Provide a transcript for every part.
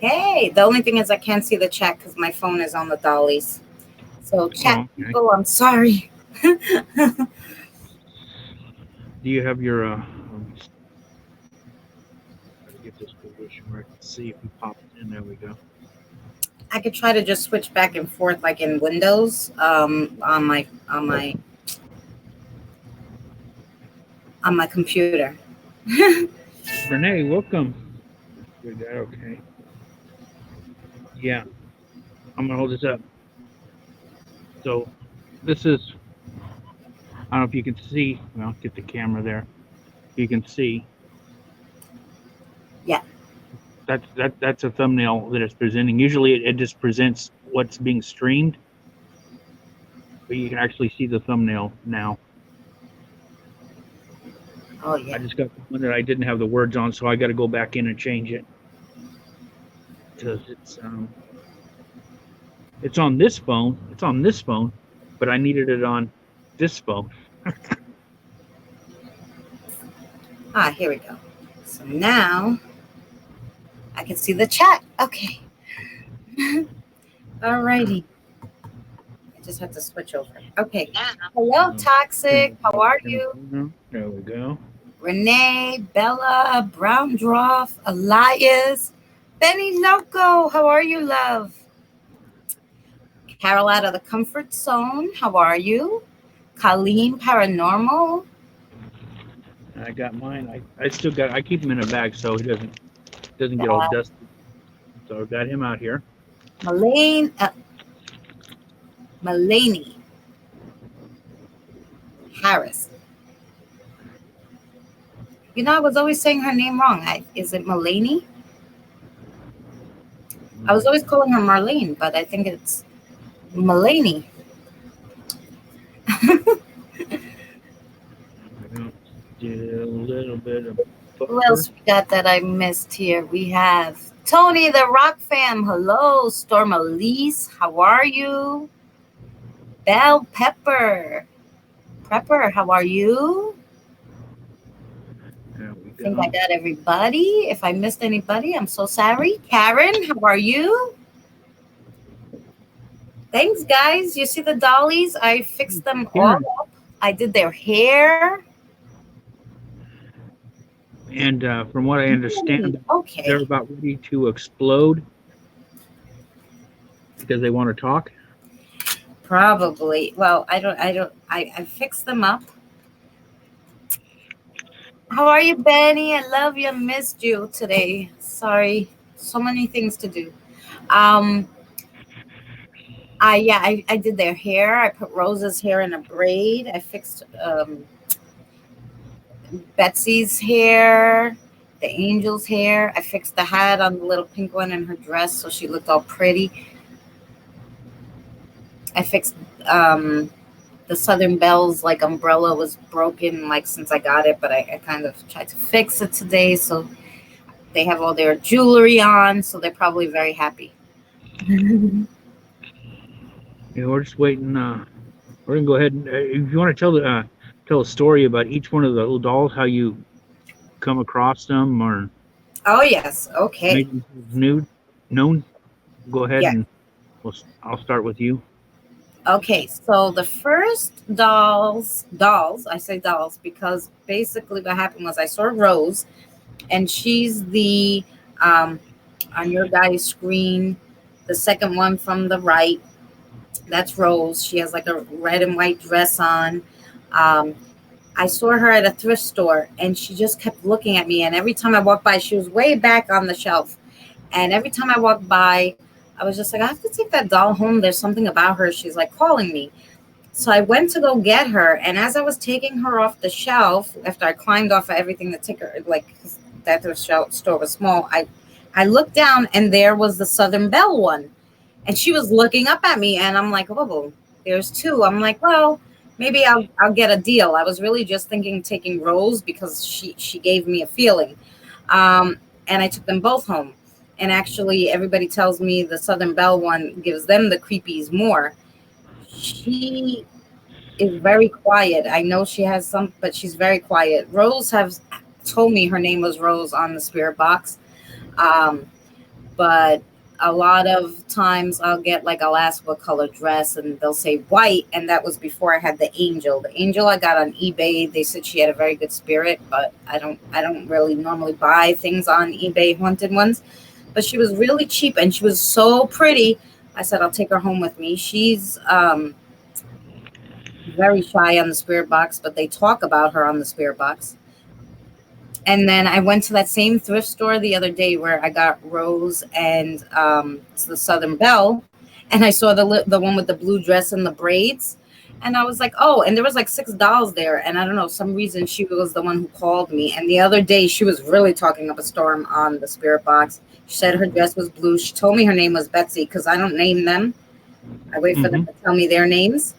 Okay. The only thing is I can't see the chat because my phone is on the dollies. So chat people, I'm sorry. Do you have your try to get this position where I can see if he pops in. There we go. I could try to just switch back and forth like in Windows on my computer. Renee, welcome. Good guy, okay. Yeah, I'm gonna hold this up. So this is, I don't know if you can see. Well, get the camera there. You can see. Yeah. That's a thumbnail that it's presenting. Usually it just presents what's being streamed, but you can actually see the thumbnail now. Oh yeah. I just got one that I didn't have the words on, so I got to go back in and change it because it's on this phone. It's on this phone, but I needed it on this phone. Here we go. So now I can see the chat. Okay. Alrighty. I just have to switch over. Okay. Hello, Toxic. How are you? There we go. Renee, Bella, Brown Droff, Elias, Benny Loco. How are you, love? Carol out of the comfort zone. How are you? Colleen Paranormal. I got mine. I still got. I keep him in a bag so he doesn't get all dusty. So I got him out here. Mulaney Harris. You know, I was always saying her name wrong. Is it Mulaney? I was always calling her Marlene, but I think it's Mulaney. Do a little bit of. Who else we got that I missed here? We have Tony the Rock Fam. Hello, Storm Elise. How are you? Bell Pepper. How are you? There we I go. think I got everybody. If I missed anybody, I'm so sorry. Karen, how are you? Thanks, guys. You see the dollies? I fixed them all up. I did their hair. And from what I understand, they're about ready to explode because they want to talk. Probably. Well, I fixed them up. How are you, Benny? I love you. I missed you today. Sorry. So many things to do. I did their hair. I put Rose's hair in a braid. I fixed Betsy's hair, the angel's hair. I fixed the hat on the little pink one in her dress so she looked all pretty. I fixed the Southern Belle's like umbrella was broken like since I got it, but I kind of tried to fix it today, so they have all their jewelry on, so they're probably very happy. Yeah, we're just waiting. We're gonna go ahead and if you want to tell a story about each one of the little dolls, how you come across them, or oh yes, okay, known. Go ahead and I'll start with you. Okay, so the first dolls, I say dolls because basically what happened was I saw Rose, and she's the on your guy's screen, the second one from the right. That's Rose. She has like a red and white dress on. I saw her at a thrift store, and she just kept looking at me. And every time I walked by, she was way back on the shelf. And every time I walked by, I was just like, I have to take that doll home. There's something about her. She's like calling me. So I went to go get her. And as I was taking her off the shelf, after I climbed off of everything to take her, like that thrift store was small, I looked down, and there was the Southern Belle one. And she was looking up at me, and I'm like, oh, there's two. I'm like, well, maybe I'll get a deal. I was really just thinking taking Rose because she gave me a feeling. And I took them both home. And actually, everybody tells me the Southern Belle one gives them the creepies more. She is very quiet. I know she has some, but she's very quiet. Rose has told me her name was Rose on the spirit box. but a lot of times I'll ask what color dress, and they'll say white, and that was before I had the angel. The angel I got on eBay. They said she had a very good spirit, but I don't really normally buy things on eBay, haunted ones. But she was really cheap, and she was so pretty. I said I'll take her home with me. She's very shy on the spirit box, but they talk about her on the spirit box. And then I went to that same thrift store the other day where I got Rose and the Southern Belle, and I saw the one with the blue dress and the braids, and I was like, oh, and there was like $6 there, and I don't know, some reason she was the one who called me. And the other day she was really talking up a storm on the spirit box. She said her dress was blue. She told me her name was Betsy because I don't name them. I wait for them to tell me their names.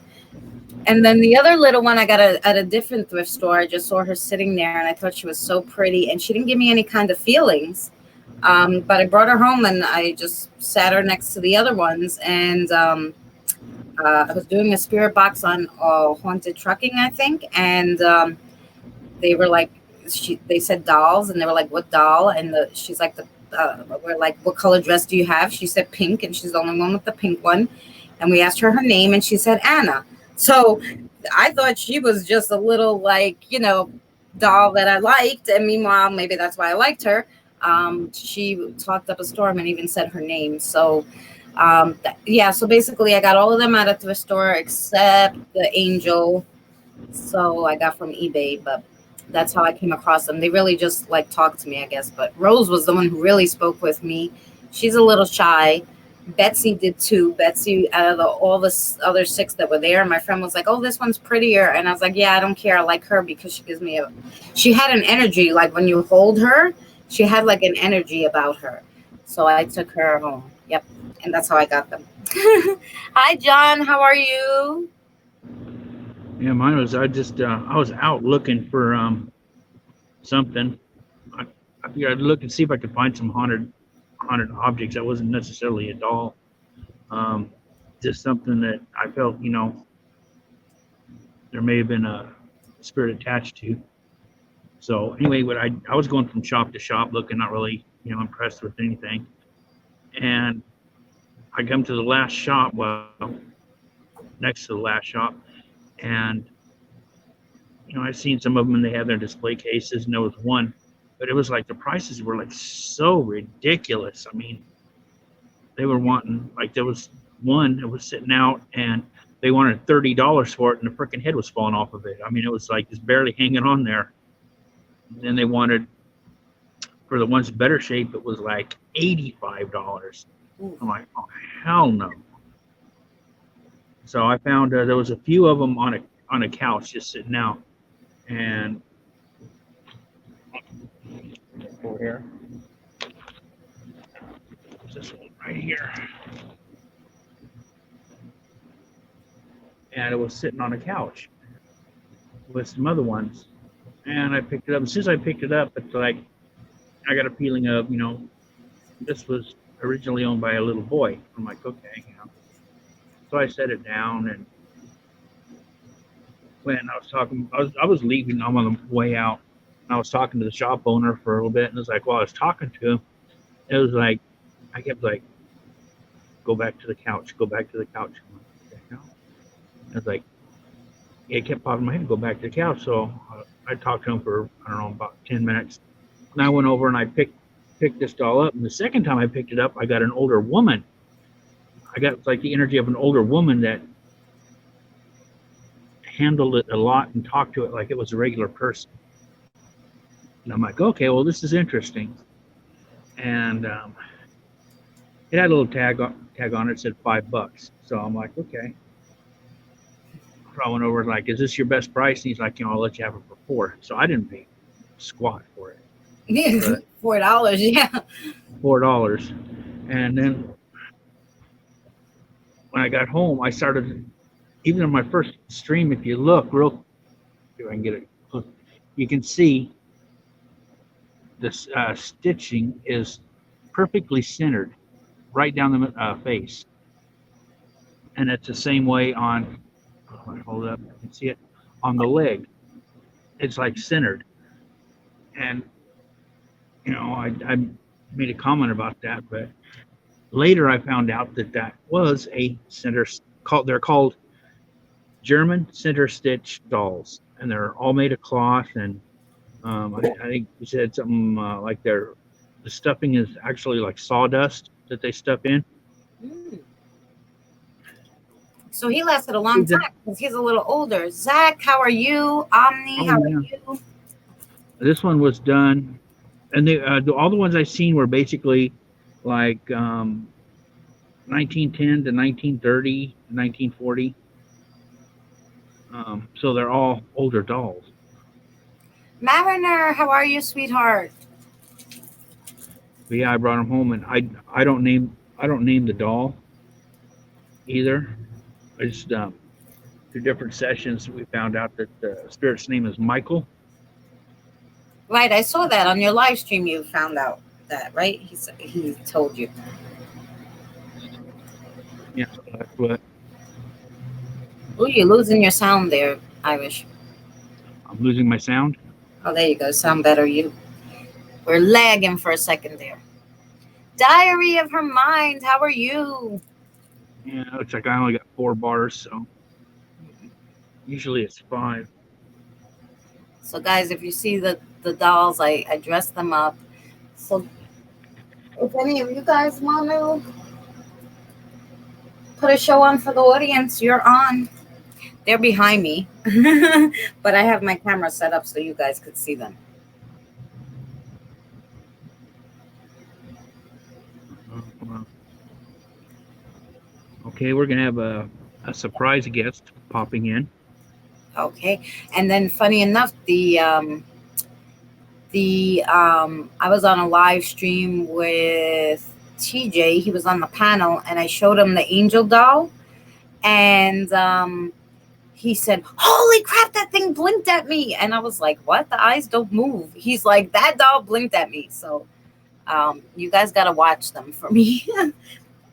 And then the other little one I got at a different thrift store. I just saw her sitting there, and I thought she was so pretty. And she didn't give me any kind of feelings. But I brought her home, and I just sat her next to the other ones. And I was doing a spirit box on haunted trucking, I think. And they were like, they said dolls, and they were like, what doll? And she's like, we're like, what color dress do you have? She said pink, and she's the only one with the pink one. And we asked her name, and she said Anna. So I thought she was just a little like, doll that I liked. And meanwhile, maybe that's why I liked her. She talked up a storm and even said her name. So, yeah, so basically I got all of them out of the store except the angel. So I got from eBay, but that's how I came across them. They really just like talked to me, I guess. But Rose was the one who really spoke with me. She's a little shy. Betsy did too. Betsy, out of all the other 6 that were there, my friend was like, "Oh, this one's prettier," and I was like, "Yeah, I don't care. I like her because she gives me She had an energy like when you hold her, she had like an energy about her." So I took her home. Yep, and that's how I got them. Hi, John. How are you? Yeah, mine was. I was out looking for something. I, I figured I'd look and see if I could find some haunted objects. That wasn't necessarily a doll. Um, just something that I felt, there may have been a spirit attached to. So anyway, I was going from shop to shop looking, not really, impressed with anything. And I come to the last shop, well, next to the last shop, and I've seen some of them and they had their display cases, and there was one, but it was like the prices were like so ridiculous. I mean, they were wanting, like, there was one that was sitting out and they wanted $30 for it, and the freaking head was falling off of it. I mean, it was like just barely hanging on there. And then they wanted, for the ones in better shape, it was like $85. I'm like, oh, hell no. So I found there was a few of them on a couch just sitting out, and over here, there's this one right here, and it was sitting on a couch with some other ones, and I picked it up. As soon as I picked it up, it's like I got a feeling of, this was originally owned by a little boy. I'm like, okay, So I set it down, and when I was leaving, I'm on the way out, and I was talking to the shop owner for a little bit, and it was like, while I was talking to him, it was like, I kept like, go back to the couch, go back to the couch. I was like, it kept popping in my head, go back to the couch. So I talked to him for, I don't know, about 10 minutes. And I went over and I picked this doll up. And the second time I picked it up, I got an older woman. I got like the energy of an older woman that handled it a lot and talked to it like it was a regular person. And I'm like, okay, well, this is interesting. And it had a little tag on it, said $5. So I'm like, okay. I went over like, is this your best price? And he's like, I'll let you have it for $4. So I didn't pay squat for it. Yeah, $4. Yeah. $4. And then when I got home, I started, even in my first stream, if you look real, if I can get it, you can see this stitching is perfectly centered right down the face. And it's the same way on, hold up, you can see it on the leg. It's like centered. And, I made a comment about that, but later I found out that was a they're called German center stitch dolls, and they're all made of cloth. And I think you said something like the stuffing is actually like sawdust that they stuff in. Mm. So he lasted a long time because he's a little older. Zach, how are you? Omni, how are you? This one was done, and all the ones I've seen were basically like 1910 to 1930, 1940. So they're all older dolls. Mariner, how are you, sweetheart? But yeah, I brought them home, and I don't name the doll either. I just through different sessions we found out that the spirit's name is Michael. Right, I saw that on your live stream. You found out that, right? He told you. Yeah, so that's what. Oh, you're losing your sound there, Irish. I'm losing my sound. Oh, there you go. Sound better, you. We're lagging for a second there. Diary of Her Mind, how are you? Yeah, looks like I only got 4 bars, so usually it's 5. So, guys, if you see the dolls, I dress them up. So, if any of you guys want to put a show on for the audience, you're on. They're behind me, but I have my camera set up so you guys could see them. Okay, we're gonna have a surprise guest popping in. Okay, and then funny enough, I was on a live stream with TJ. He was on the panel, and I showed him the angel doll, and he said, "Holy crap, that thing blinked at me!" And I was like, "What? The eyes don't move." He's like, "That doll blinked at me." So, you guys got to watch them for me.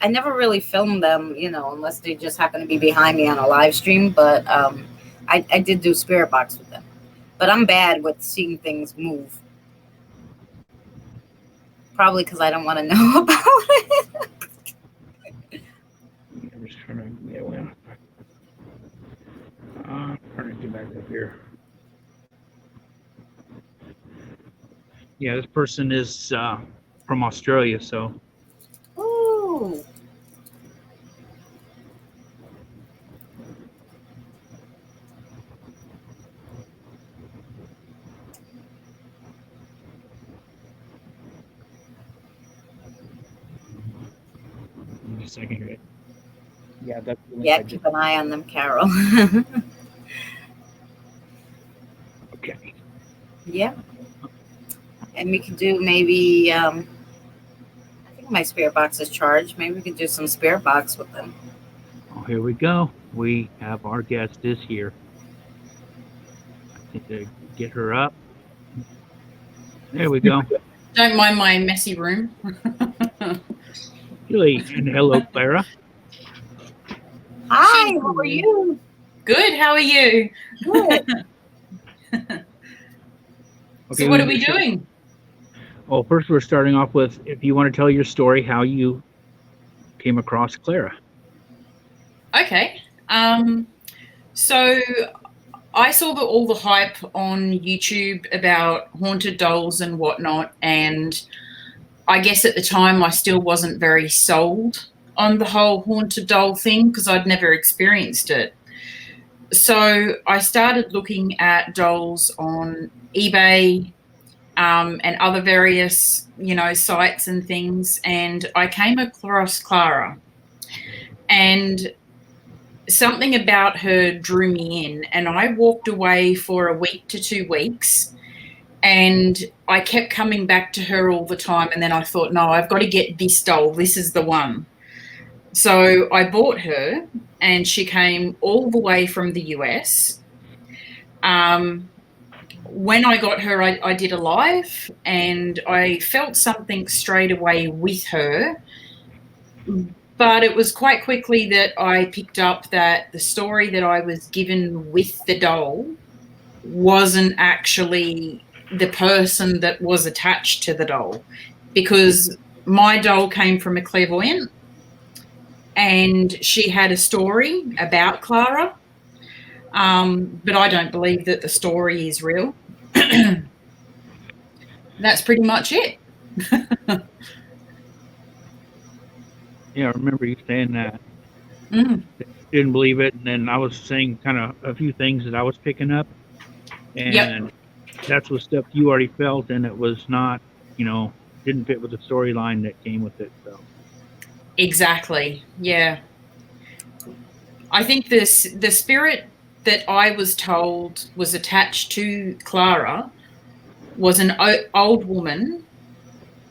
I never really filmed them, unless they just happen to be behind me on a live stream. But I did do spirit box with them. But I'm bad with seeing things move. Probably because I don't want to know about it. I'm just trying to get away. Trying to get back up here. Yeah, this person is from Australia, so. Ooh. Just a second here. Yeah, that's. Yeah, keep an eye on them, Carol. Okay. Yeah. And we could do maybe, I think my spirit box is charged. Maybe we could do some spirit box with them. Oh, here we go. We have our guest is here. I need to get her up. There we go. Don't mind my messy room. Julie, and hello, Clara. Hi, how are you? Good, how are you? Good. So what are we doing? Well, first we're starting off with, if you want to tell your story, how you came across Clara. Okay. So I saw all the hype on YouTube about haunted dolls and whatnot, and I guess at the time I still wasn't very sold on the whole haunted doll thing because I'd never experienced it. So I started looking at dolls on eBay and other various, sites and things, and I came across Clara, and something about her drew me in, and I walked away for a week to 2 weeks, and I kept coming back to her all the time, and then I thought, no, I've got to get this doll. This is the one. So I bought her, and she came all the way from the US. When I got her, I did a live, and I felt something straight away with her. But it was quite quickly that I picked up that the story that I was given with the doll wasn't actually the person that was attached to the doll. because my doll came from a clairvoyant and she had a story about Clara, but I don't believe that the story is real. That's pretty much it. Yeah, I remember you saying that. Mm. Didn't believe it, and then I was saying kind of a few things that I was picking up, and that's what stuff you already felt, and it was not, didn't fit with the storyline that came with it. So Exactly. Yeah. I think the spirit that I was told was attached to Clara was an old woman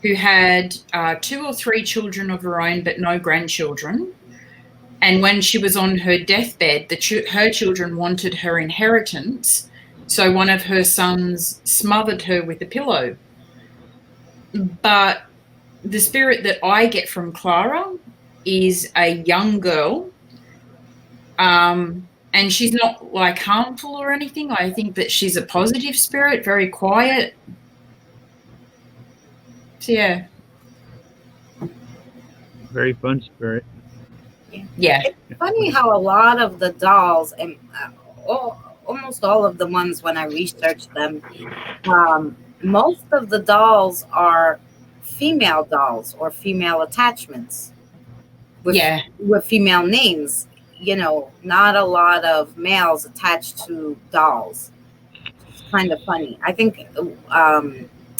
who had 2 or 3 children of her own, but no grandchildren. And when she was on her deathbed, her children wanted her inheritance. So one of her sons smothered her with a pillow. But the spirit that I get from Clara is a young girl. And she's not like harmful or anything. I think that she's a positive spirit, very quiet. So, yeah. very fun spirit. Yeah. It's funny how a lot of the dolls, and almost all of the ones when I researched them, most of the dolls are female dolls or female attachments with female names. Not a lot of males attached to dolls. It's kind of funny. I think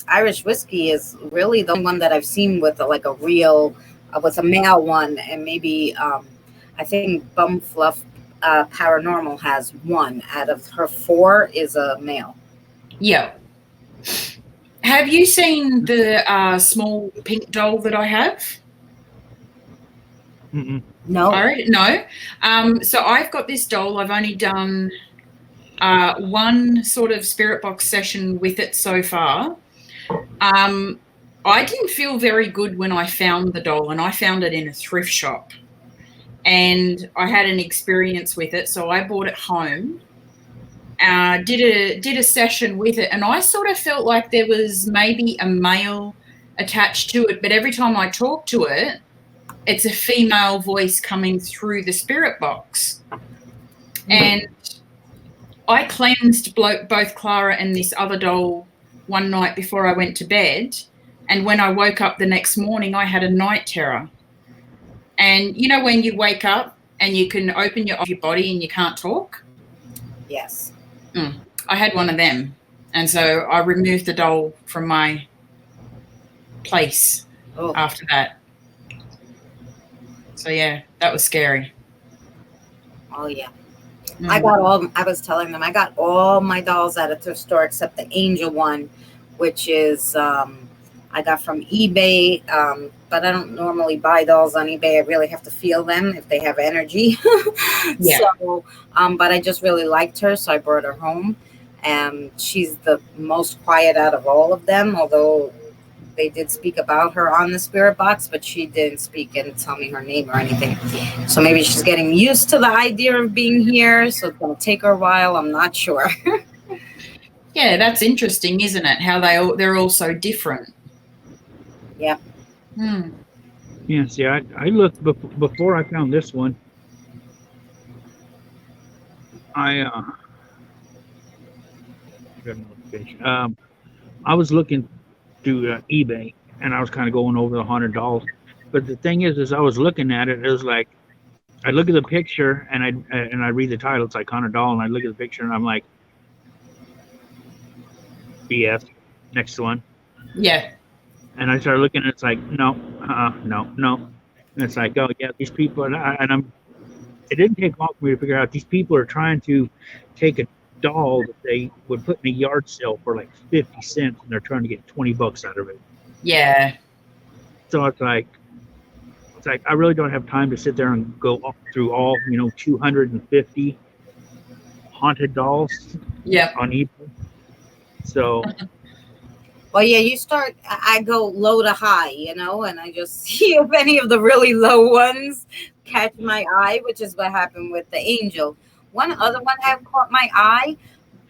Irish whiskey is really the only one that I've seen with a real, with a male one, and maybe I think Bum Fluff Paranormal has one out of her 4 is a male. Yeah. Have you seen the small pink doll that I have? Mm-mm. No. No. So I've got this doll. I've only done one sort of spirit box session with it so far. I didn't feel very good when I found the doll, and I found it in a thrift shop. And I had an experience with it, so I brought it home. Did a session with it, and I sort of felt like there was maybe a male attached to it, but every time I talk to it, it's a female voice coming through the spirit box. And I cleansed both Clara and this other doll one night before I went to bed, and when I woke up the next morning, I had a night terror. And when you wake up and you can open your body and you can't talk? Yes. I had one of them. And so I removed the doll from my place after that. So, yeah, that was scary. Oh, yeah. I was telling them, I got all my dolls at a thrift store except the angel one, which is I got from eBay. But I don't normally buy dolls on eBay. I really have to feel them if they have energy. Yeah. So, but I just really liked her, so I brought her home. And she's the most quiet out of all of them, although they did speak about her on the spirit box, but she didn't speak and tell me her name or anything. So maybe she's getting used to the idea of being here, so it's going to take her a while. I'm not sure. Yeah, that's interesting, isn't it? How they're all so different. Yeah. Yeah, see, I looked before I found this one. I was looking through eBay, and I was kind of going over the haunted dolls. But the thing is I was looking at it. It was like I look at the picture and I read the title. It's like haunted doll, and I look at the picture and I'm like, BS. Next one. Yeah. And I started looking, and it's like, no. And it's like, oh yeah, these people, it didn't take long for me to figure out these people are trying to take a doll that they would put in a yard sale for like 50 cents, and they're trying to get $20 out of it. Yeah. So it's like I really don't have time to sit there and go through all 250 haunted dolls. Yeah. On eBay. So. Well, yeah, I go low to high, and I just see if any of the really low ones catch my eye, which is what happened with the angel. One other one have caught my eye,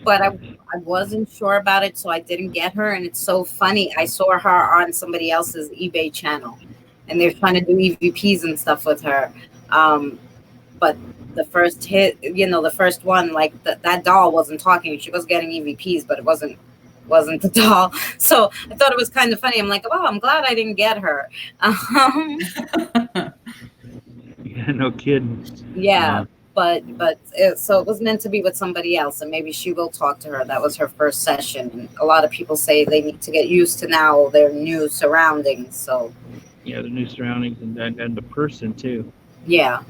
but I wasn't sure about it, so I didn't get her. And it's so funny. I saw her on somebody else's eBay channel, and they're trying to do EVPs and stuff with her. But the first hit, the first one, like that doll wasn't talking. She was getting EVPs, but it wasn't the doll. So I thought it was kind of funny. I'm like, oh, I'm glad I didn't get her. Yeah, no kidding. Yeah, so it was meant to be with somebody else, and maybe she will talk to her. That was her first session, and a lot of people say they need to get used to now their new surroundings. So Yeah, the new surroundings and the person too. yeah,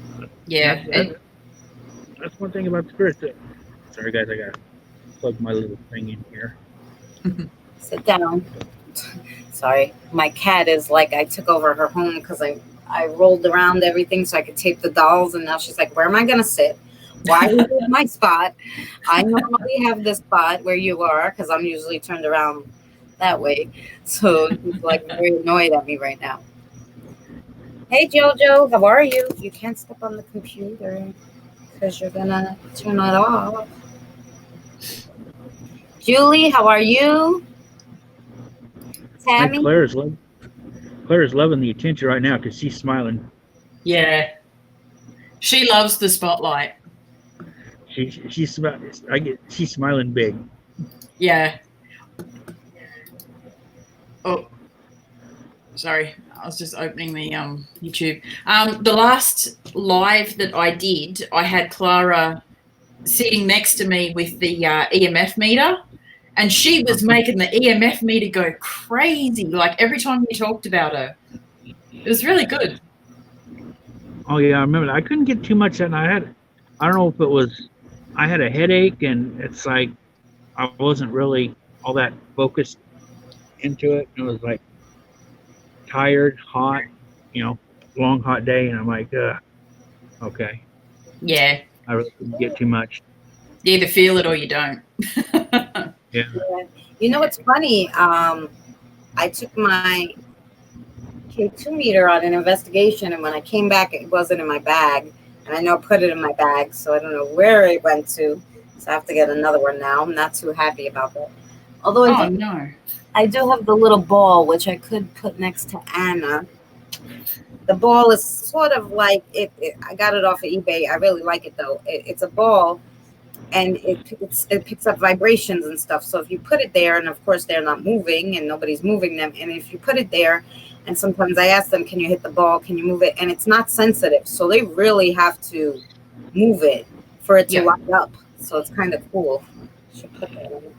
Yeah. That's one thing about spirits. Sorry guys, I gotta plug my little thing in here. sit down. Sorry, my cat is like, I took over her home because I rolled around everything so I could tape the dolls, and now she's like, where am I gonna sit? Why is this my spot? I normally have this spot where you are because I'm usually turned around that way. So she's like very annoyed at me right now. Hey Jojo, how are you? You can't step on the computer because you're gonna turn it off. Julie, how are you? Hey, Tammy? Claire's loving the attention right now because she's smiling. Yeah. She loves the spotlight. She's smiling big. Yeah. Oh, sorry. I was just opening the YouTube. The last live that I did, I had Clara sitting next to me with the EMF meter, and she was making the EMF meter go crazy. Like every time we talked about her, it was really good. Oh yeah, I remember that. I couldn't get too much and I don't know if it was I had a headache and it's like I wasn't really all that focused into it. It was like tired, hot, long hot day, and I'm like, okay. Yeah. I really couldn't get too much. You either feel it or you don't. Yeah. You know what's funny? I took my K2 meter on an investigation, and when I came back, it wasn't in my bag. And I know I put it in my bag, so I don't know where it went to. So I have to get another one now. I'm not too happy about that. Although I do have the little ball, which I could put next to Anna. The ball is sort of like I got it off of eBay. I really like it though. It's a ball, and it picks up vibrations and stuff. So if you put it there, and of course they're not moving, and nobody's moving them, and if you put it there, and sometimes I ask them, "Can you hit the ball? Can you move it?" And it's not sensitive, so they really have to move it for it to light up. So it's kind of cool. Should put that in.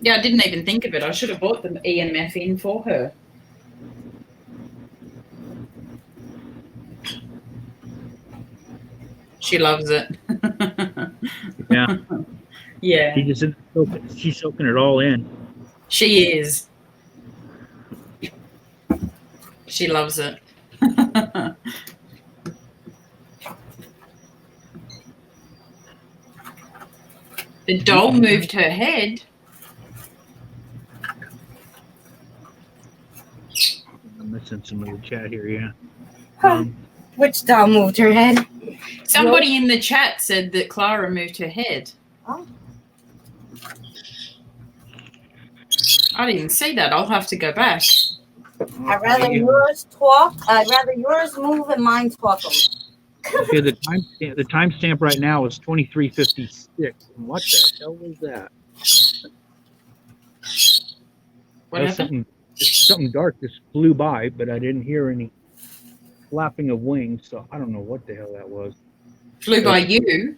Yeah, I didn't even think of it. I should have bought the EMF in for her. She loves it. Yeah. Yeah. She's soaking it all in. She is. She loves it. The doll moved her head. I'm missing some of the chat here, yeah. Which doll moved her head? Somebody in the chat said that Clara moved her head. Oh. I didn't see that. I'll have to go back. I'd rather yours talk. I'd rather yours move and mine talk. Okay, the timestamp right now is 23:56. What the hell was that? What happened? Something dark just flew by, but I didn't hear any flapping of wings, so I don't know what the hell that was. Flew by you?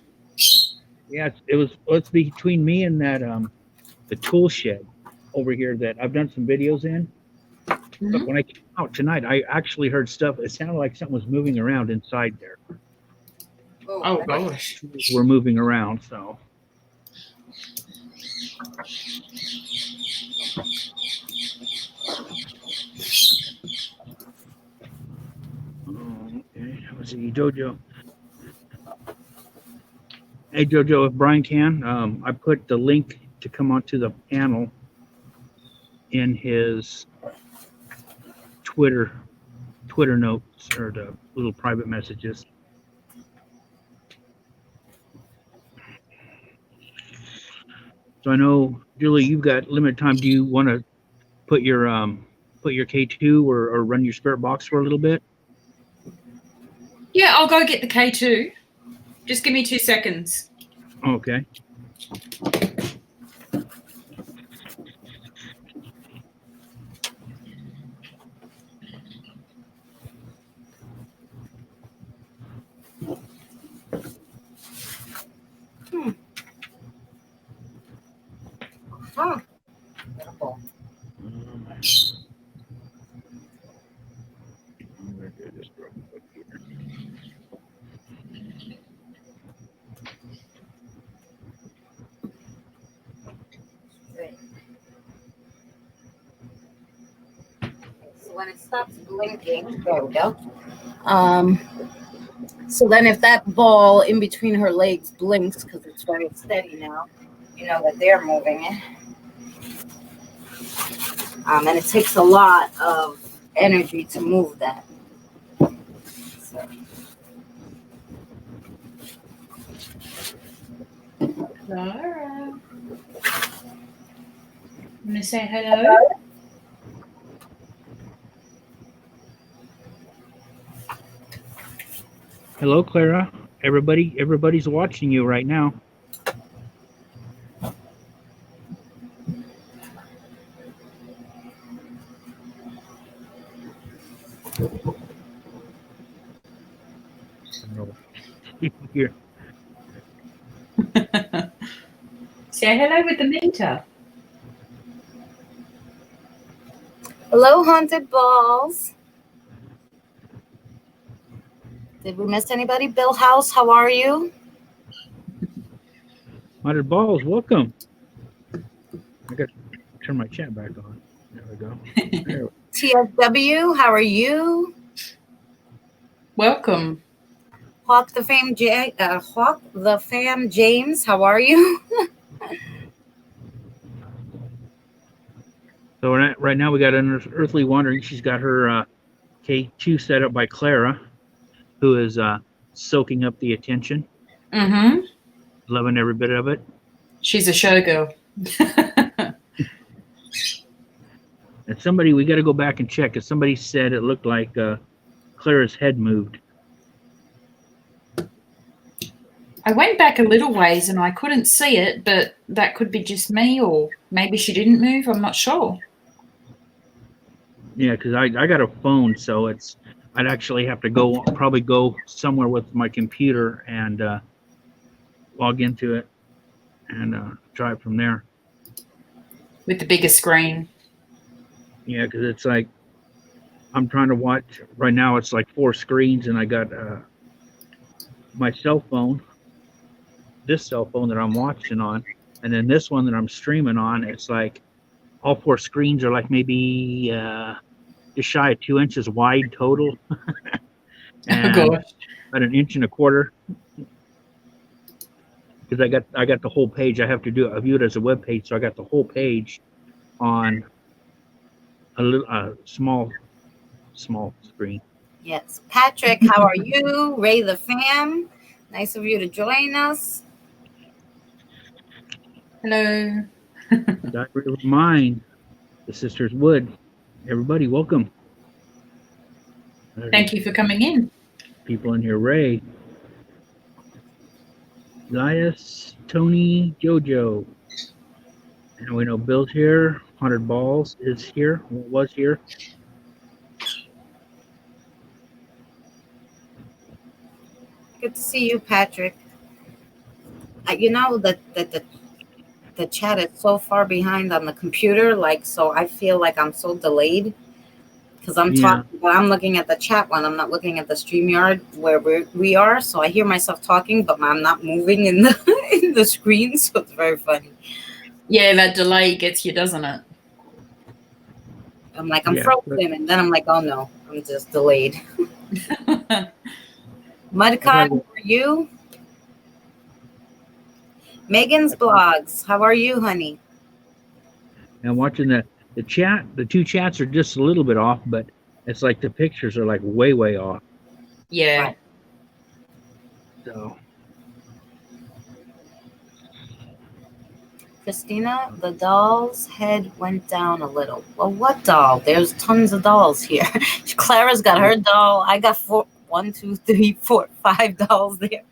Yeah, it's between me and that the tool shed over here that I've done some videos in. Mm-hmm. But when I came out tonight, I actually heard stuff. It sounded like something was moving around inside there. Oh gosh. We're moving around, so. Okay, let's see, Jojo. Hey Jojo, if Brian can, I put the link to come onto the panel in his Twitter notes or the little private messages. So I know, Julie, you've got limited time. Do you want to put your K2 or run your spirit box for a little bit? Yeah, I'll go get the K2. Just give me 2 seconds. Okay. Huh. Beautiful. Great. So when it stops blinking, there we go. So then if that ball in between her legs blinks, because it's very steady now, you know that they're moving it. And it takes a lot of energy to move that. So. Clara. You want to say hello? Hello, Clara. Everybody's watching you right now. Here. Say hello with the meter. Hello, haunted balls. Did we miss anybody? Bill House, how are you? Haunted balls, welcome. I got to turn my chat back on. There we go. There. TFW, how are you? Welcome. Hawk the Fam James, how are you? So right now we got an Earthly Wandering. She's got her K2 set up by Clara, who is soaking up the attention. Mm-hmm. Loving every bit of it. She's a showgirl. And somebody, we got to go back and check, because somebody said it looked like Clara's head moved. I went back a little ways and I couldn't see it, but that could be just me, or maybe she didn't move. I'm not sure. Yeah, because I got a phone, so I'd actually have to probably go somewhere with my computer and log into it and try it from there. With the bigger screen. Yeah, because it's like I'm trying to watch right now. It's like 4 screens, and I got my cell phone, this cell phone that I'm watching on, and then this one that I'm streaming on. It's like all 4 screens are like maybe just shy of 2 inches wide total. And oh gosh. about 1.25 inches. Because I got the whole page. I have to view it as a web page, so I got the whole page on a little small screen. Yes. Patrick, how are you? Ray the Fam, nice of you to join us. Hello. Diary of Mine, the Sisters Wood. Everybody, welcome. Thank you for coming in. People in here. Ray, Gaius, Tony, Jojo. And we know Bill's here. Haunted Balls is here. Was here. Good to see you, Patrick. You know that the chat is so far behind on the computer, like, so I feel like I'm so delayed because I'm talking, but I'm looking at the chat one. I'm not looking at the StreamYard where we are. So I hear myself talking, but I'm not moving in the in the screen. So it's very funny. Yeah, that delay gets you, doesn't it? I'm like, I'm frozen, and then I'm like, oh no, I'm just delayed. Mudcon, how are you? Megan's blogs, how are you, honey? And watching the chat, the 2 chats are just a little bit off, but it's like the pictures are like way off. Yeah. Right. So Christina, the doll's head went down a little. Well, what doll? There's tons of dolls here. Clara's got her doll. I got 1, 2, 3, 4, 5 dolls there.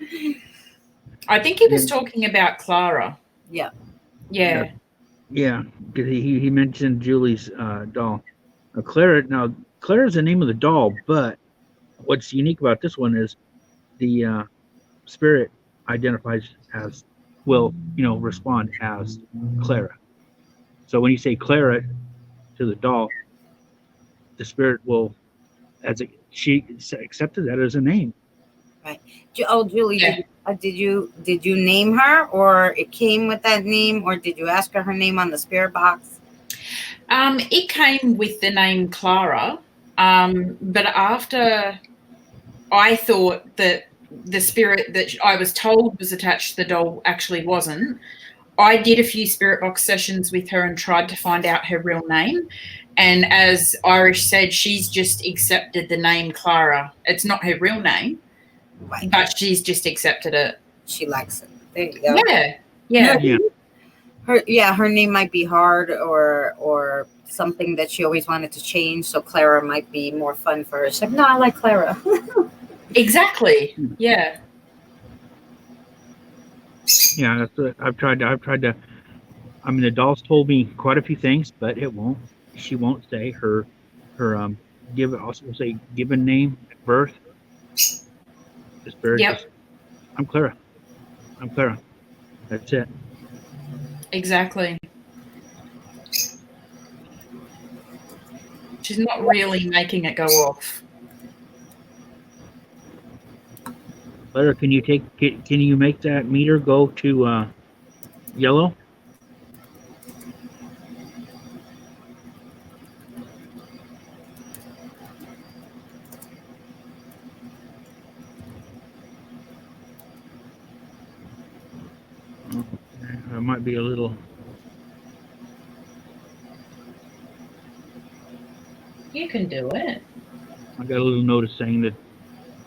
I think he was talking about Clara. Yeah. Yeah. Yeah, 'cause he mentioned Julie's doll. Clara's the name of the doll, but what's unique about this one is the spirit identifies as respond as Clara. So when you say Clara to the doll, the spirit will, she accepted that as a name. Right. Oh, Julie, Yeah. did you name her, or it came with that name, or did you ask her name on the spirit box? It came with the name Clara, but after I thought that the spirit that I was told was attached to the doll actually wasn't, I did a few spirit box sessions with her and tried to find out her real name. And as Irish said, she's just accepted the name Clara. It's not her real name, Right. but she's just accepted it. She likes it. There you go. Yeah. Her name might be hard or something that she always wanted to change. So Clara might be more fun for her. She's like, no, I like Clara. Exactly. Yeah. Yeah, that's what I've tried to. I mean, the doll's told me quite a few things, but she won't say her given name at birth. The spirit Yep. just, I'm Clara. That's it. Exactly. She's not really making it go off. Clara, can you make that meter go to yellow? It might be a little. You can do it. I got a little notice saying that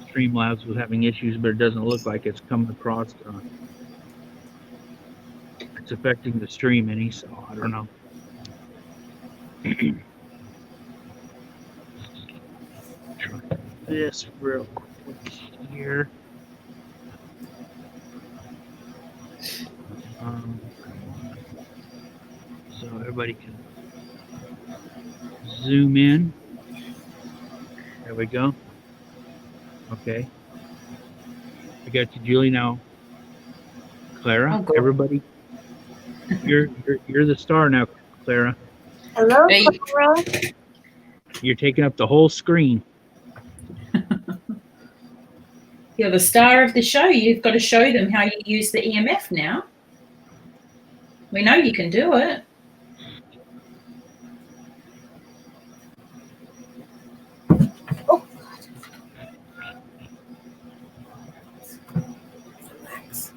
Streamlabs was having issues, but it doesn't look like it's coming across. It's affecting the stream any, so I don't know. Try this real quick here. So everybody can zoom in. There we go. Okay. I got you, Julie, now. Clara, Oh, everybody. You're the star now, Clara. Hello, Hey. Clara. You're taking up the whole screen. You're the star of the show. You've got to show them how you use the EMF now. We know you can do it. Oh, relax.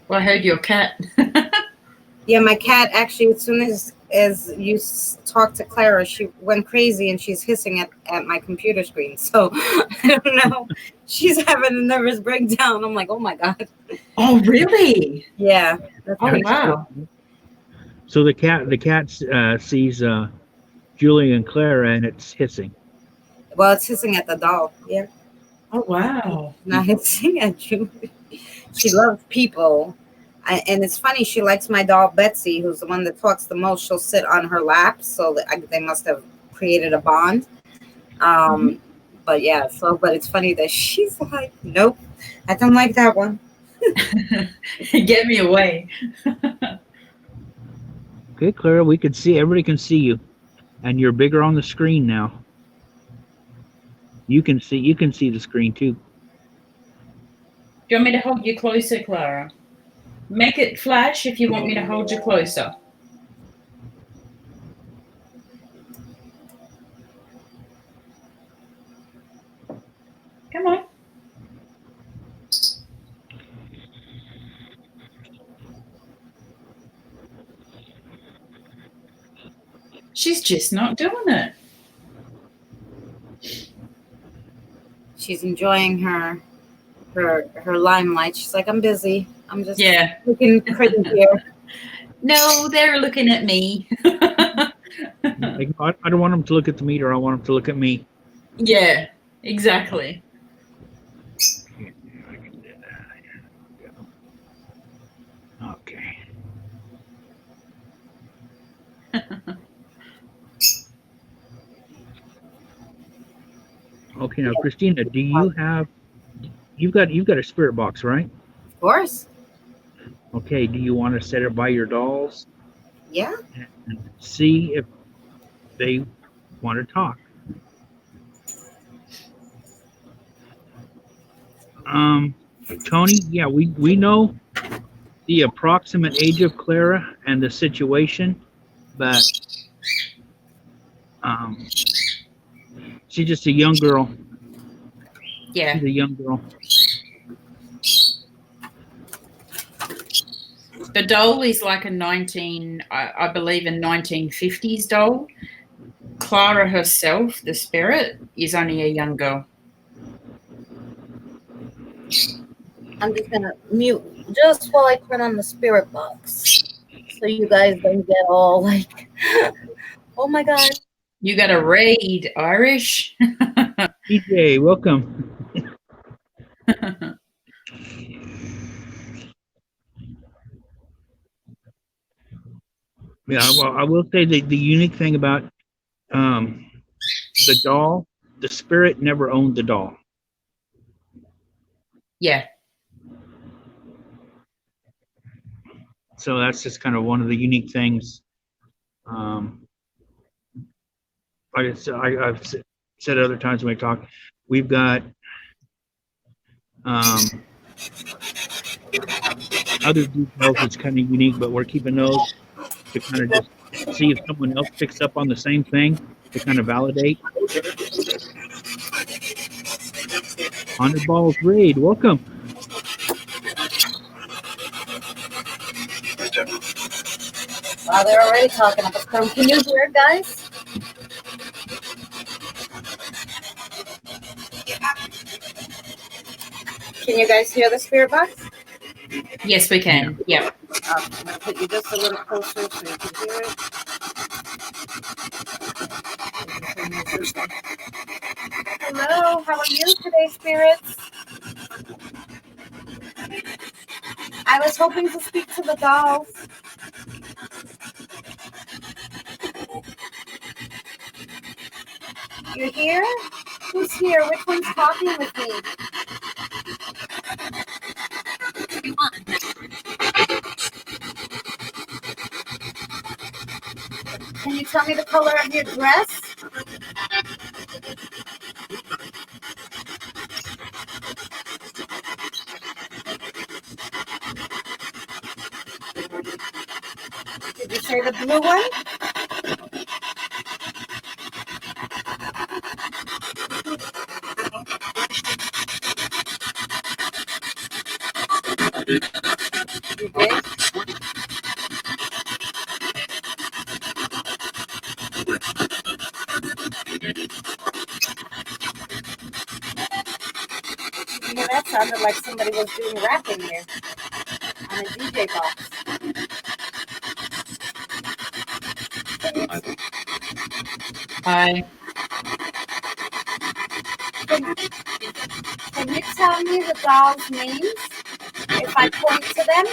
Well, I heard your cat. Yeah, my cat actually, as soon as you talked to Clara, she went crazy and she's hissing at my computer screen. So I don't know. She's having a nervous breakdown. I'm like, oh my God. Oh, really? Yeah. Oh, wow. So the cat sees Julie and Clara, and it's hissing. Well, it's hissing at the doll. Yeah. Oh, wow. Not hissing at Julie. She loves people. And it's funny, she likes my doll Betsy, who's the one that talks the most. She'll sit on her lap, so they must have created a bond. But yeah, but it's funny that she's like, nope, I don't like that one. Get me away. Okay, Clara, everybody can see you, and you're bigger on the screen now. You can see the screen too. Do you want me to hold you closer, Clara? Make it flash if you want me to hold you closer. Come on. She's just not doing it. She's enjoying her her limelight. She's like, I'm busy. I'm just Yeah. looking pretty here. No, they're looking at me. Like, I don't want them to look at the meter. I want them to look at me. Yeah, exactly. Okay. Okay, now Christina, do you have you've got a spirit box, right? Of course. Okay, do you want to set it by your dolls Yeah. and see if they want to talk? Tony, yeah, we know the approximate age of Clara and the situation, but she's just a young girl. Yeah. She's a young girl. The doll is like a I believe a 1950s doll. Clara herself, the spirit, is only a young girl. I'm just gonna mute just while I turn on the spirit box, so you guys don't get all like, oh my god. You got to read Irish. DJ, welcome. Yeah, well, I will say the unique thing about the doll, the spirit never owned the doll. Yeah. So that's just kind of one of the unique things. Like I've said other times when we talk, we've got other details that's kind of unique, but we're keeping those to kind of just see if someone else picks up on the same thing to kind of validate. Haunted Balls Raid, welcome. Wow, they're already talking about the Can you hear it, guys? Can you guys hear the spirit box? Yes, we can. Yeah. I'm gonna put you just a little closer so you can hear it. Hello, how are you today, spirits? I was hoping to speak to the dolls. You're here? Who's here? Which one's talking with me? Can you tell me the color of your dress? Did you say the blue one? You did? Yeah, that sounded like somebody was doing rapping here on a DJ box. Hi. Can you tell me the dolls' names if I point to them?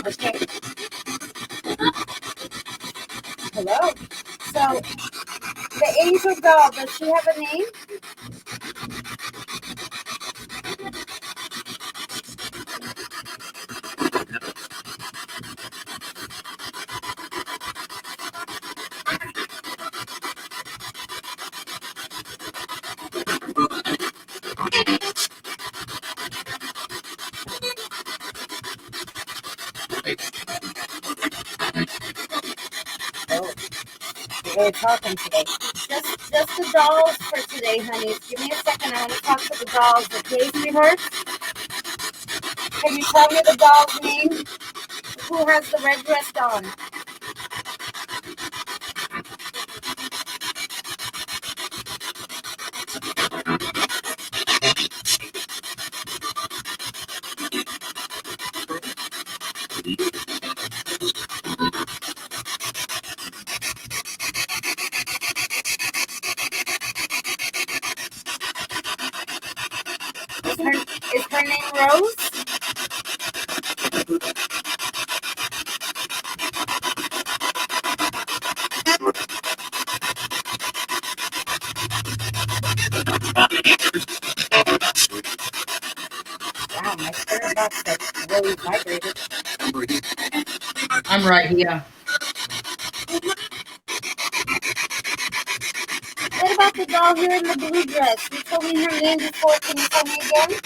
Okay. Hello. So, the angel doll, does she have a name? Oh, we're talking today. Just the dolls for today, honeys. Give me a second. I want to talk to the dolls, okay, sweethearts? Can you tell me the doll's name? Who has the red dress on? Is her name Rose? Wow, my spirit box has really vibrated. I'm right here. What about the doll here in the blue dress? You told me her name before. Can you tell me again?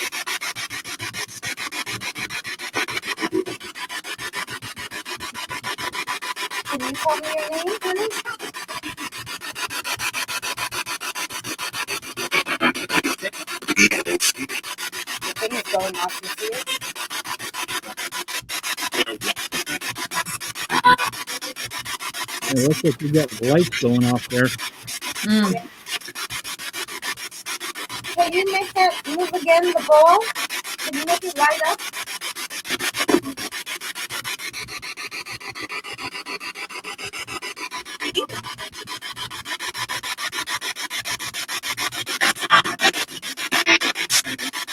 Can you tell me your name, honey? The thing is going off. You see it? It looks like you got lights going off there. Mm. Can you make that move again, the ball? Can you make it light up?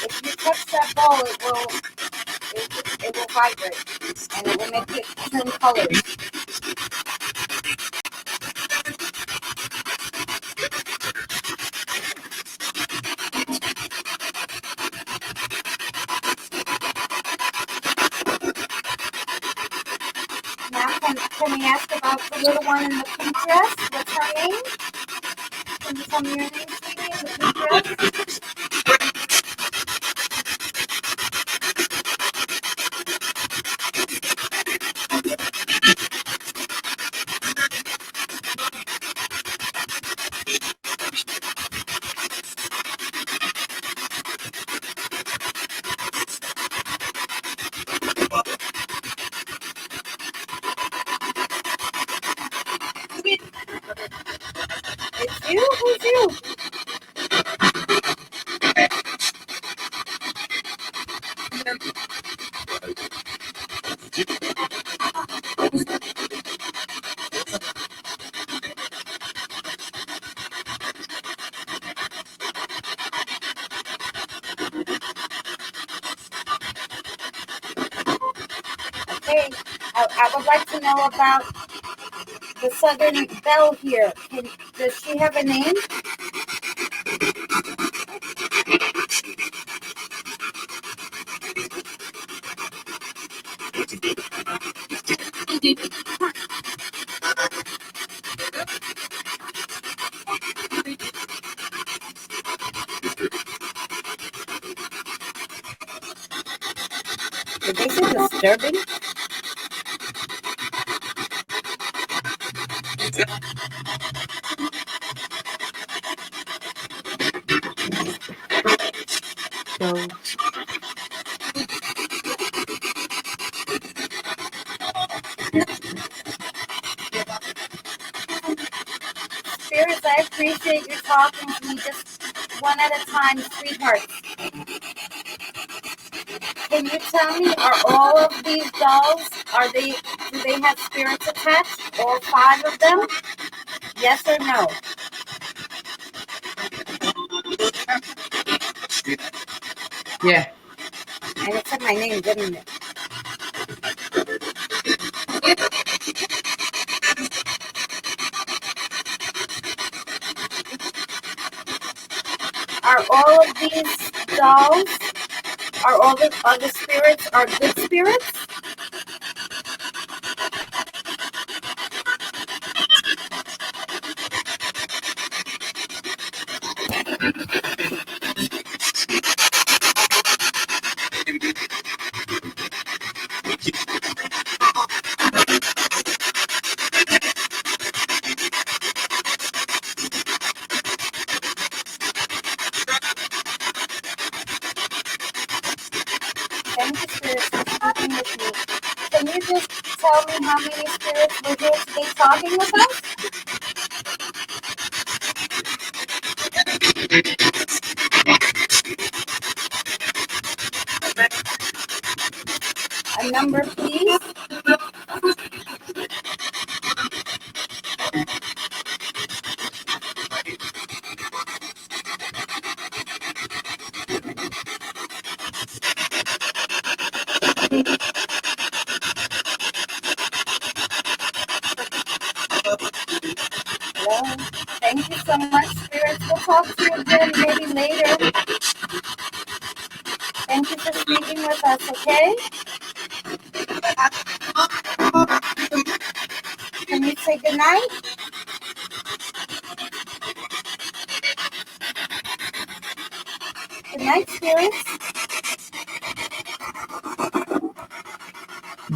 If you touch that ball, it will vibrate, and it will make it turn colors. Now, can we ask about the little one in the pink dress? What's her name? Can you tell me your name, sweetie, in the pink dress? It's you? Who's you? Okay, I would like to know about the Southern Belle here. Does she have a name? Did they say disturbing? So Spirits, I appreciate you talking to me just one at a time, sweetheart. Can you tell me, are all of these dolls, do they have spirits attached? All 5 of them? Yes or no? yeah. And it said my name, didn't it? Are all of these dolls, are the spirits, are good spirits? Thank you, spirits, for speaking with me. Can you just tell me how many spirits were here today talking with us? a number, please? Hello. Thank you so much, spirits. We'll talk to you again maybe later. Thank you for speaking with us, okay? Can you say goodnight? Good night, spirits.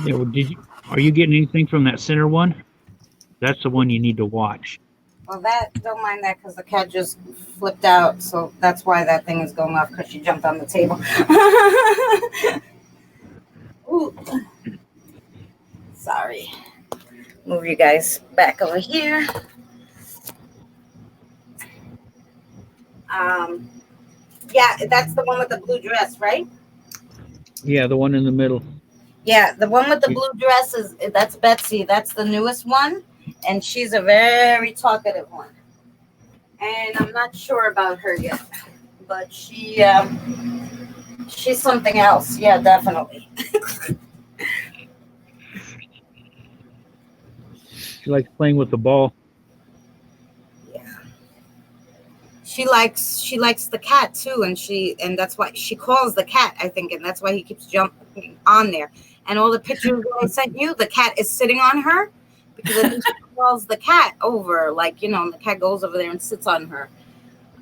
Yeah, well, are you getting anything from that center one? That's the one you need to watch. Well, don't mind that because the cat just flipped out. So that's why that thing is going off, because she jumped on the table. Ooh. Sorry. Move you guys back over here. Yeah, that's the one with the blue dress, right? Yeah, the one in the middle. Yeah, the one with the blue dress that's Betsy. That's the newest one, and she's a very talkative one. And I'm not sure about her yet, but she's something else. Yeah, definitely. She likes playing with the ball. Yeah. She likes the cat too, and that's why she calls the cat, I think, and that's why he keeps jumping on there. And all the pictures that I sent you, the cat is sitting on her because I think she calls the cat over, like, and the cat goes over there and sits on her.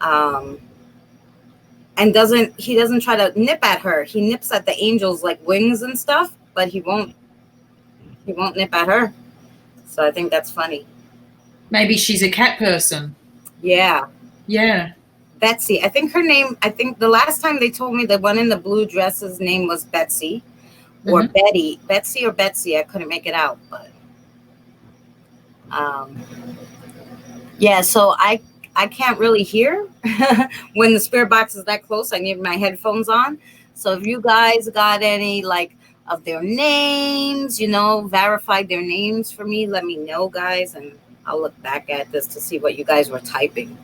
And he doesn't try to nip at her. He nips at the angel's like wings and stuff, but he won't nip at her. So I think that's funny. Maybe she's a cat person. Yeah. Yeah. Betsy. I think the last time they told me the one in the blue dress's name was Betsy or Betty. Betsy or Betsy. I couldn't make it out, but yeah, so I can't really hear when the spirit box is that close. I need my headphones on. So if you guys got any like of their names, verified their names for me, let me know, guys, and I'll look back at this to see what you guys were typing.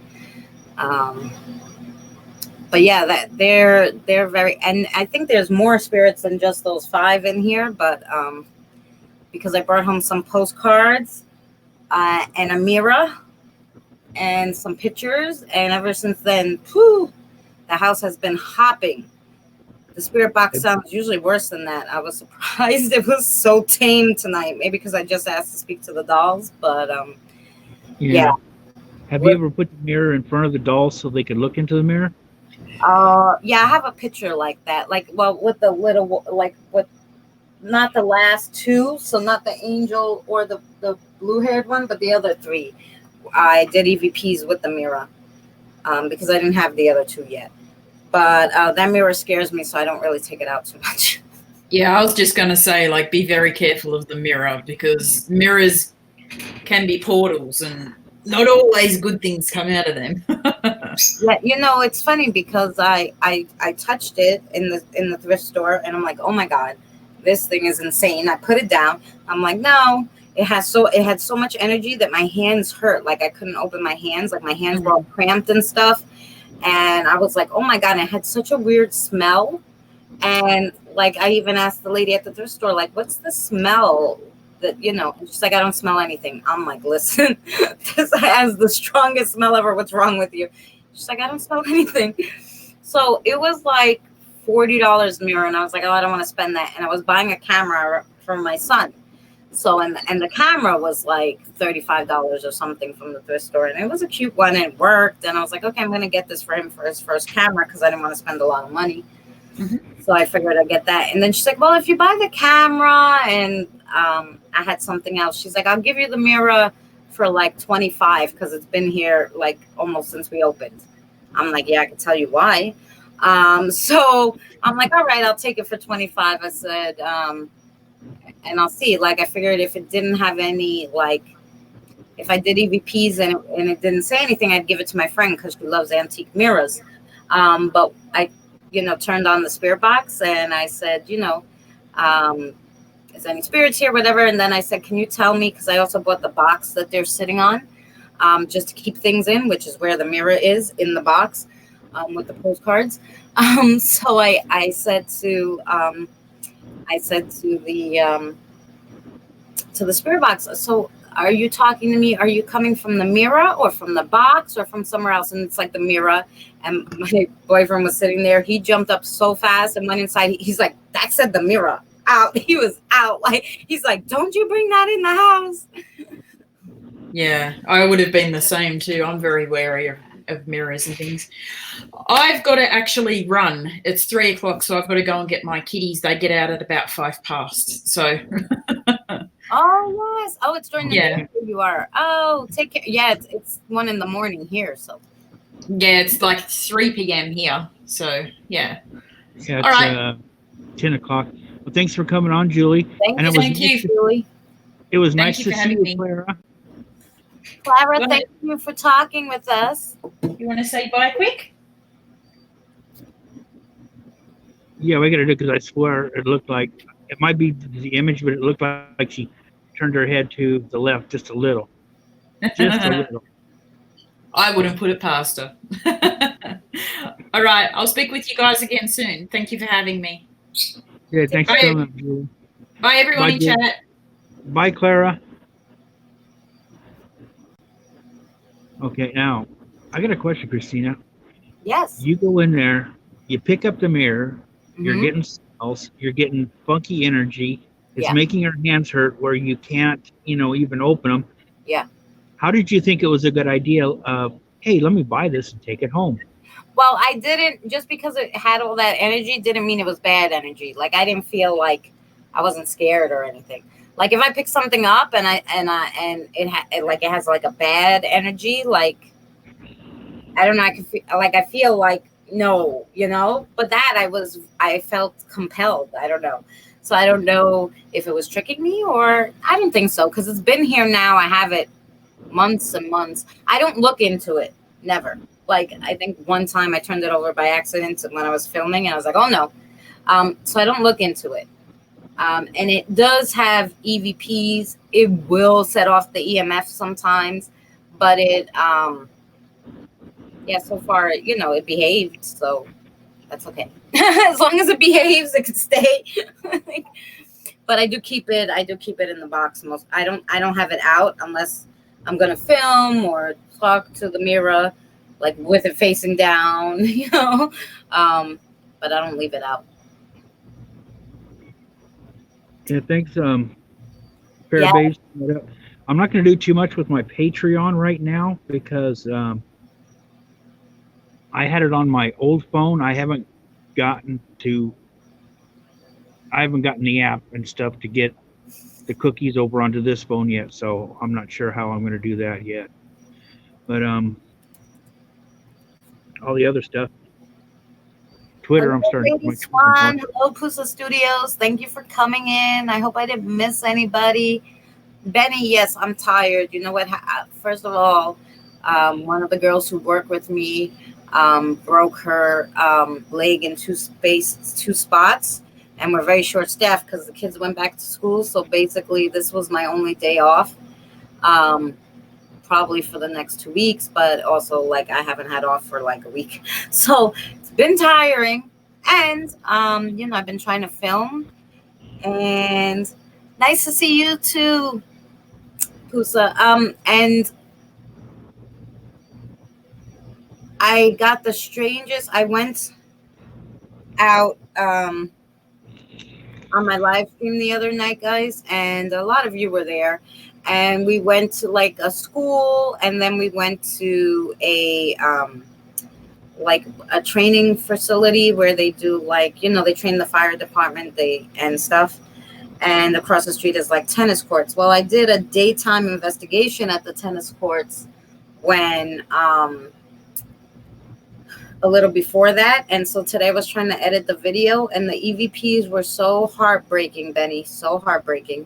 But yeah, that they're very, and I think there's more spirits than just those 5 in here, but because I brought home some postcards and a mirror and some pictures, and ever since then, the house has been hopping. The spirit box sounds usually worse than that. I was surprised it was so tame tonight. Maybe because I just asked to speak to the dolls, but yeah. Have you ever put the mirror in front of the dolls so they could look into the mirror? Yeah, I have a picture like that. Like, well, with the little, like, with not the last 2, so not the angel or the blue-haired one, but the other 3. I did EVPs with the mirror because I didn't have the other 2 yet. But that mirror scares me, so I don't really take it out too much. Yeah, I was just going to say, like, be very careful of the mirror, because mirrors can be portals and not always good things come out of them. Yeah, it's funny because I touched it in the thrift store, and I'm like, oh my God, this thing is insane. I put it down. I'm like, no, it had so much energy that my hands hurt. Like I couldn't open my hands. Like my hands were all cramped and stuff. And I was like, oh my God, and it had such a weird smell. And like, I even asked the lady at the thrift store, like, what's the smell that, and she's like, I don't smell anything. I'm like, listen, this has the strongest smell ever. What's wrong with you? She's like, I don't smell anything. So it was like $40 mirror. And I was like, oh, I don't want to spend that. And I was buying a camera for my son. So, and the camera was like $35 or something from the thrift store. And it was a cute one. And it worked. And I was like, okay, I'm going to get this for him for his first camera because I didn't want to spend a lot of money. So I figured I'd get that. And then she's like, well, if you buy the camera, and I had something else. She's like, I'll give you the mirror for like $25 because it's been here like almost since we opened. I'm like, yeah, I can tell you why. So I'm like, all right, I'll take it for $25. I said, and I'll see. Like, I figured if it didn't have any, like, if I did EVPs and it didn't say anything, I'd give it to my friend because she loves antique mirrors. But I, turned on the spirit box and I said, is any spirits here, whatever. And then I said, can you tell me, because I also bought the box that they're sitting on, just to keep things in, which is where the mirror is in the box, with the postcards. So I said to the spirit box, so are you talking to me? Are you coming from the mirror or from the box or from somewhere else? And it's like the mirror. And my boyfriend was sitting there. He jumped up so fast and went inside. He's like, that said the mirror. Out. He was out. Like, he's like, don't you bring that in the house. Yeah, I would have been the same too. I'm very wary of mirrors and things. I've got to actually run. It's 3:00, so I've got to go and get my kitties. They get out at about 5:15. So. Oh, yes. Oh, it's during the Yeah. day where you are. Oh, take care. Yeah, it's 1 a.m. here. So. Yeah, it's like 3 p.m. here. So, yeah. Yeah, it's All right. 10 o'clock. Well, thanks for coming on, Julie. Thank And you, Thank you. Julie. It was Thank nice you to for see having you, me. Clara. Clara, Go thank you for talking with us. You want to say bye quick? Yeah, we got to do, because I swear it looked like, it might be the image, but it looked like she turned her head to the left just a little. Just a little. I wouldn't put it past her. All right. I'll speak with you guys again soon. Thank you for having me. Yeah, thanks for Bye. coming, Julie. Bye, everyone Bye, in Julie. chat. Bye, Clara. Okay, now, I got a question, Christina. Yes. You go in there, you pick up the mirror, you're Mhm. getting smells, you're getting funky energy. It's Yeah. making your hands hurt where you can't, even open them. Yeah. How did you think it was a good idea of, hey, let me buy this and take it home? Well, I didn't, just because it had all that energy didn't mean it was bad energy. Like, I didn't feel like I wasn't scared or anything. Like, if I pick something up and it has like a bad energy, like, I don't know, I feel like no, but that I felt compelled. I don't know. So I don't know if it was tricking me, or I don't think so, because it's been here now. I have it months and months. I don't look into it. Never. Like, I think one time I turned it over by accident when I was filming, and I was like, oh no. So I don't look into it. And it does have EVPs. It will set off the EMF sometimes, but so far, it behaved. So that's okay. As long as it behaves, it can stay. But I do keep it in the box. I don't have it out unless I'm going to film or talk to the mirror, like with it facing down, but I don't leave it out. Yeah, thanks, Fairbanks. I'm not going to do too much with my Patreon right now because I had it on my old phone. I haven't gotten the app and stuff to get the cookies over onto this phone yet, so I'm not sure how I'm going to do that yet. But all the other stuff, Twitter, I'm starting to Lady Swan, hello, Pusa Studios. Thank you for coming in. I hope I didn't miss anybody. Benny, yes, I'm tired. You know what? First of all, one of the girls who work with me broke her leg in two spots, and we're very short staffed because the kids went back to school. So basically, this was my only day off, probably for the next 2 weeks. But also, like, I haven't had off for like a week, so it's been tiring. And I've been trying to film, and nice to see you too, Pusa. And I got the strangest. I went out on my live stream the other night, guys, and a lot of you were there. And we went to like a school, and then we went to a training facility where they do they train the fire department and stuff. And across the street is like tennis courts. Well, I did a daytime investigation at the tennis courts when a little before that. And so today I was trying to edit the video, and the EVPs were so heartbreaking, Benny, so heartbreaking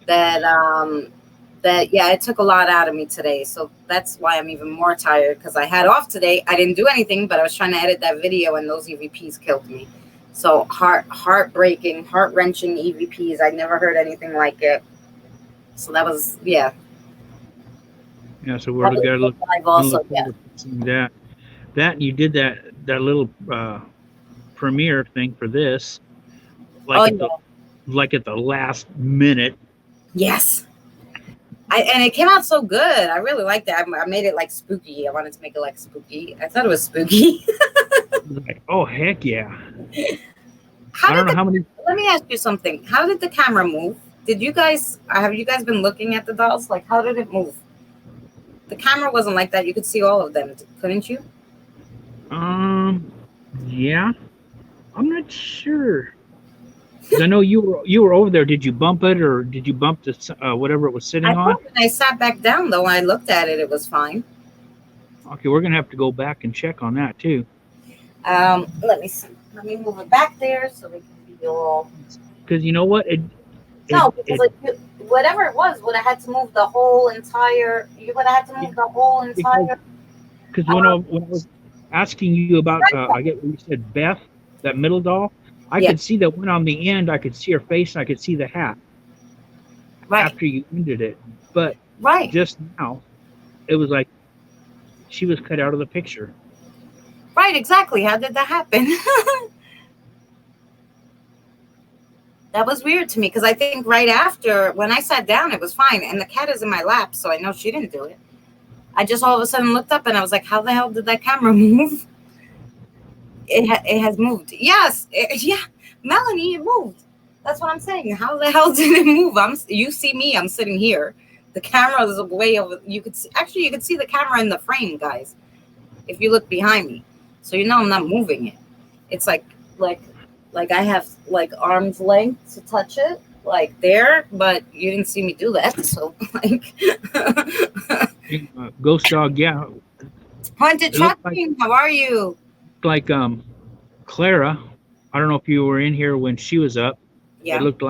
that it took a lot out of me today. So that's why I'm even more tired, because I had off today. I didn't do anything, but I was trying to edit that video, and those EVPs killed me. So heartbreaking, heart-wrenching EVPs. I never heard anything like it. So that was, yeah. Yeah, so we're That was gonna the look, live gonna also, look yeah. forward to seeing that. That and you did that little premiere thing for this, Oh like yeah. at the last minute. Yes. And it came out so good. I really liked it. I made it like spooky. I wanted to make it like spooky. I thought it was spooky. Like, oh heck yeah! How I don't did know the how many. Let me ask you something. How did the camera move? Did you guys have you guys been looking at the dolls? Like how did it move? The camera wasn't like that. You could see all of them, couldn't you? Yeah, I'm not sure. 'Cause I know you were over there. Did you bump it or did you bump the whatever it was I sitting on? thought when I sat back down though, when I looked at it, it was fine. Okay, we're gonna have to go back and check on that too. Let me see. Let me move it back there so we can be all. Because you know what? No, because like whatever it was, would have had to move the whole entire. You would have had to move the whole entire. Because when I was asking you about, I get what you said, Beth, that middle doll. I could see that one on the end. I could see her face. And I could see the hat Right. after you ended it. But Right. just now, it was like she was cut out of the picture. Right. Exactly. How did that happen? That was weird to me because I think right after when I sat down, it was fine, and the cat is in my lap, so I know she didn't do it. I just all of a sudden looked up and I was like, "How the hell did that camera move?" It has moved. Yes. Yeah. Melanie, it moved. That's what I'm saying. How the hell did it move? You see me, I'm sitting here. The camera is way over. You could see, actually, you could see the camera in the frame, guys, if you look behind me. So you know I'm not moving it. It's like I have like arm's length to touch it, like there, but you didn't see me do that. So like Ghost dog, yeah. Haunted Trucking, how are you? Like Clara, I don't know if you were in here when she was up. Yeah. It looked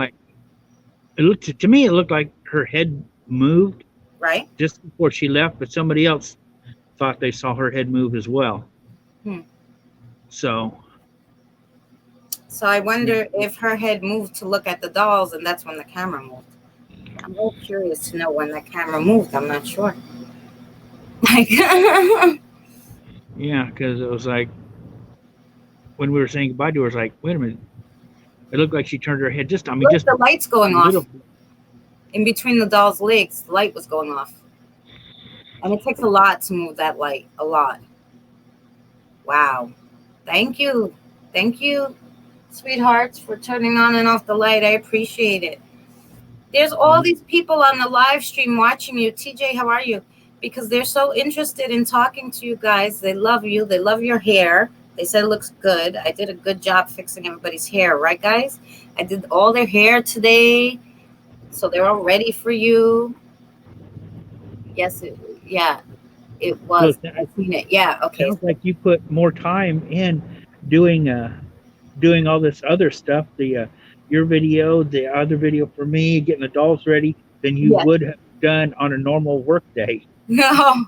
to me it looked like her head moved right just before she left, but somebody else thought they saw her head move as well. So I wonder if her head moved to look at the dolls and that's when the camera moved. I'm very curious to know when that camera moved. I'm not sure. Like yeah, because it was like when we were saying goodbye to her, it's like, wait a minute. It looked like she turned her head just the light's going off. Little. In between the doll's legs, the light was going off. And it takes a lot to move that light. A lot. Wow. Thank you. Thank you, sweethearts, for turning on and off the light. I appreciate it. There's all these people on the live stream watching you. TJ, how are you? Because they're so interested in talking to you guys. They love you. They love your hair. They said it looks good. I did a good job fixing everybody's hair, right, guys? I did all their hair today. So they're all ready for you. Yes, it was. I've seen it. Yeah, okay. Sounds like you put more time in doing all this other stuff, your video, the other video for me, getting the dolls ready, than you would have done on a normal work day. No.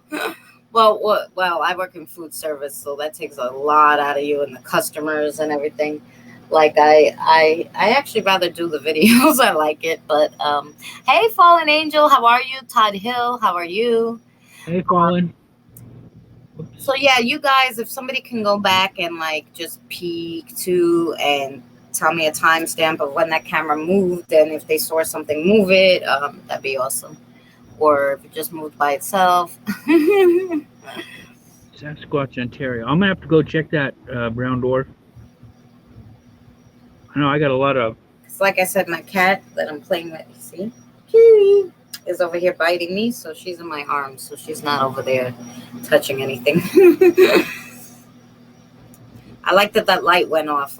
Well, I work in food service, so that takes a lot out of you and the customers and everything. Like I actually rather do the videos. I like it, but hey, Fallen Angel, how are you? Todd Hill, how are you? Hey, Fallen. So yeah, you guys, if somebody can go back and like just peek too and tell me a timestamp of when that camera moved, and if they saw something move it, that'd be awesome. Or if it just moved by itself. Sasquatch, Ontario. I'm gonna have to go check that brown dwarf. I know I got a lot of. It's like I said, my cat that I'm playing with, you see, Kitty, is over here biting me, so she's in my arms, so she's not over there touching anything. I like that light went off,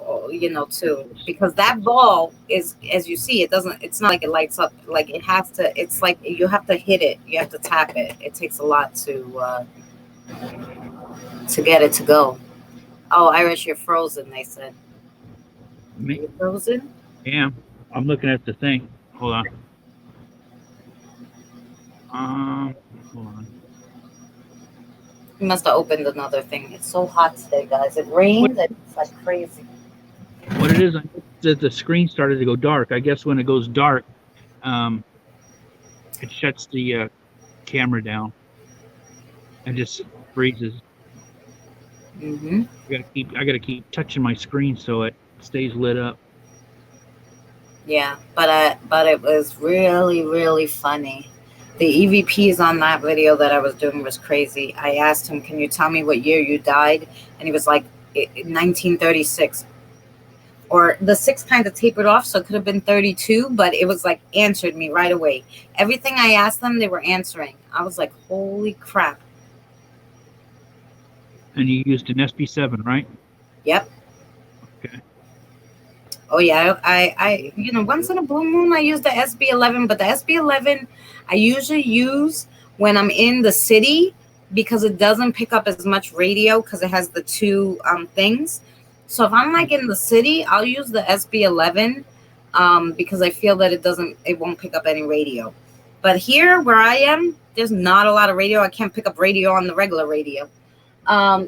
too, because that ball is, as you see, it's not like it lights up. Like it has to. It's like you have to hit it. You have to tap it. It takes a lot to get it to go. Oh, Irish, you're frozen. They said. You're frozen? Yeah, I'm looking at the thing. Hold on. Hold on. You must have opened another thing. It's so hot today, guys. It rained and it's like crazy. What it is, I noticed that the screen started to go dark. I guess when it goes dark, um, it shuts the camera down and just freezes. Hmm. I gotta keep touching my screen so it stays lit up. Yeah, but it was really really funny. The EVPs on that video that I was doing was crazy. I asked him, "Can you tell me what year you died?" And he was like, 1936." Or the six kind of tapered off, so it could have been 32, but it was like answered me right away. Everything I asked them, they were answering. I was like, holy crap. And you used an SP7, right? Yep. Okay. Oh yeah, once in a blue moon I use the SB11, but the SB11 I usually use when I'm in the city because it doesn't pick up as much radio because it has the two things. So if I'm like in the city, I'll use the SB11 because I feel that it won't pick up any radio. But here where I am, there's not a lot of radio. I can't pick up radio on the regular radio.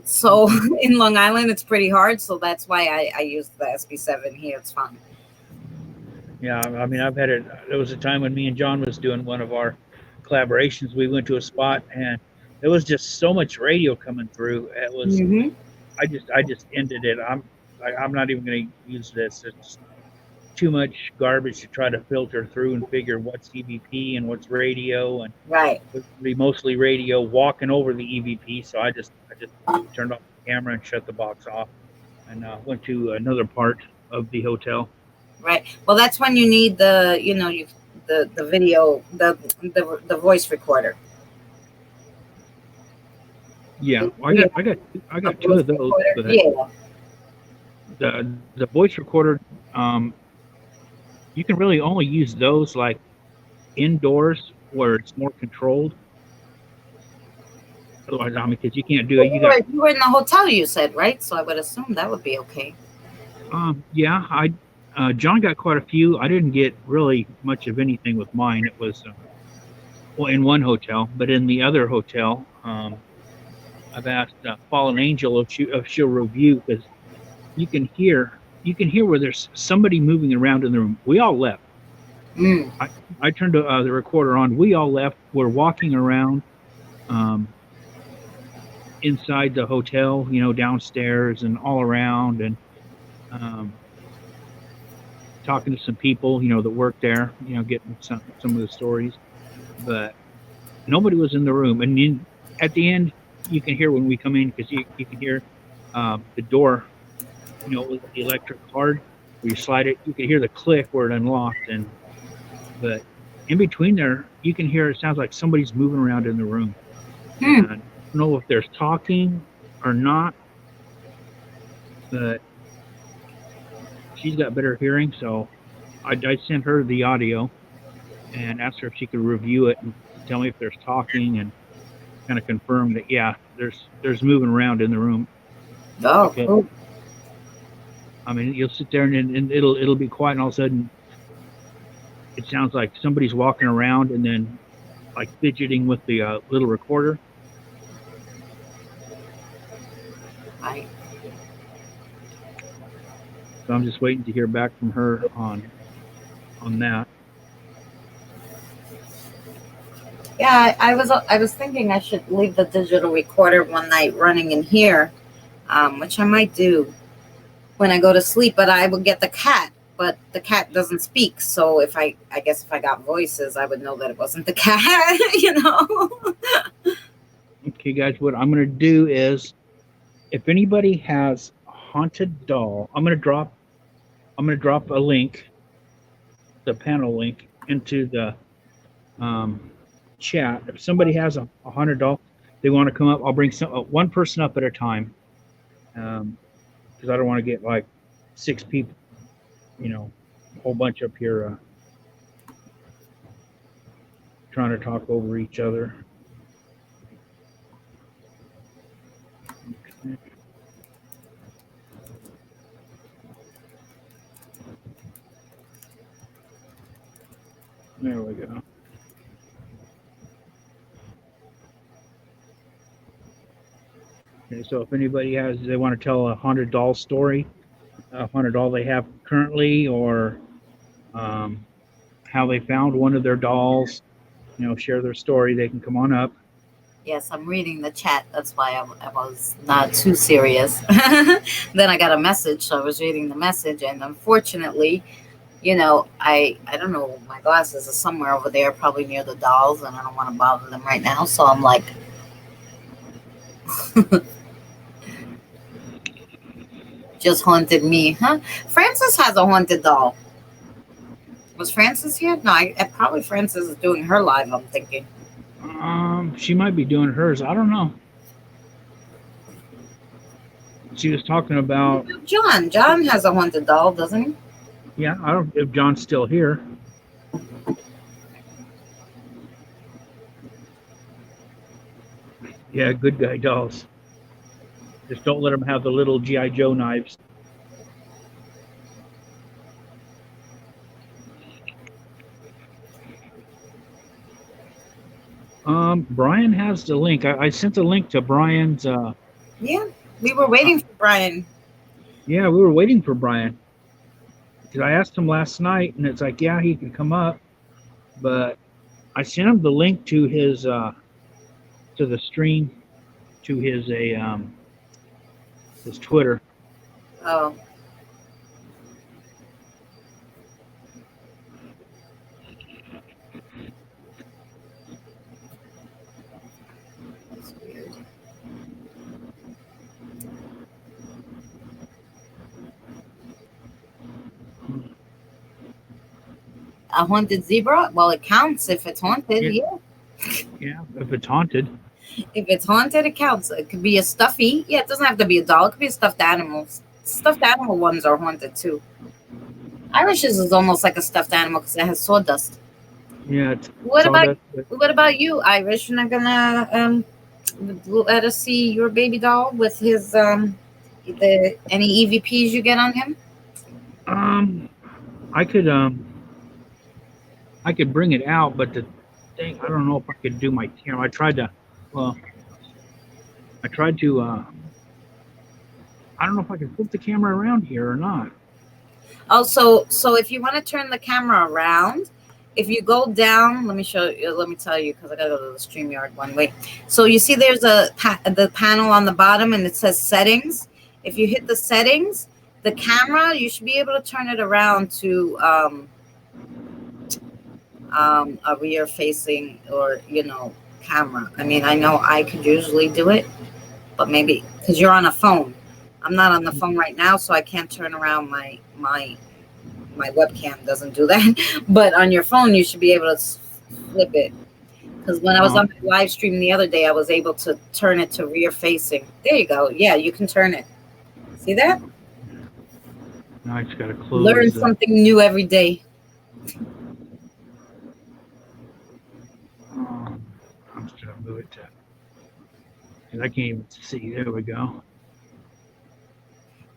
So in Long Island, it's pretty hard. So that's why I use the SB7 here. It's fun. Yeah, I mean, I've had it. There was a time when me and John was doing one of our collaborations. We went to a spot and there was just so much radio coming through. It was, Mm-hmm. I just ended it. I'm not even going to use this. It's too much garbage to try to filter through and figure what's EVP and what's radio, and Right. it would be mostly radio walking over the EVP. So I just turned off the camera and shut the box off, and went to another part of the hotel. Right. Well, that's when you need the video, the voice recorder. Yeah, Yeah. I got two of those, but Yeah. the voice recorder, you can really only use those like indoors where it's more controlled. Otherwise, I mean, because you can't do it. You were in the hotel, you said, right? So I would assume that would be okay. Yeah, John got quite a few. I didn't get really much of anything with mine. It was well, in one hotel, but in the other hotel, I've asked Fallen Angel if she'll review, because you can hear where there's somebody moving around in the room. We all left. Mm. I turned the recorder on. We all left. We're walking around inside the hotel, downstairs and all around, and talking to some people, that work there, getting some of the stories. But nobody was in the room. And then at the end, you can hear when we come in, because you can hear the door, with the electric card where you slide it. You can hear the click where it unlocked, but in between there, you can hear it sounds like somebody's moving around in the room. And I don't know if there's talking or not, but she's got better hearing, so I sent her the audio and asked her if she could review it and tell me if there's talking, and kind of confirm that there's moving around in the room. Oh, okay. Cool. I mean, you'll sit there and it'll be quiet, and all of a sudden it sounds like somebody's walking around and then like fidgeting with the little recorder. Right. So I'm just waiting to hear back from her on that. Yeah, I was thinking I should leave the digital recorder one night running in here, which I might do when I go to sleep. But I would get the cat, but the cat doesn't speak. So I guess if I got voices, I would know that it wasn't the cat. Okay, guys, what I'm going to do is, if anybody has a haunted doll, I'm going to drop a link, the panel link, into the chat. If somebody has a haunted doll, they want to come up, I'll bring one person up at a time, because I don't want to get like 6 people, a whole bunch up here trying to talk over each other. Okay. There we go. Okay, so if anybody they want to tell a haunted doll story, haunted doll they have currently, or how they found one of their dolls, share their story, they can come on up. Yes, I'm reading the chat. That's why I was not too serious. Then I got a message, so I was reading the message, and unfortunately, I don't know. My glasses are somewhere over there, probably near the dolls, and I don't want to bother them right now. So I'm like, just haunted me, huh? Frances has a haunted doll. Was Frances here? No, probably Frances is doing her live. I'm thinking. She might be doing hers. I don't know. She was talking about John. John has a haunted doll, doesn't he? Yeah, I don't know if John's still here. Yeah, good guy dolls. Just don't let them have the little G.I. Joe knives. Brian has the link. I sent the link to Brian's. Yeah, we were waiting for Brian. Yeah, we were waiting for Brian. Because I asked him last night, and it's like, yeah, he can come up. But I sent him the link to his to the stream, to his Twitter. Oh. That's weird. A haunted zebra? Well, it counts if it's haunted. Yeah. Yeah, if it's haunted. If it's haunted, it counts. It could be a stuffy. Yeah, it doesn't have to be a doll. It could be a stuffed animal. Stuffed animal ones are haunted too. Irish's is almost like a stuffed animal because it has sawdust. Yeah. What about you, Irish? You're not gonna let us see your baby doll with his any EVPs you get on him? I could bring it out, but the thing, I don't know if I could do my camera. I tried to I don't know if I can flip the camera around here or not. Oh, so if you want to turn the camera around, if you go down, let me tell you, because I gotta go to the StreamYard one. Wait. So you see there's the panel on the bottom and it says settings. If you hit the settings, the camera, you should be able to turn it around to a rear facing or camera. I mean, I know I could usually do it, but maybe because you're on a phone. I'm not on the phone right now, so I can't turn around my webcam doesn't do that. But on your phone, you should be able to flip it. Because when I was on my live stream the other day, I was able to turn it to rear facing. There you go. Yeah, you can turn it. See that? Now I just gotta close. Learn something new every day. I'm just gonna move it to. I can't even see. There we go.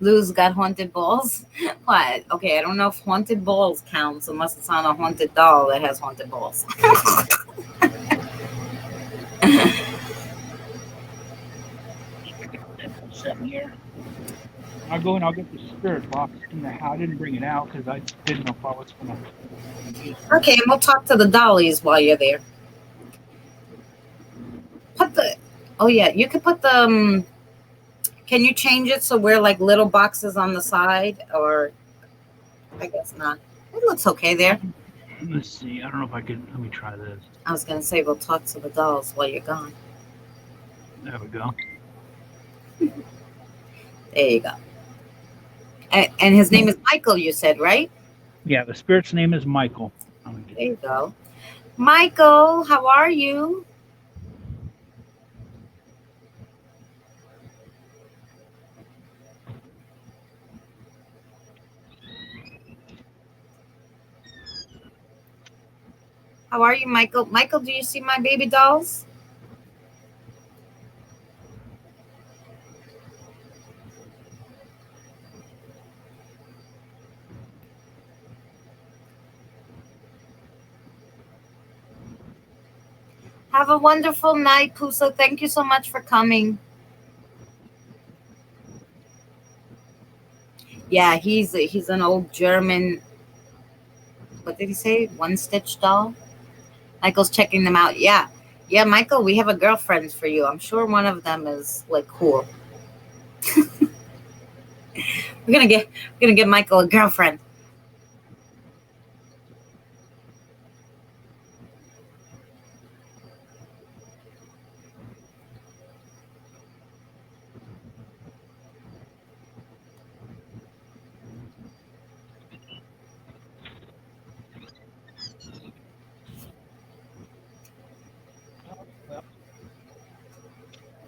Lou's got haunted balls. What? Okay, I don't know if haunted balls counts unless it's on a haunted doll that has haunted balls. Here. I'll go and I'll get the spirit box in the house. I didn't bring it out because I didn't know if I was gonna. Okay, and we'll talk to the dollies while you're there. Oh yeah, you could put the. Can you change it so we're like little boxes on the side, or I guess not. It looks okay there. Let's see. I don't know if I could. Let me try this. I was gonna say we'll talk to the dolls while you're gone. There we go. There you go. And his name is Michael, you said, right? Yeah, the spirit's name is Michael. There you go. Michael, how are you? How are you, Michael? Michael, do you see my baby dolls? Have a wonderful night, Pusa. Thank you so much for coming. Yeah, he's an old German. What did he say? One stitch doll. Michael's checking them out. Yeah, yeah, Michael, we have a girlfriend for you. I'm sure one of them is like cool. We're gonna get Michael a girlfriend.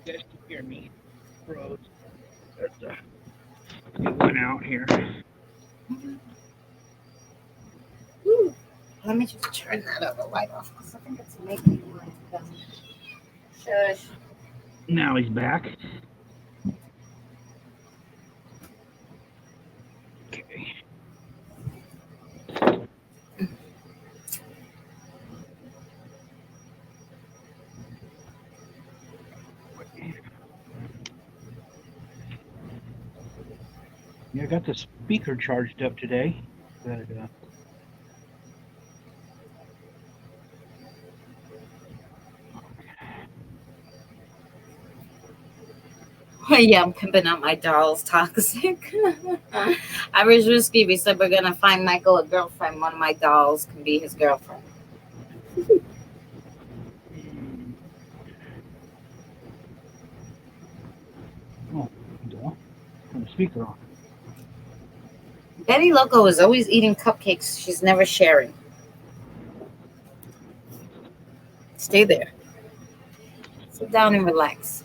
You guys can hear me. Froze. It went out here. Ooh, let me just turn that other light off because I think it's making like shush. Now he's back. Okay. Yeah, I got the speaker charged up today. But, Yeah, I'm pimping out my dolls. Toxic. I was risky. We said we're gonna find Michael a girlfriend. One of my dolls can be his girlfriend. oh, turn the speaker on. Betty Loco is always eating cupcakes. She's never sharing. Stay there. Sit down and relax.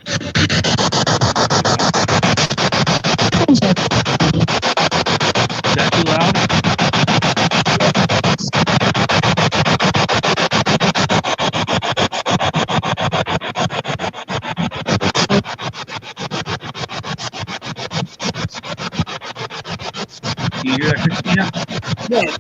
Is that too loud? Do you hear that, Christina? Yeah.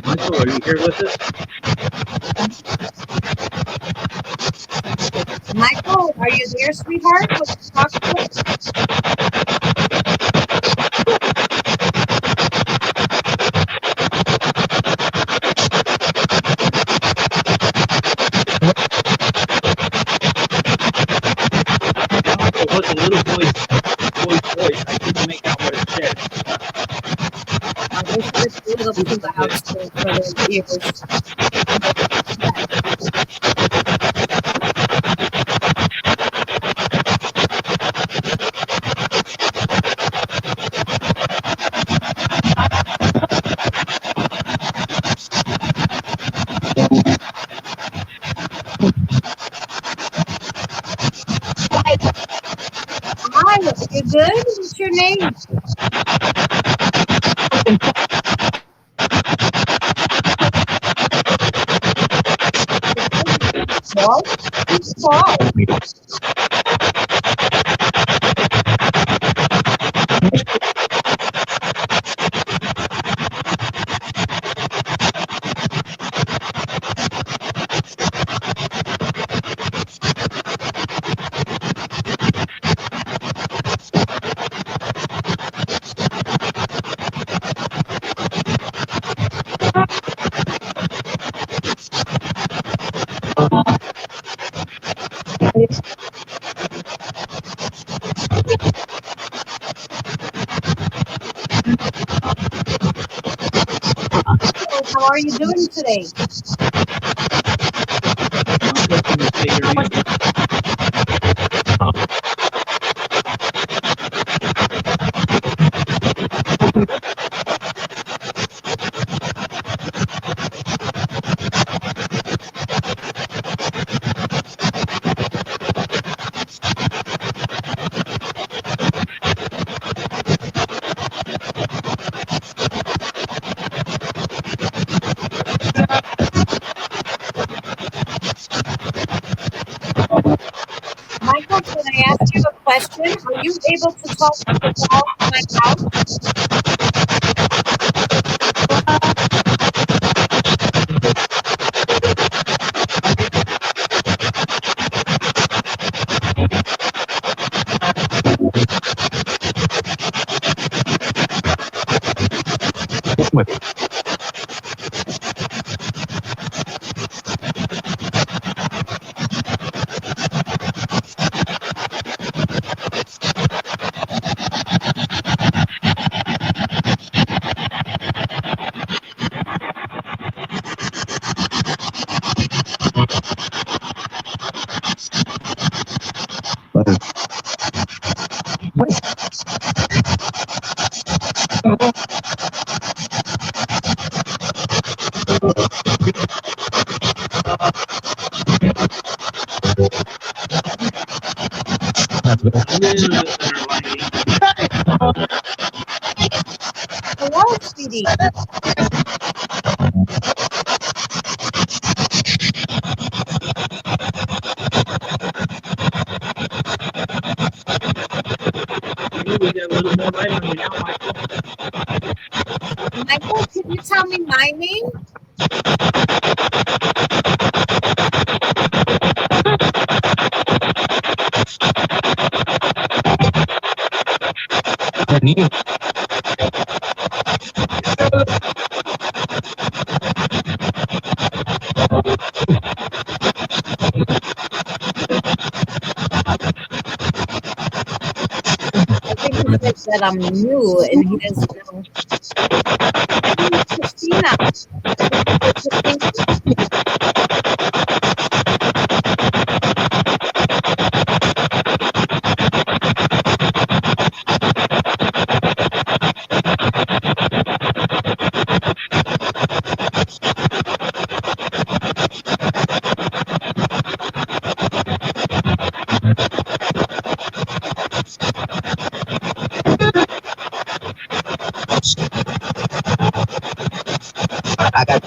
Michael, are you here with us? Michael, are you there, sweetheart? Let's talk to us. It was a little voice. I couldn't make out what it said. It's a little too loud still for their ears. Hi, you good? What's your name? Paul? Who's Paul? How are you doing today? Michael, can I ask you a question? Are you able to talk to the dog my house. Hello, sweetie. We got a little more light on you now, Michael. Michael, can you tell me my name? I think he said that I'm new and he doesn't know. Christina. I got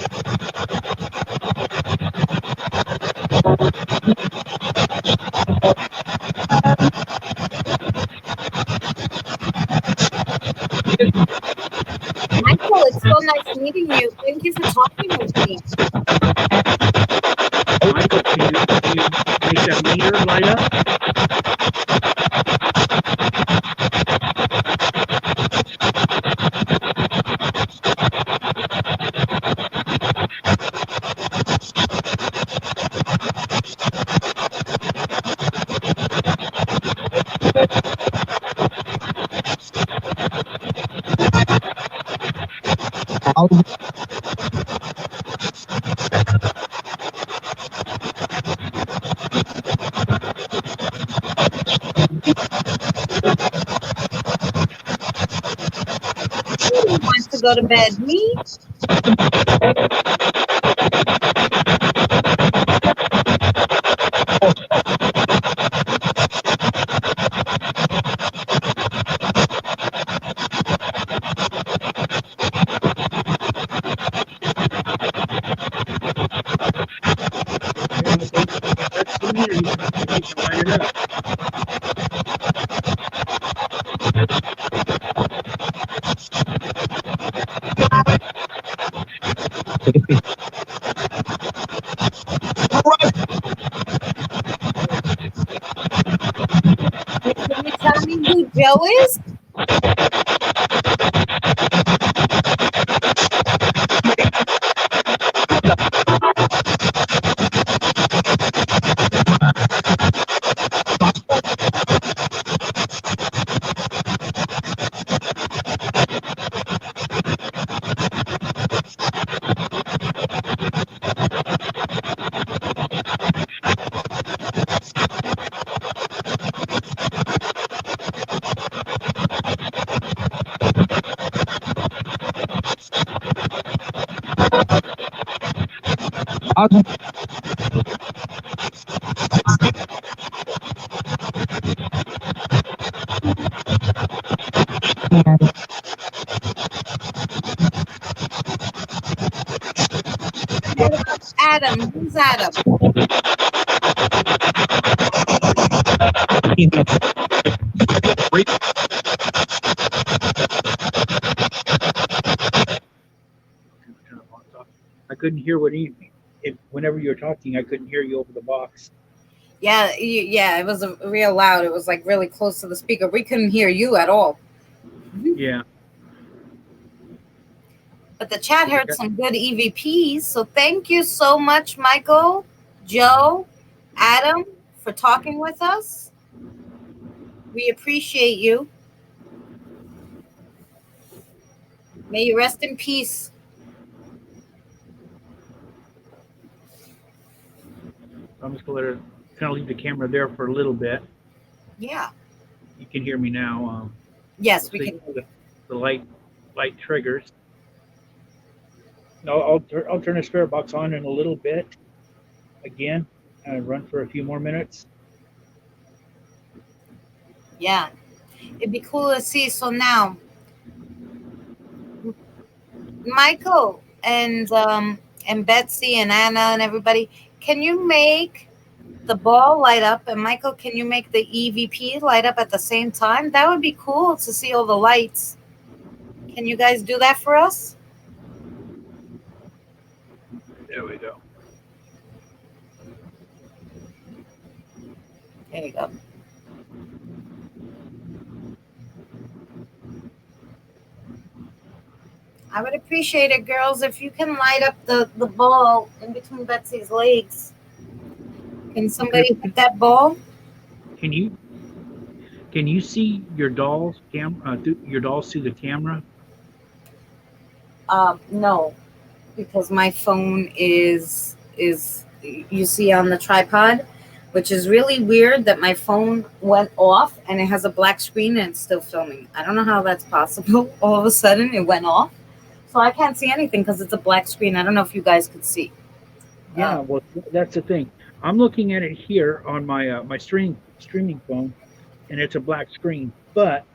Michael, it's so nice meeting you. Thank you for talking with me. Michael, can you make that meter light up? Who wants to go to bed? Me? That's the meter. You can light it up. Can you tell me who Joe is? Adam. Who's Adam? whenever you were talking, I couldn't hear you over the box. Yeah, yeah, it was real loud. It was like really close to the speaker. We couldn't hear you at all. Yeah. But the chat heard some good EVPs. So thank you so much, Michael, Joe, Adam, for talking with us. We appreciate you. May you rest in peace. I'm just going to kind of leave the camera there for a little bit. Yeah. You can hear me now. Yes, we can. The light triggers. No, I'll turn the spirit box on in a little bit again and run for a few more minutes. Yeah, it'd be cool to see. So now, Michael and Betsy and Anna and everybody, can you make the ball light up? And Michael, can you make the EVP light up at the same time? That would be cool to see all the lights. Can you guys do that for us? There we go. There you go. I would appreciate it, girls, if you can light up the ball in between Betsy's legs. Can somebody hit that ball? Can you see your doll's your dolls through the camera? No, because my phone is you see on the tripod, which is really weird that my phone went off and it has a black screen and it's still filming. I don't know how that's possible. All of a sudden it went off. So I can't see anything because it's a black screen. I don't know if you guys could see. Yeah, well, that's the thing. I'm looking at it here on my my streaming phone, and it's a black screen. But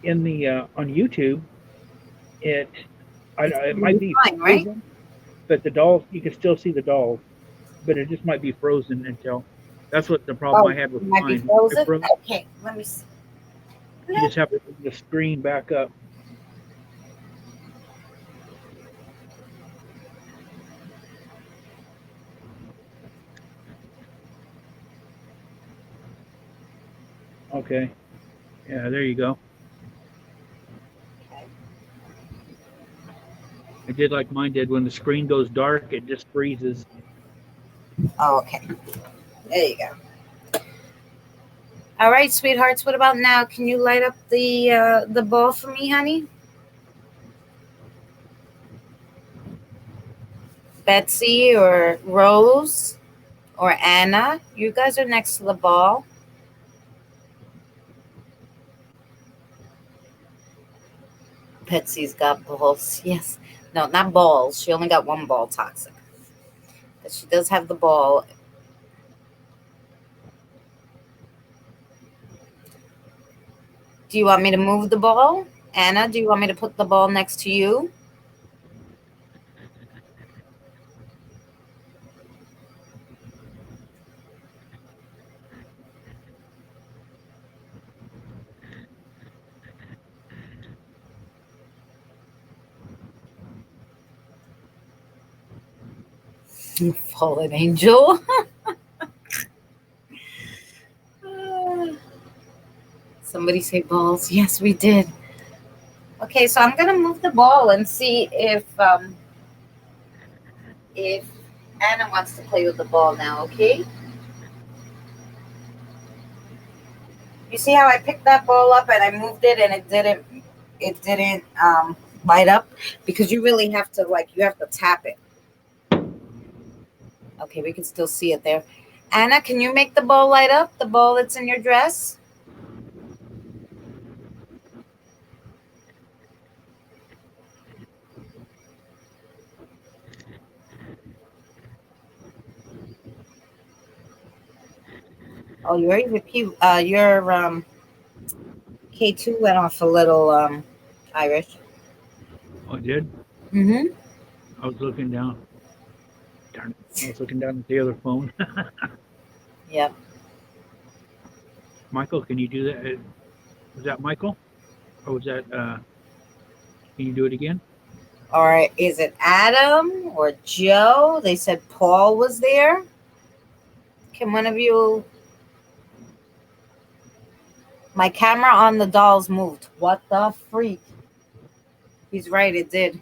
in the on YouTube, it might be fine, right? frozen, but the dolls, you can still see the dolls, but it just might be frozen until. That's what the problem I had with it might be mine. frozen. Okay, let me see. You just have to bring the screen back up. Okay. Yeah, there you go. Okay. I did like mine did. When the screen goes dark, it just freezes. Oh, okay. There you go. All right, sweethearts. What about now? Can you light up the ball for me, honey? Betsy or Rose or Anna, you guys are next to the ball. Betsy's got balls. Yes. No, not balls. She only got one ball toxic. But she does have the ball. Do you want me to move the ball? Anna, do you want me to put the ball next to you? Fallen angel. Somebody say balls. Yes, we did. Okay, so I'm gonna move the ball and see if Anna wants to play with the ball now. Okay. You see how I picked that ball up and I moved it and it didn't light up, because you really have to you have to tap it. Okay, we can still see it there. Anna, can you make the ball light up? The ball that's in your dress? Oh, your EVP, your K2 went off a little, Irish. Oh, it did? Mm-hmm. I was looking down. Darn it. I was looking down at the other phone. Yep. Michael, can you do that? Was that Michael? Or was that, can you do it again? Or is it Adam or Joe? They said Paul was there. Can one of you? My camera on the dolls moved. What the freak? He's right, it did.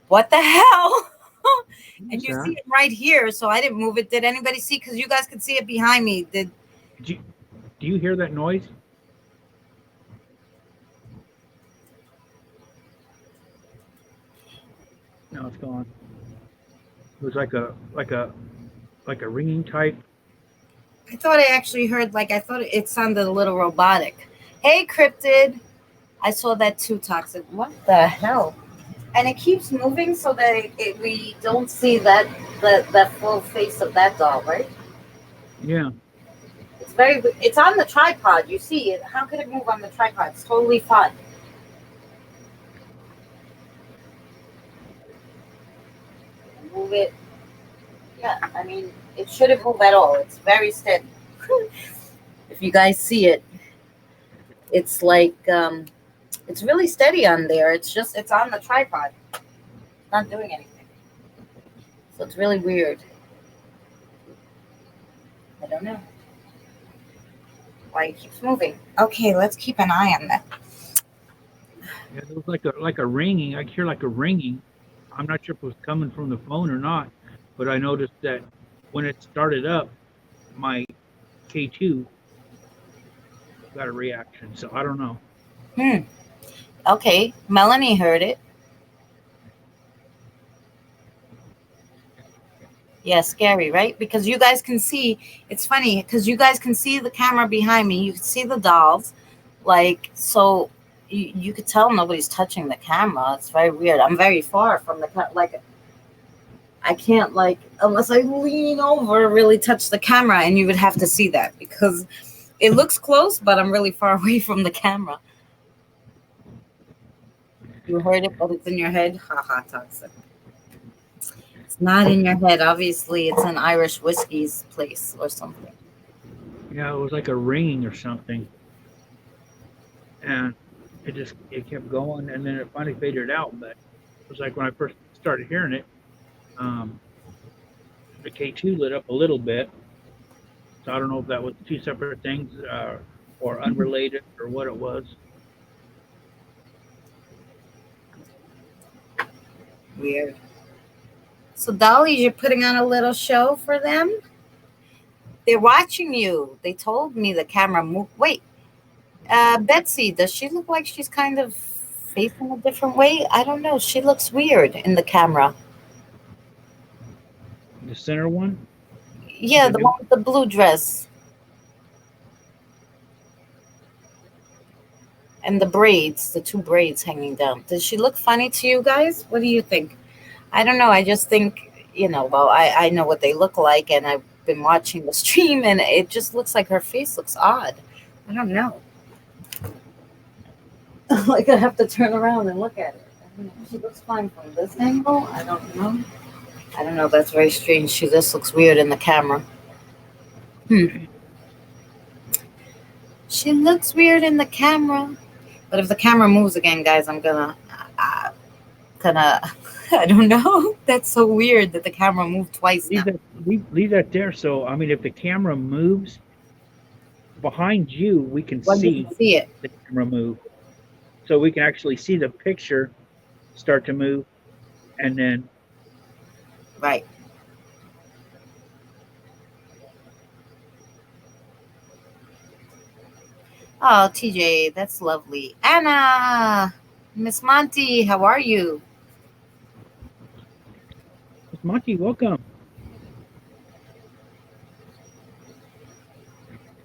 What the hell? And you see it right here, so I didn't move it. Did anybody see? Because you guys could see it behind me. Do you hear that noise? No, it's gone. It was like a ringing type. I thought I actually heard, I thought it sounded a little robotic. Hey, Cryptid. I saw that too, Toxic. What the hell? And it keeps moving so that we don't see that full face of that doll, right? Yeah. It's on the tripod. You see it. How could it move on the tripod? It's totally fine. Move it. Yeah, I mean, it shouldn't move at all. It's very steady. If you guys see it, it's it's really steady on there. It's on the tripod. It's not doing anything. So it's really weird. I don't know why it keeps moving. Okay, let's keep an eye on that. Yeah, it was like a ringing. I hear like a ringing. I'm not sure if it was coming from the phone or not, but I noticed that when it started up, my K2 got a reaction. So I don't know. Okay, Melanie heard it. Yeah, scary, right? Because you guys can see, it's funny, because you guys can see the camera behind me. You can see the dolls. So you could tell nobody's touching the camera. It's very weird. I'm very far from the camera. I can't, unless I lean over, really touch the camera, and you would have to see that because it looks close, but I'm really far away from the camera. You heard it, but it's in your head. Haha, Toxic. It's not in your head. Obviously, it's an Irish whiskey's place or something. Yeah, it was like a ringing or something. And it kept going, and then it finally faded out. But it was like when I first started hearing it, the K2 lit up a little bit. So I don't know if that was two separate things or unrelated or what it was. Weird. So, Dolly, you're putting on a little show for them? They're watching you. They told me the camera moved. Wait, Betsy, does she look like she's kind of facing a different way? I don't know. She looks weird in the camera. The center one? Yeah, the one with the blue dress. And the braids, the two braids hanging down. Does she look funny to you guys? What do you think? I don't know. I just think, well, I know what they look like, and I've been watching the stream, and it just looks like her face looks odd. I don't know. I have to turn around and look at it. I don't know. She looks fine from this angle. I don't know. I don't know. That's very strange. She just looks weird in the camera. She looks weird in the camera. But if the camera moves again, guys, I'm gonna I don't know. That's so weird that the camera moved twice now. Leave that there. So, I mean, if the camera moves behind you, we can see it. The camera move. So we can actually see the picture start to move, and then. Right. Oh, TJ, that's lovely. Anna, Miss Monty, how are you? Miss Monty, welcome.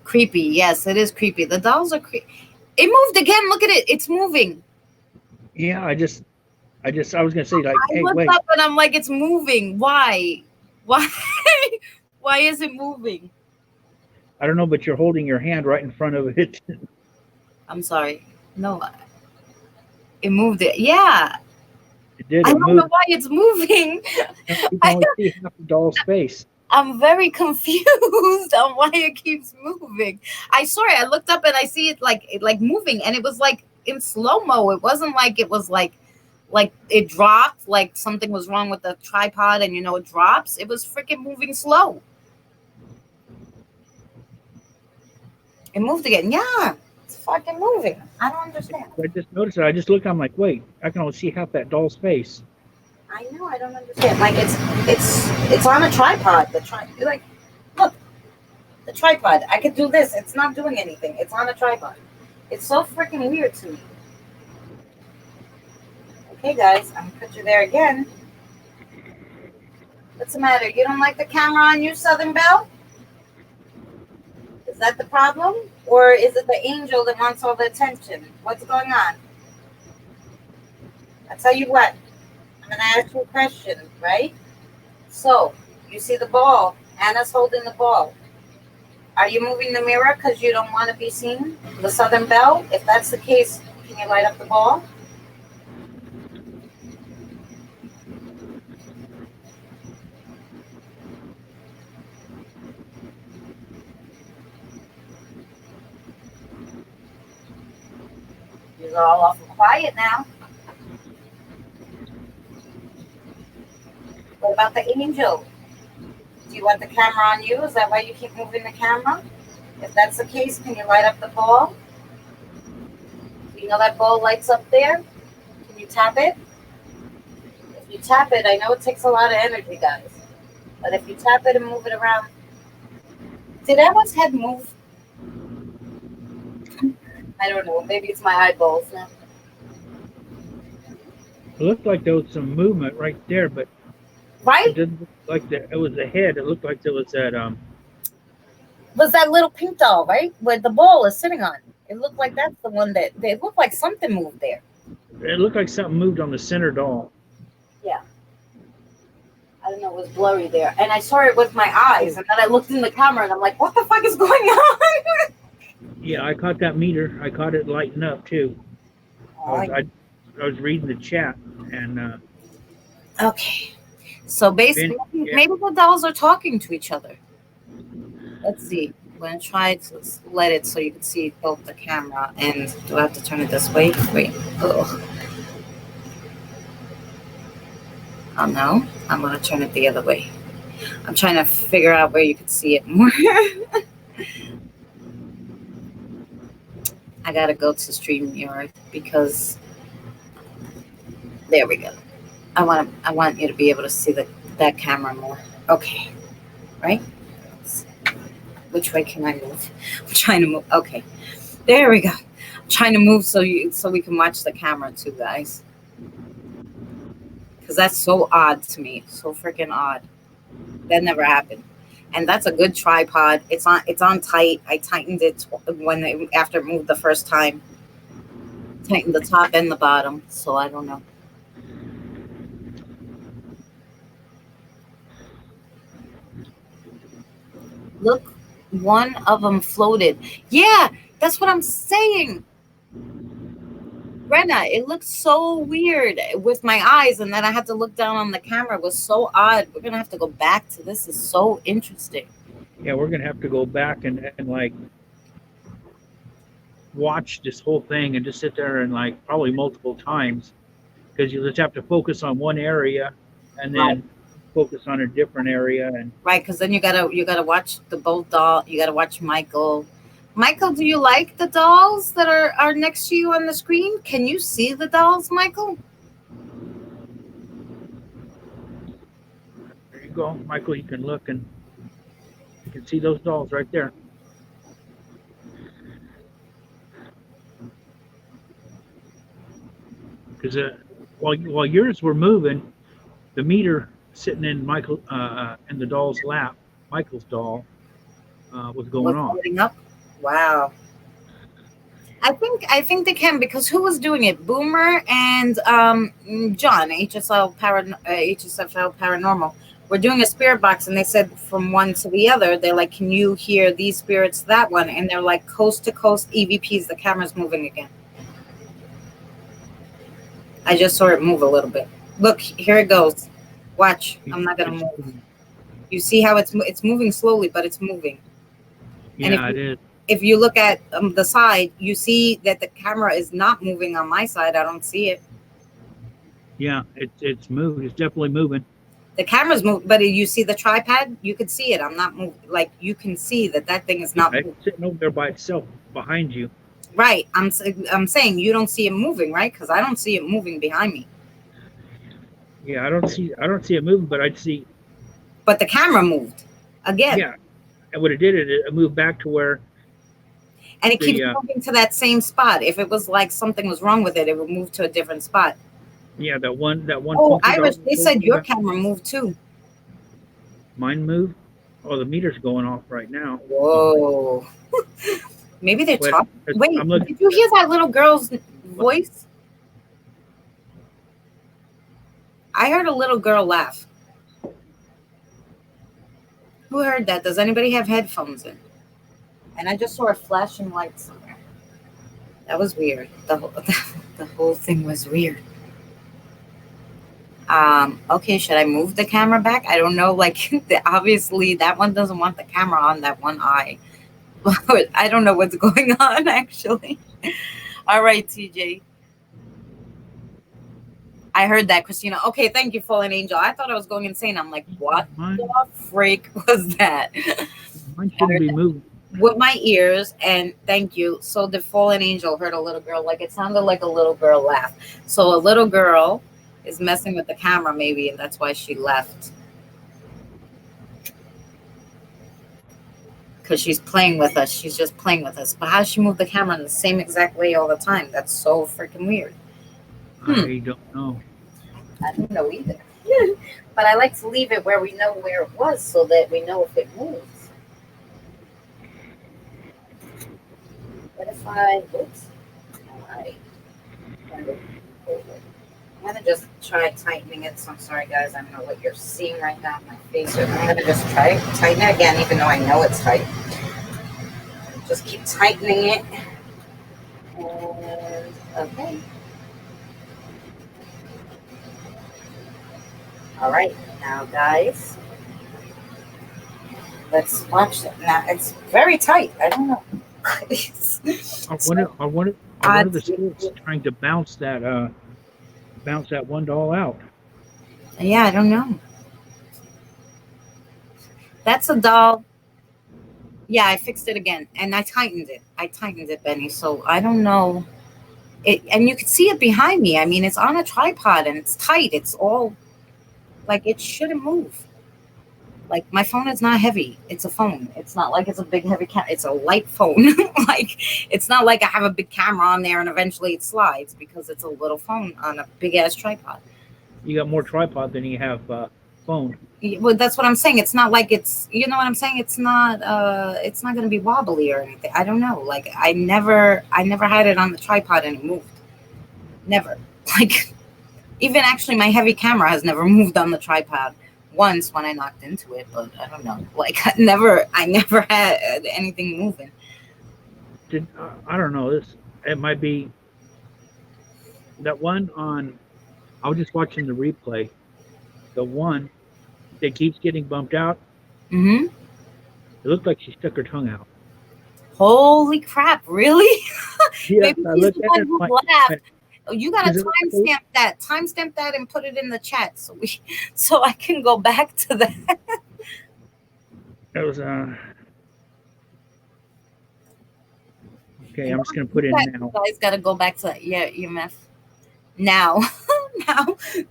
Creepy. Yes, it is creepy. The dolls are creepy. It moved again. Look at it. It's moving. Yeah, I was gonna say, hey, looked wait. up and I'm like, it's moving. Why? Why is it moving? I don't know, but you're holding your hand right in front of it. I'm sorry. No, it moved it. Yeah. It did. I don't know why it's moving. You can only see half the doll's face. I'm very confused on why it keeps moving. I saw it. I looked up and I see it like moving, and it was like in slow-mo. It wasn't like it was like like it dropped, like something was wrong with the tripod, and it drops. It was freaking moving slow. It moved again. Yeah, it's fucking moving. I don't understand. I just noticed it. I just looked. I'm like, wait, I can only see half that doll's face. I know. I don't understand. Like it's on a tripod. Like, look, the tripod. I could do this. It's not doing anything. It's on a tripod. It's so freaking weird to me. Okay, guys, I'm gonna put you there again. What's the matter? You don't like the camera on you, Southern Belle? Is that the problem? Or is it the angel that wants all the attention? What's going on? I'll tell you what. I'm going to ask you a question, right? So, you see the ball. Anna's holding the ball. Are you moving the mirror because you don't want to be seen? The Southern Belle? If that's the case, can you light up the ball? You're all awful quiet now. What about the angel? Do you want the camera on you? Is that why you keep moving the camera? If that's the case, can you light up the ball? Do you know that ball lights up there? Can you tap it? If you tap it, I know it takes a lot of energy, guys. But if you tap it and move it around. Did everyone's head move? I don't know. Maybe it's my eyeballs now. It looked like there was some movement right there, but right? It didn't look like it was the head. It looked like there was that was that little pink doll, right? Where the ball is sitting on. It looked like that's the one that it looked like something moved there. It looked like something moved on the center doll. Yeah. I don't know, it was blurry there. And I saw it with my eyes, and then I looked in the camera and I'm like, what the fuck is going on? Yeah, I caught that meter. I caught it lighting up too. I was reading the chat and okay. So basically, maybe the dolls are talking to each other. Let's see. I'm going to try to let it so you can see both the camera. And do I have to turn it this way? Wait. Oh no. I'm going to turn it the other way. I'm trying to figure out where you can see it more. I got to go to StreamYard because there we go. I want you to be able to see that camera more. Okay. Right? Which way can I move? I'm trying to move. Okay. There we go. I'm trying to move so we can watch the camera too, guys. Because that's so odd to me. So freaking odd. That never happened. And that's a good tripod. It's on tight. I tightened it after it moved the first time. Tightened the top and the bottom. So I don't know. Look, one of them floated. Yeah, that's what I'm saying. Brenna, it looks so weird with my eyes, and then I had to look down on the camera. It was so odd. We're going to have to go back to this. It's so interesting. Yeah, we're going to have to go back and like watch this whole thing and just sit there and like probably multiple times because you just have to focus on one area and then focus on a different area and right, because then you gotta watch the both doll. You gotta watch Michael. Michael, do you like the dolls that are next to you on the screen? Can you see the dolls, Michael? There you go, Michael. You can look and you can see those dolls right there. Because while yours were moving, the meter sitting in Michael in the doll's lap, Michael's doll, was going off. Up? Wow. I think they can, because who was doing it? Boomer and John, HSFL Paranormal. We're doing a spirit box, and they said from one to the other, they're like, can you hear these spirits, that one? And they're like coast to coast EVPs. The camera's moving again. I just saw it move a little bit. Look, here it goes. Watch. I'm not gonna move. You see how it's moving slowly, but it's moving. Yeah, it is. If you look at the side, you see that the camera is not moving on my side. I don't see it. Yeah, it's moved. It's definitely moving. The camera's moved, but you see the tripod? You can see it. I'm not moving. Like, you can see that thing is not moving. It's sitting over there by itself behind you. Right. I'm saying you don't see it moving, right? Because I don't see it moving behind me. Yeah, I don't see it moving, but I'd see. But the camera moved again. Yeah, and what it did, it moved back to where. And it keeps moving to that same spot. If it was like something was wrong with it, it would move to a different spot. Yeah, that one. Oh, Irish, they said your camera moved too. Mine moved. Oh, the meter's going off right now. Whoa. Maybe they're talking. Wait, did you hear that little girl's voice? I heard a little girl laugh. Who heard that? Does anybody have headphones in? And I just saw a flashing light somewhere. That was weird. The whole thing was weird. Okay, should I move the camera back? I don't know. Like, obviously, that one doesn't want the camera on that one eye. I don't know what's going on, actually. All right, TJ. I heard that, Christina. Okay, thank you, Fallen Angel. I thought I was going insane. I'm like, what the freak was that? Mine shouldn't be moving. With my ears, and thank you. So the Fallen Angel heard a little girl, like it sounded like a little girl laugh. So a little girl is messing with the camera, maybe, and that's why she left. Because she's playing with us. She's just playing with us. But how does she move the camera in the same exact way all the time? That's so freaking weird. I don't know. I don't know either. But I like to leave it where we know where it was so that we know if it moves. What if oops. All right. I'm going to just try tightening it. So I'm sorry, guys. I don't know what you're seeing right now in my face. I'm going to just try to tighten it again, even though I know it's tight. Just keep tightening it. And, okay. All right. Now, guys, let's watch it. Now, it's very tight. I don't know. I wonder the spirit's trying to bounce that one doll out. Yeah, I don't know. That's a doll. Yeah, I fixed it again, and I tightened it, Benny. So I don't know. And you can see it behind me. I mean, it's on a tripod and it's tight. It's all like it shouldn't move. Like, my phone is not heavy. It's a phone. It's not like it's a big heavy camera. It's a light phone. Like, it's not like I have a big camera on there and eventually it slides, because it's a little phone on a big ass tripod. You got more tripod than you have phone. Well, that's what I'm saying. It's not like it's, you know what I'm saying? It's not going to be wobbly or anything. I don't know. Like, I never had it on the tripod and it moved. Never. Like, even actually my heavy camera has never moved on the tripod. Once when I knocked into it, but I don't know. Like, I never had anything moving. I don't know. It might be that one on. I was just watching the replay. The one that keeps getting bumped out. Mm-hmm. It looked like she stuck her tongue out. Holy crap! Really? Yeah, maybe she's the one who laughed. You gotta timestamp that and put it in the chat so I can go back to that. That was okay. I'm just gonna put it in now. You guys gotta go back to that. Yeah, EMF. Now,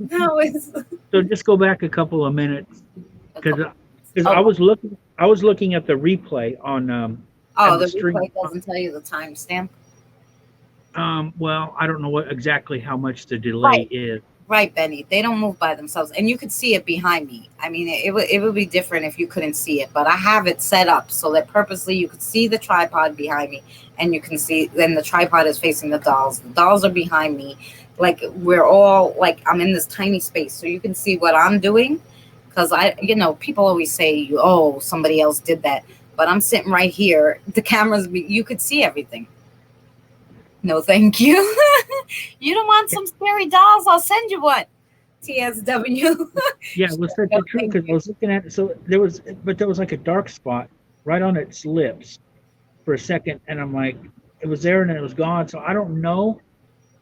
now is. So just go back a couple of minutes because I was looking at the replay on the replay doesn't tell you the timestamp. Well, I don't know exactly how much the delay is. Right, Benny. They don't move by themselves, and you could see it behind me. I mean, it would be different if you couldn't see it, but I have it set up so that purposely you could see the tripod behind me, and you can see then the tripod is facing the dolls. The dolls are behind me. Like, we're all like, I'm in this tiny space, so you can see what I'm doing. Because people always say, oh, somebody else did that, but I'm sitting right here. The cameras, you could see everything. No, thank you. You don't want some scary dolls? I'll send you one. TSW. Yeah, well, that's the truth, because I was looking at it. So there was like a dark spot right on its lips for a second, and I'm like, it was there and then it was gone. So I don't know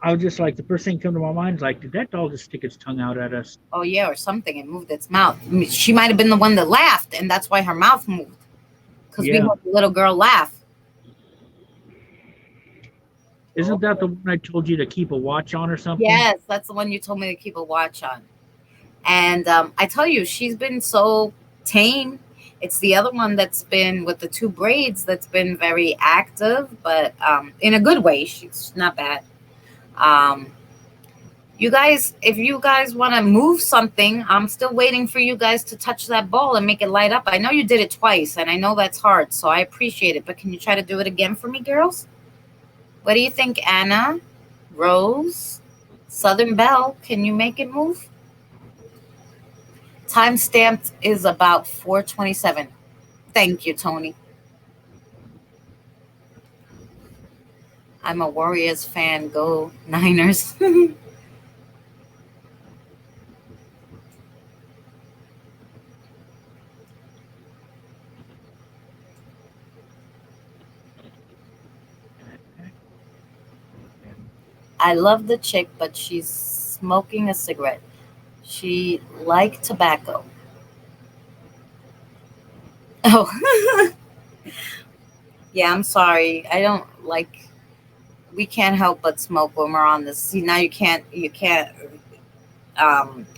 I was just like, the first thing come to my mind is like, did that doll just stick its tongue out at us? Oh yeah, or something. It moved its mouth. She might have been the one that laughed, and that's why her mouth moved. Because we Yeah. heard the little girl laugh. Isn't that the one I told you to keep a watch on or something? Yes, that's the one you told me to keep a watch on. And I tell you, she's been so tame. It's the other one that's been with the two braids that's been very active, but in a good way. She's not bad. You guys, if you guys want to move something, I'm still waiting for you guys to touch that ball and make it light up. I know you did it twice, and I know that's hard, so I appreciate it. But can you try to do it again for me, girls? What do you think, Anna, Rose, Southern Belle? Can you make it move? Time stamped is about 4:27. Thank you, Tony. I'm a Warriors fan. Go Niners. I love the chick, but she's smoking a cigarette. She liked tobacco. Oh, yeah, I'm sorry. I don't like, we can't help but smoke when we're on this. See, now you can't,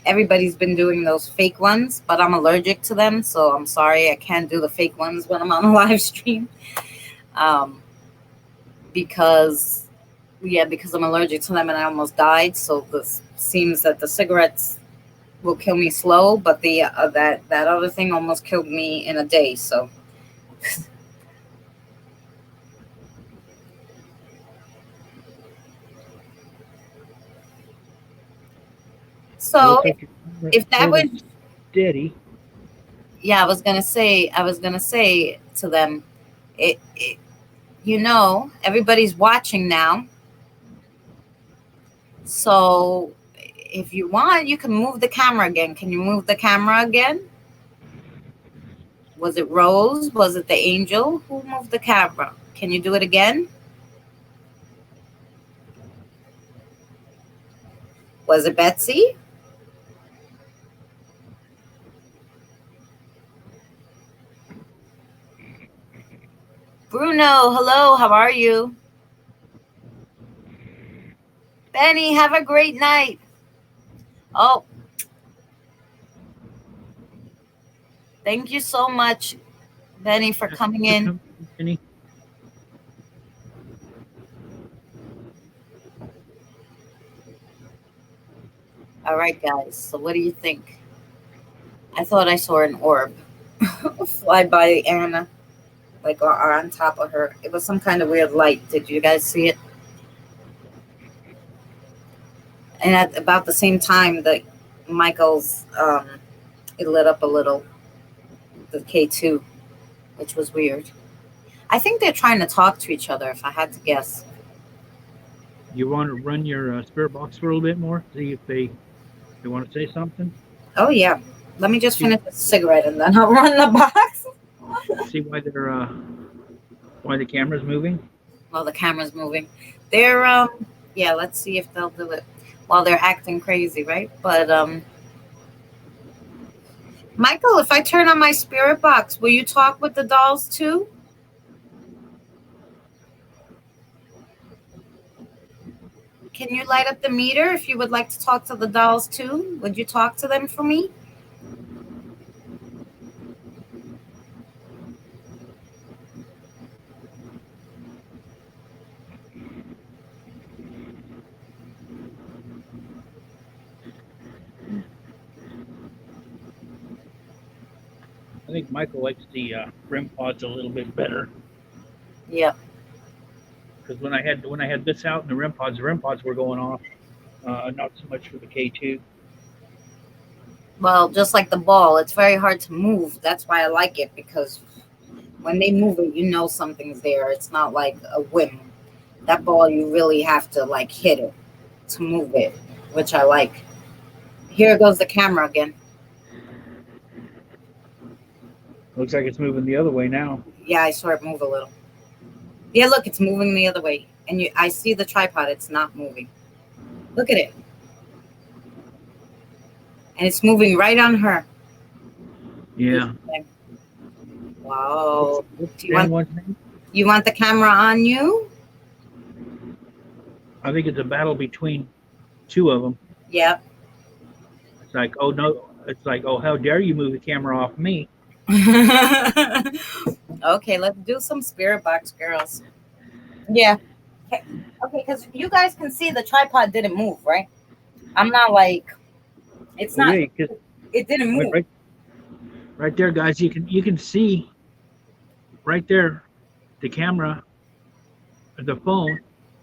everybody's been doing those fake ones, but I'm allergic to them. So I'm sorry. I can't do the fake ones when I'm on a live stream. Because because I'm allergic to them and I almost died. So this seems that the cigarettes will kill me slow, but the that other thing almost killed me in a day. So so if that was steady. Yeah, I was gonna say to them, it everybody's watching now. So if you want, you can move the camera again. Can you move the camera again? Was it Rose? Was it the angel? Who moved the camera? Can you do it again? Was it Betsy? Bruno, hello, how are you? Benny, have a great night. Oh, thank you so much, Benny, for coming in. Benny. All right, guys. So what do you think? I thought I saw an orb fly by Anna, like or on top of her. It was some kind of weird light. Did you guys see it? And at about the same time that Michael's, it lit up a little, the K2, which was weird. I think they're trying to talk to each other, if I had to guess. You want to run your spirit box for a little bit more? See if they want to say something? Oh, yeah. Let me just finish the cigarette and then I'll run the box. See why why the camera's moving? Well, the camera's moving. They're, yeah, let's see if they'll do it while they're acting crazy, right? But, Michael, if I turn on my spirit box, will you talk with the dolls too? Can you light up the meter if you would like to talk to the dolls too? Would you talk to them for me? I think Michael likes the REM pods a little bit better. Yeah. Because when I had this out and the REM pods were going off. Not so much for the K2. Well, just like the ball, it's very hard to move. That's why I like it, because when they move it, something's there. It's not like a whim. That ball, you really have to like hit it to move it, which I like. Here goes the camera again. Looks like it's moving the other way now. Yeah, I saw it move a little. Yeah, look, it's moving the other way. And I see the tripod. It's not moving. Look at it. And it's moving right on her. Yeah. Wow. What's Do you want, one's name? you want the camera on you? I think it's a battle between two of them. Yep. It's like, oh no, it's like, oh, how dare you move the camera off me? Okay, let's do some spirit box, girls. Yeah. Okay, because you guys can see the tripod didn't move, right? I'm not like, it's Well, not, yeah, 'cause, it didn't I mean, move. right there, guys, you can see right there the camera, the phone.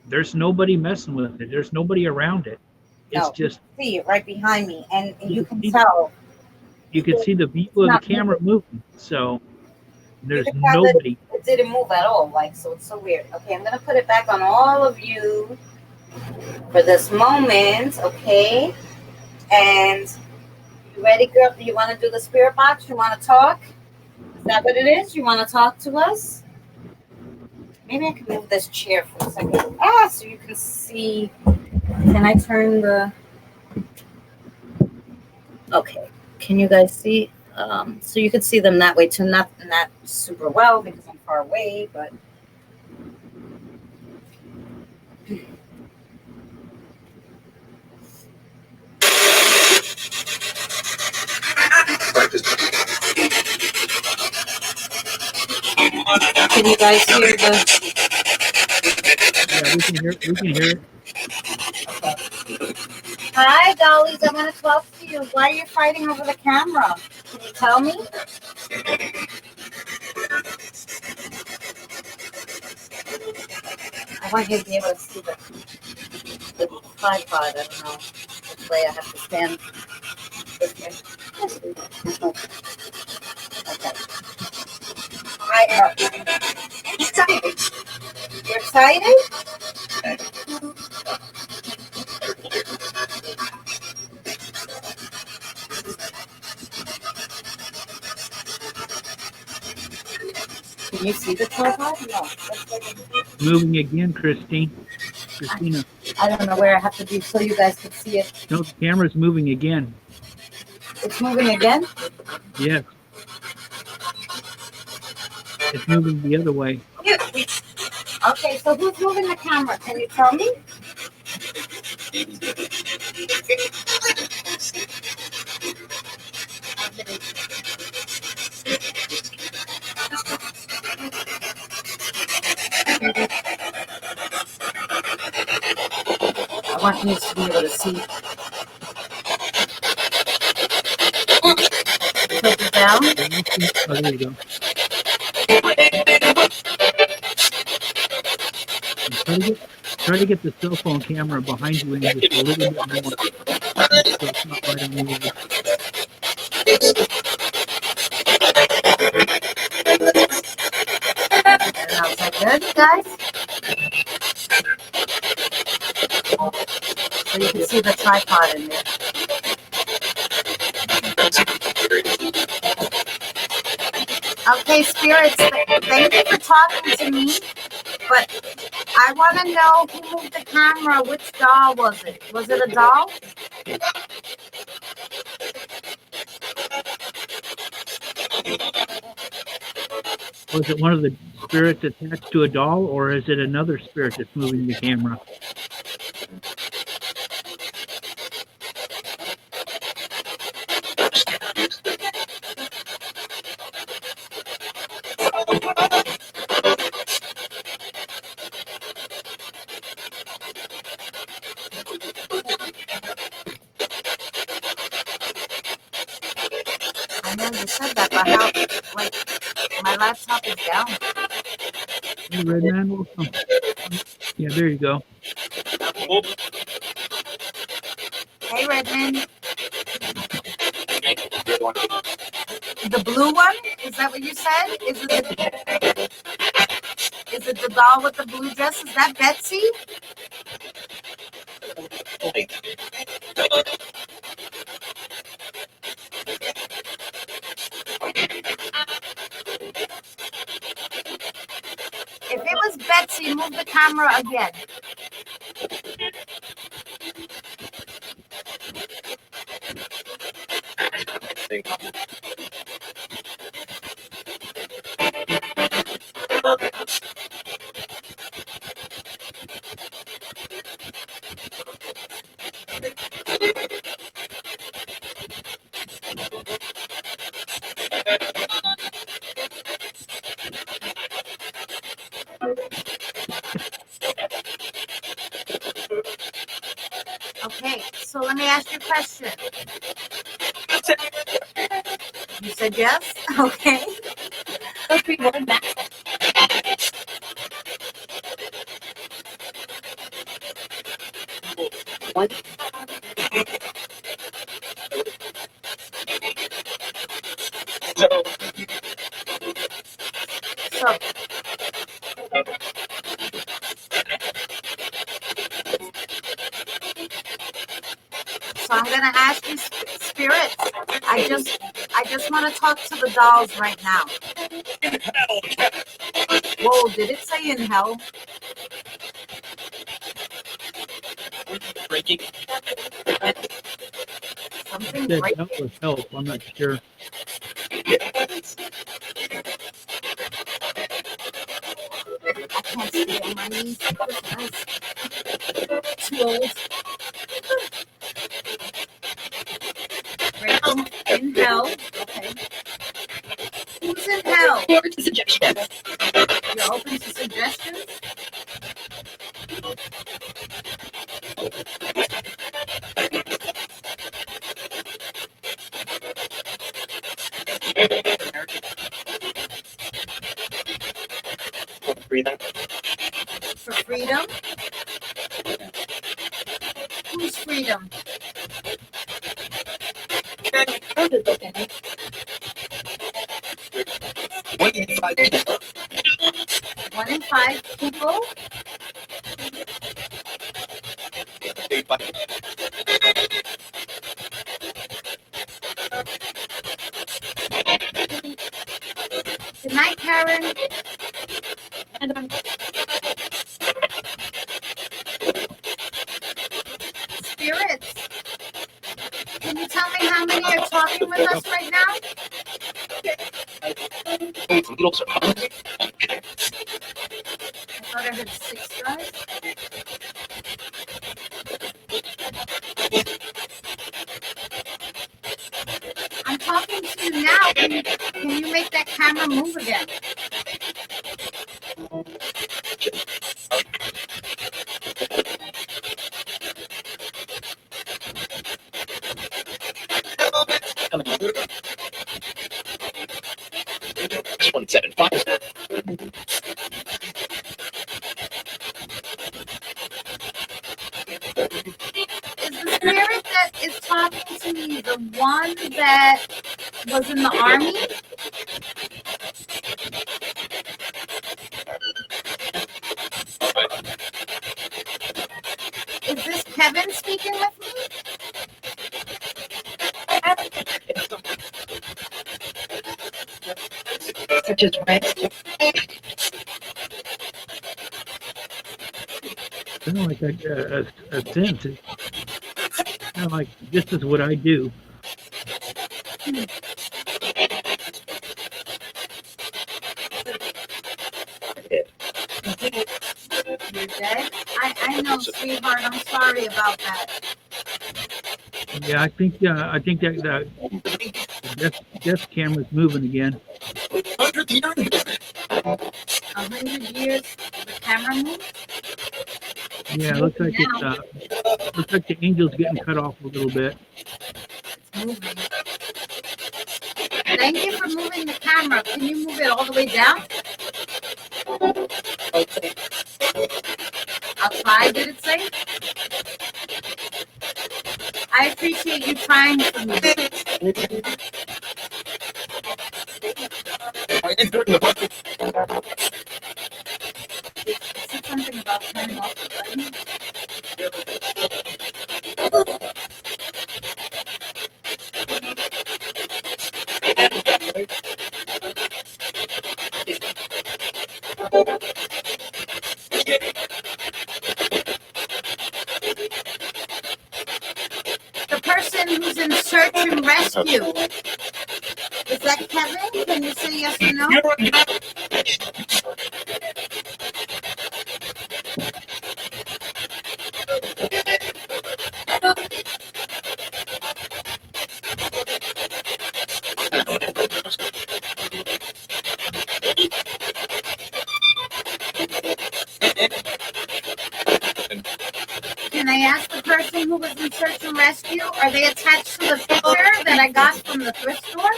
There's nobody messing with it. There's nobody around it. It's No, just see it right behind me, and you can see, tell. you can see the view It's of the not camera moving. moving. So You there's can tell that nobody. it didn't move at all. Like, so it's so weird. Okay, I'm gonna put it back on all of you for this moment. Okay, and you ready, girl? Do you want to do the spirit box? You want to talk? Is that what it is? You want to talk to us? Maybe I can move this chair for a second. So you can see. Can I turn the? Okay. Can you guys see? So you can see them that way too. Not super well because I'm far away, but. Can you guys hear the? Yeah, we can hear. We can hear it. Hi, dollies. I want to talk to you. Why are you fighting over the camera? Can you tell me? I want you to be able to see the tripod. I don't know which way I have to stand. This way. Okay. Hi. Excited. You're excited? Can you see the tripod? No. Moving again, Christina. I don't know where I have to be so you guys can see it. No, the camera's moving again. It's moving again? Yes. It's moving the other way. Okay, so who's moving the camera? Can you tell me? I want you to be able to see. Tilt it down. Oh, there you go. Try to get the cell phone camera behind you and just a little bit more. So it's not right on the edge. Now, is that good, guys? So you can see the tripod in there. Okay, spirits, thank you for talking to me, but I want to know who moved the camera. Which doll was it? Was it a doll? Was it one of the spirits attached to a doll, or is it another spirit that's moving the camera? I know you said that, but how, like, my laptop is down. Hey, Redman, welcome. Yeah, there you go. Hey, Redmond. The blue one? Is that what you said? Is it the doll with the blue dress? Is that Betsy? If it was Betsy, move the camera again. question. You said yes? Okay. So, I'm gonna ask you, spirits. I just want to talk to the dolls right now. Whoa! Did it say in hell? Something Said break. help or help. I'm not sure. I can't stay on my knees. Guys. Too old. Breaking in hell. Okay. Who's in hell? You're open to suggestions. You're open to suggestions? Breathing. For freedom? Who's freedom? One in five people? Good night, Karen. Spirits, can you tell me how many are talking with us right now? I thought I heard 6 guys. I'm talking to you now. Can you make that camera move again? Is the spirit that is talking to me the one that was in the army? Is this Kevin speaking with me? Such as right. Kind of like a sense. It's kind of like this is what I do. You're dead? I know, sweetheart. I'm sorry about that. Yeah, I think that death camera's moving again. 100 years, the camera moves? Yeah, it looks like the angel's getting cut off a little bit. It's moving. Thank you for moving the camera. Can you move it all the way down? Outside, did it say? I appreciate you trying for me. It said something about turning off the button. The person who's in search and rescue. Is that Kevin? Can you say yes or no? Can I ask the person person who was in search and rescue? Are they attached to the picture that I got from the thrift store?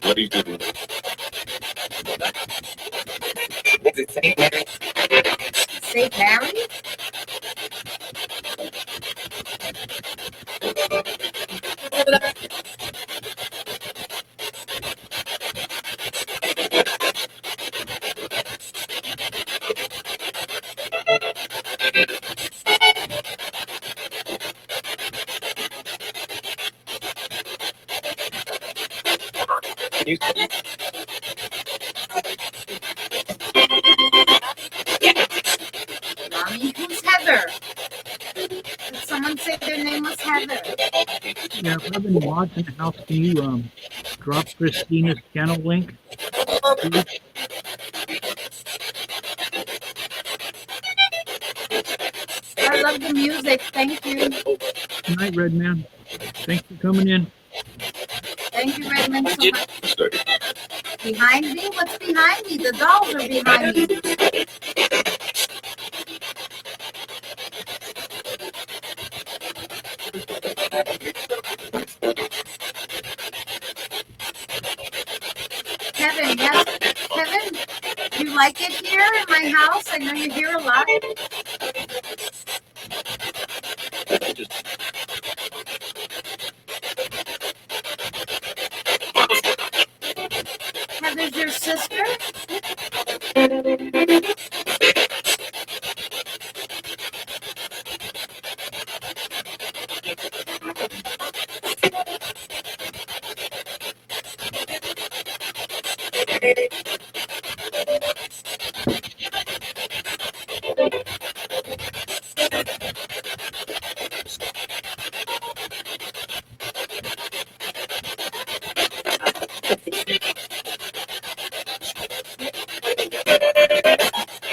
What do you do? Is it St. Mary? St. Mary? You, Mommy, who's Heather? Did someone say their name was Heather? Yeah, if I've been watching the house, can you drop Christina's channel link? Please? I love the music. Thank you. Good night, Redman. Thanks for coming in. Thank you, Redmond, so did. much. Behind me? What's behind me? The dolls are behind me. Kevin, yes. Kevin, do you like it here in my house? I know you're here a lot. Heather's your sister?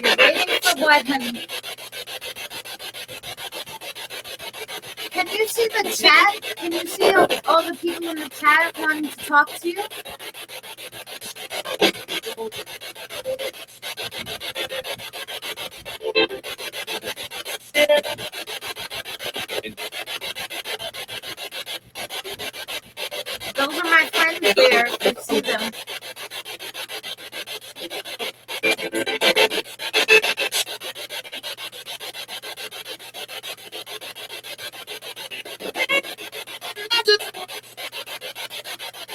You're waiting for what, honey? Can you see the chat? Can you see all the people in the chat wanting to talk to you? Those are my friends there. You see them.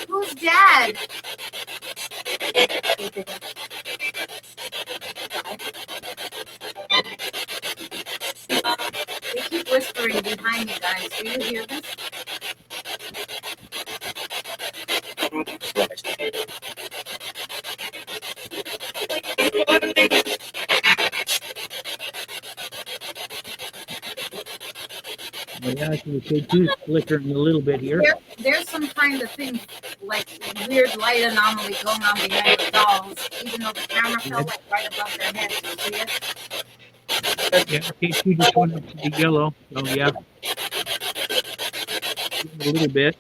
Who's Dad? They keep whispering behind you guys. Do you hear this? Well, yeah, actually, the K2's flickering a little bit here. There's some kind of thing, like weird light anomaly going on behind the dolls, even though the camera fell like right above their heads. You see it? Yeah, K2 just went up to the yellow. So, yeah. A little bit.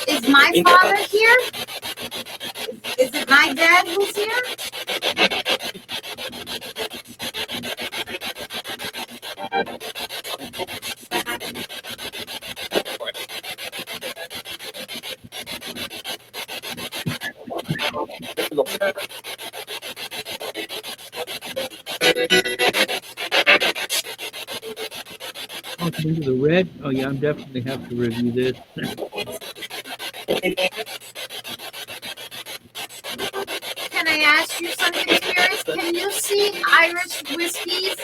Is my father here? Is it my dad who's here? Oh, it's into the red. Oh, yeah, I'm definitely have to review this. Can I ask you something, Spirit? Can you see Irish Whiskey's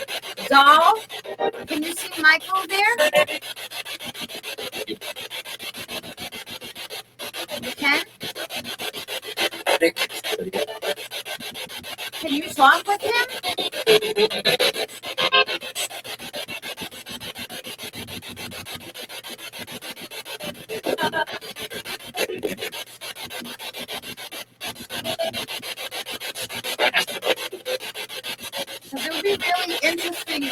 doll? Can you see Michael there? You can? Can you talk with him? Because it would be really interesting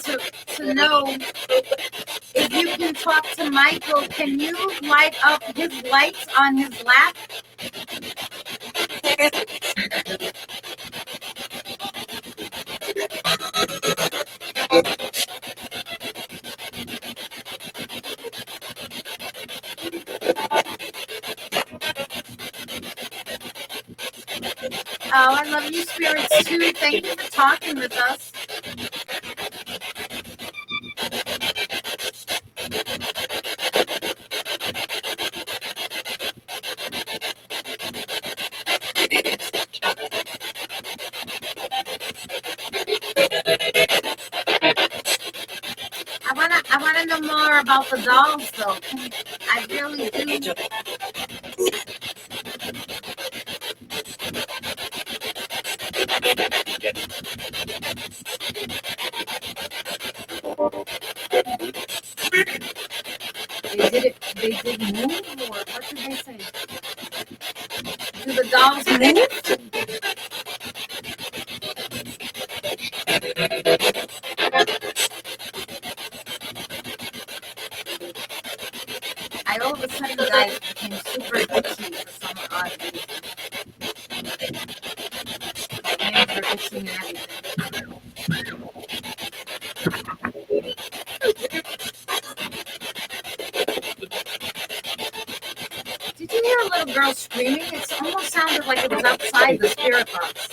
to know if you can talk to Michael. Can you light up his lights on his lap? Oh, I love you, spirits, too. Thank you for talking with us. I wanna know more about the dolls, though. I really do. They did move, or what did they say? Do the dolls move? I all of a sudden, guys, became super itchy for some odd reason. My hands are itching and everything. Did you hear a little girl screaming? It almost sounded like it was outside the spirit box.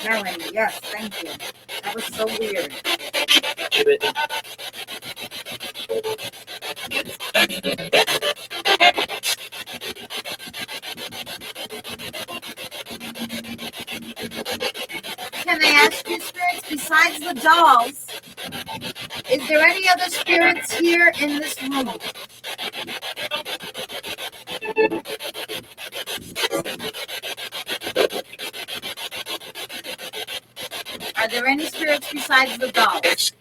Melanie, yes, thank you. That was so weird. Can I ask you, spirits, besides the dolls, is there any other spirits here in this room? Are there any spirits besides the dolls?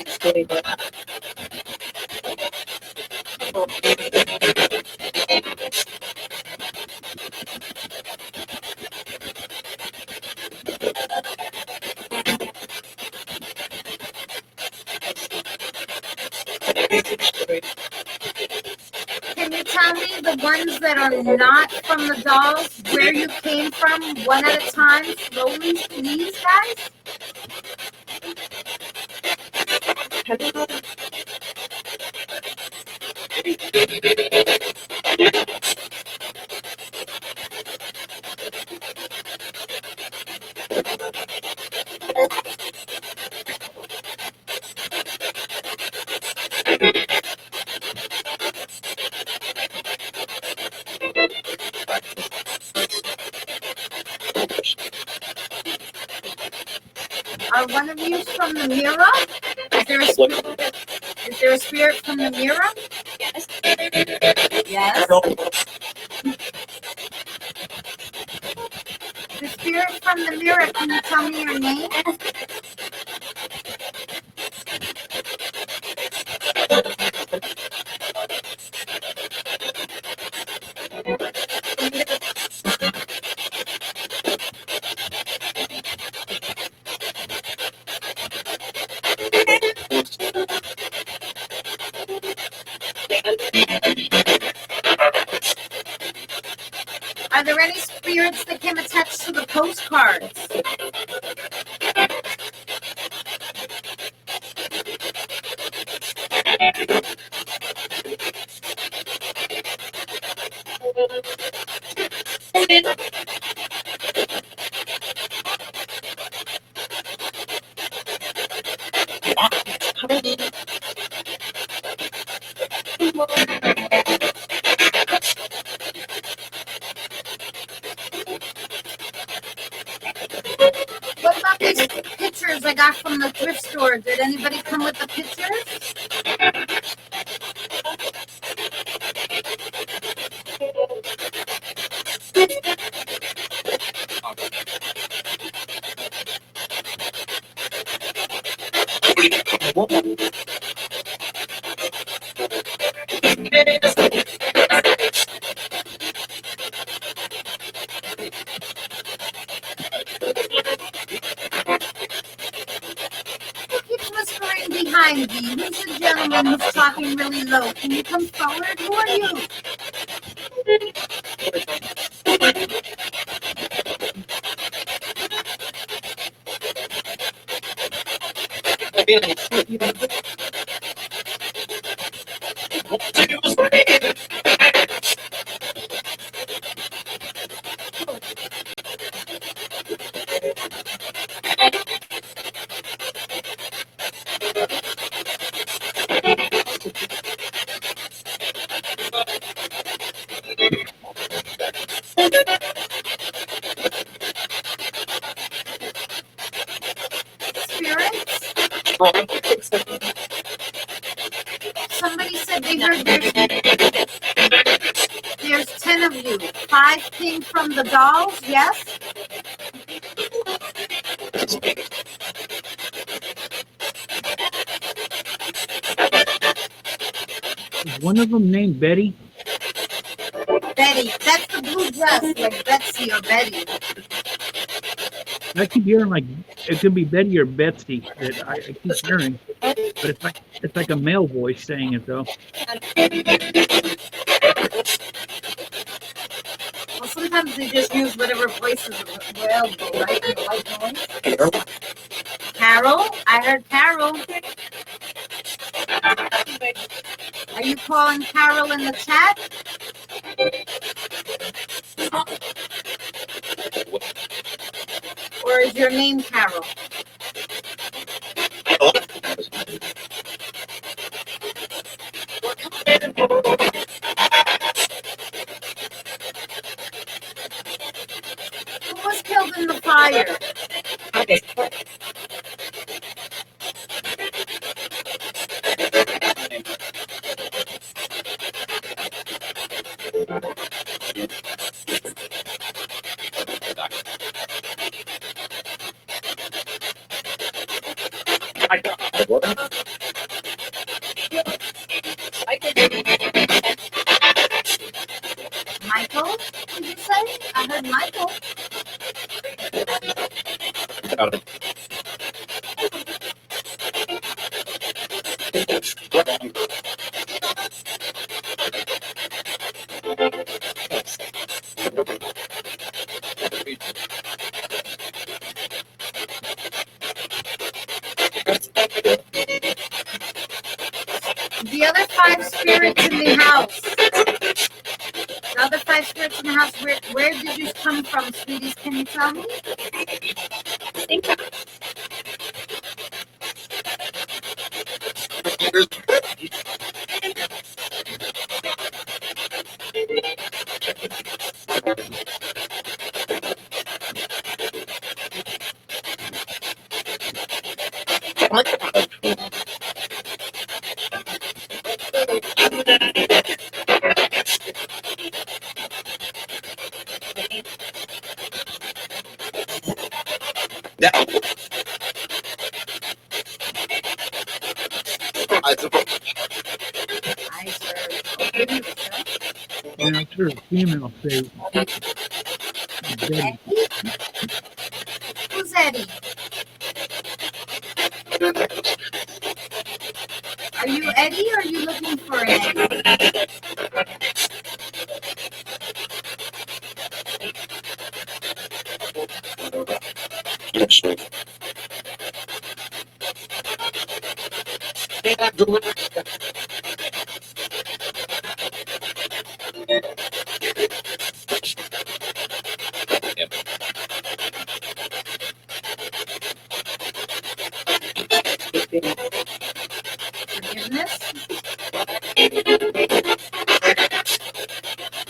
Can you tell me the ones that are not from the dolls, where you came from, one at a time, slowly, please, guys? Are one of you from the mirror? Is there a spirit from the mirror? Yes. Yes. The spirit from the mirror, can you tell me your name? Are there any spirits that came attached to the postcards? got from the thrift store. Did anybody come with the pictures? Who keeps whispering behind me? Who's the gentleman who's talking really low? Can you come forward? Who are you? Spirits? Somebody said they heard there's 10 of you. 5 came from the dolls, yes? Is one of them named Betty? Betty. That's the blue dress, like Betsy or Betty. I keep hearing like it could be Betty or Betsy that I keep hearing, but it's like a male voice saying it though. Well, sometimes they just use whatever voice is available, right? In the white noise. Carol? I heard Carol. Are you calling Carol in the chat? Or is your name Carol? Who was killed in the fire? Michael? Did you say? I heard Michael. The other 5 spirits in the house. The other 5 spirits in the house, where did you come from, sweeties? Can you tell me? I heard. And I heard a female say Betty. Eddie? Who's Eddie? Are you Eddie or are you looking for an Eddie? Forgiveness?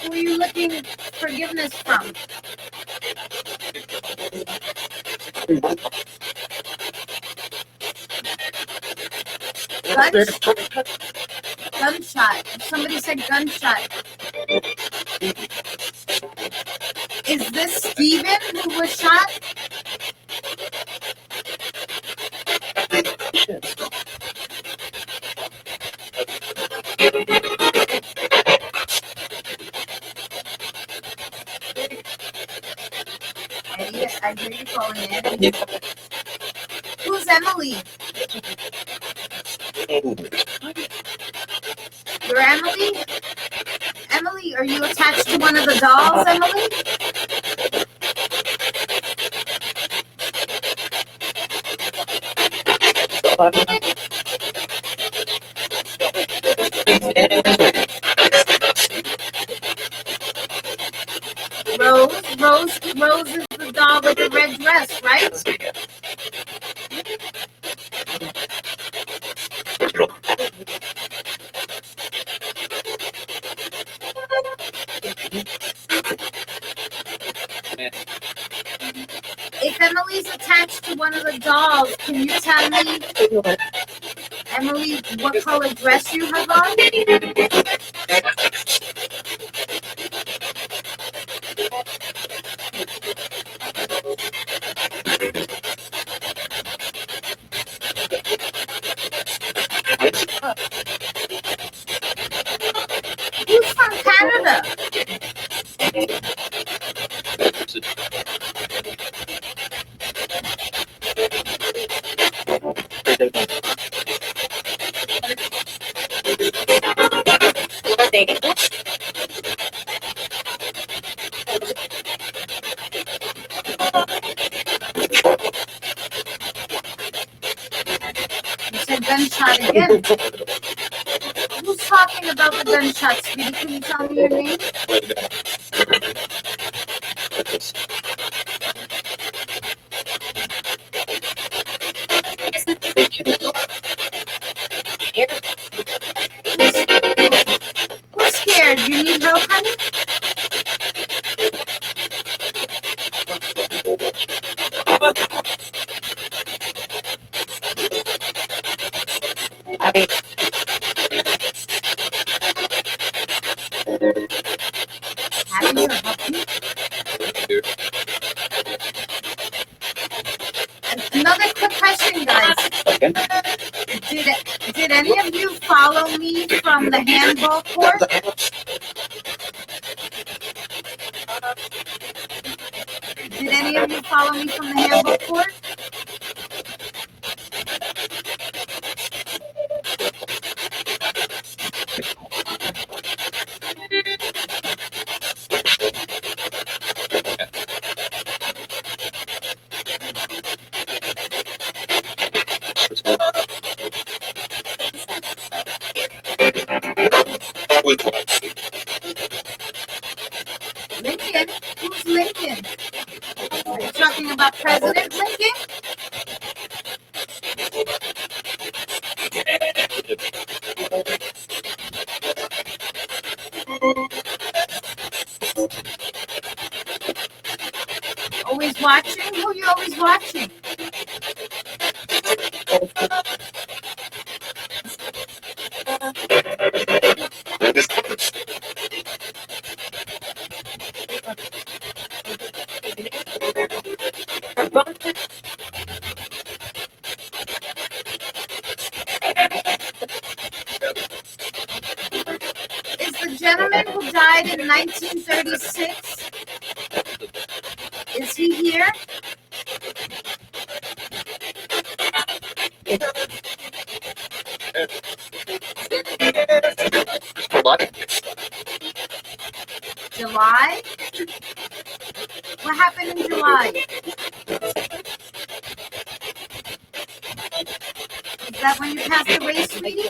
Who are you looking forgiveness from? Gunshot. Somebody said gunshot. Is this Steven who was shot? Eddie, I hear you calling in. Who's Emily? You're Emily? Emily, are you attached to one of the dolls, Emily? Rose is the doll with the red dress, right? If Emily's attached to one of the dolls, can you tell me, Emily, what color dress you have on? Who's from Canada? You said gunshot again. Who's talking about the gunshots, sweetie? Can you tell me your name? Who's scared? You need help, honey? Happy or happy? Another quick question, guys. Did any of you follow me from the handball court? Did any of you follow me from the handball court? Lincoln? Who's Lincoln? Are you talking about President Lincoln? Always watching? Who you always watching? Is the gentleman who died in 1936, is he here? July? What happened in July? Is that when you passed away, sweetie?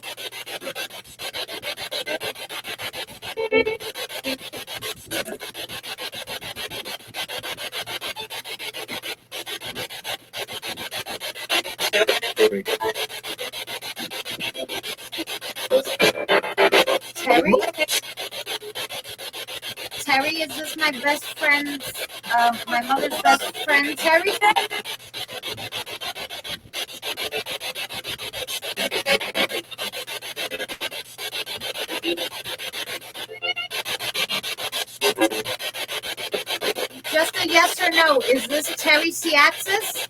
Terry? Terry, is this my best friend's, my mother's best friend, Terry? a yes or no. Is this Terry Siaxis?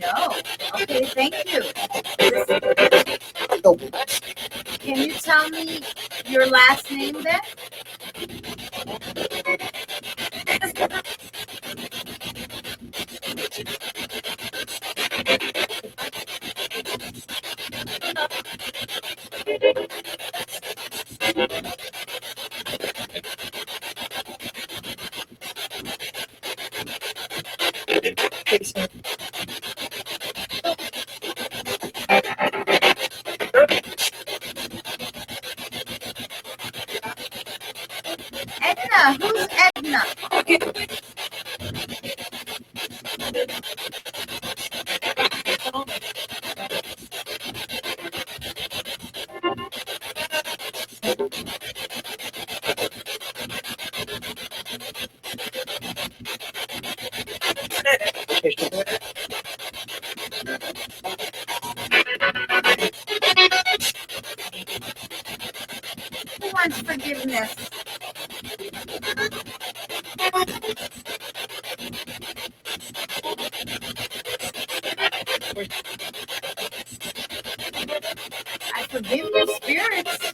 No. Okay, thank you. Can you tell me your last name then? Edna, who's Edna? Who wants forgiveness? I forgive your spirits.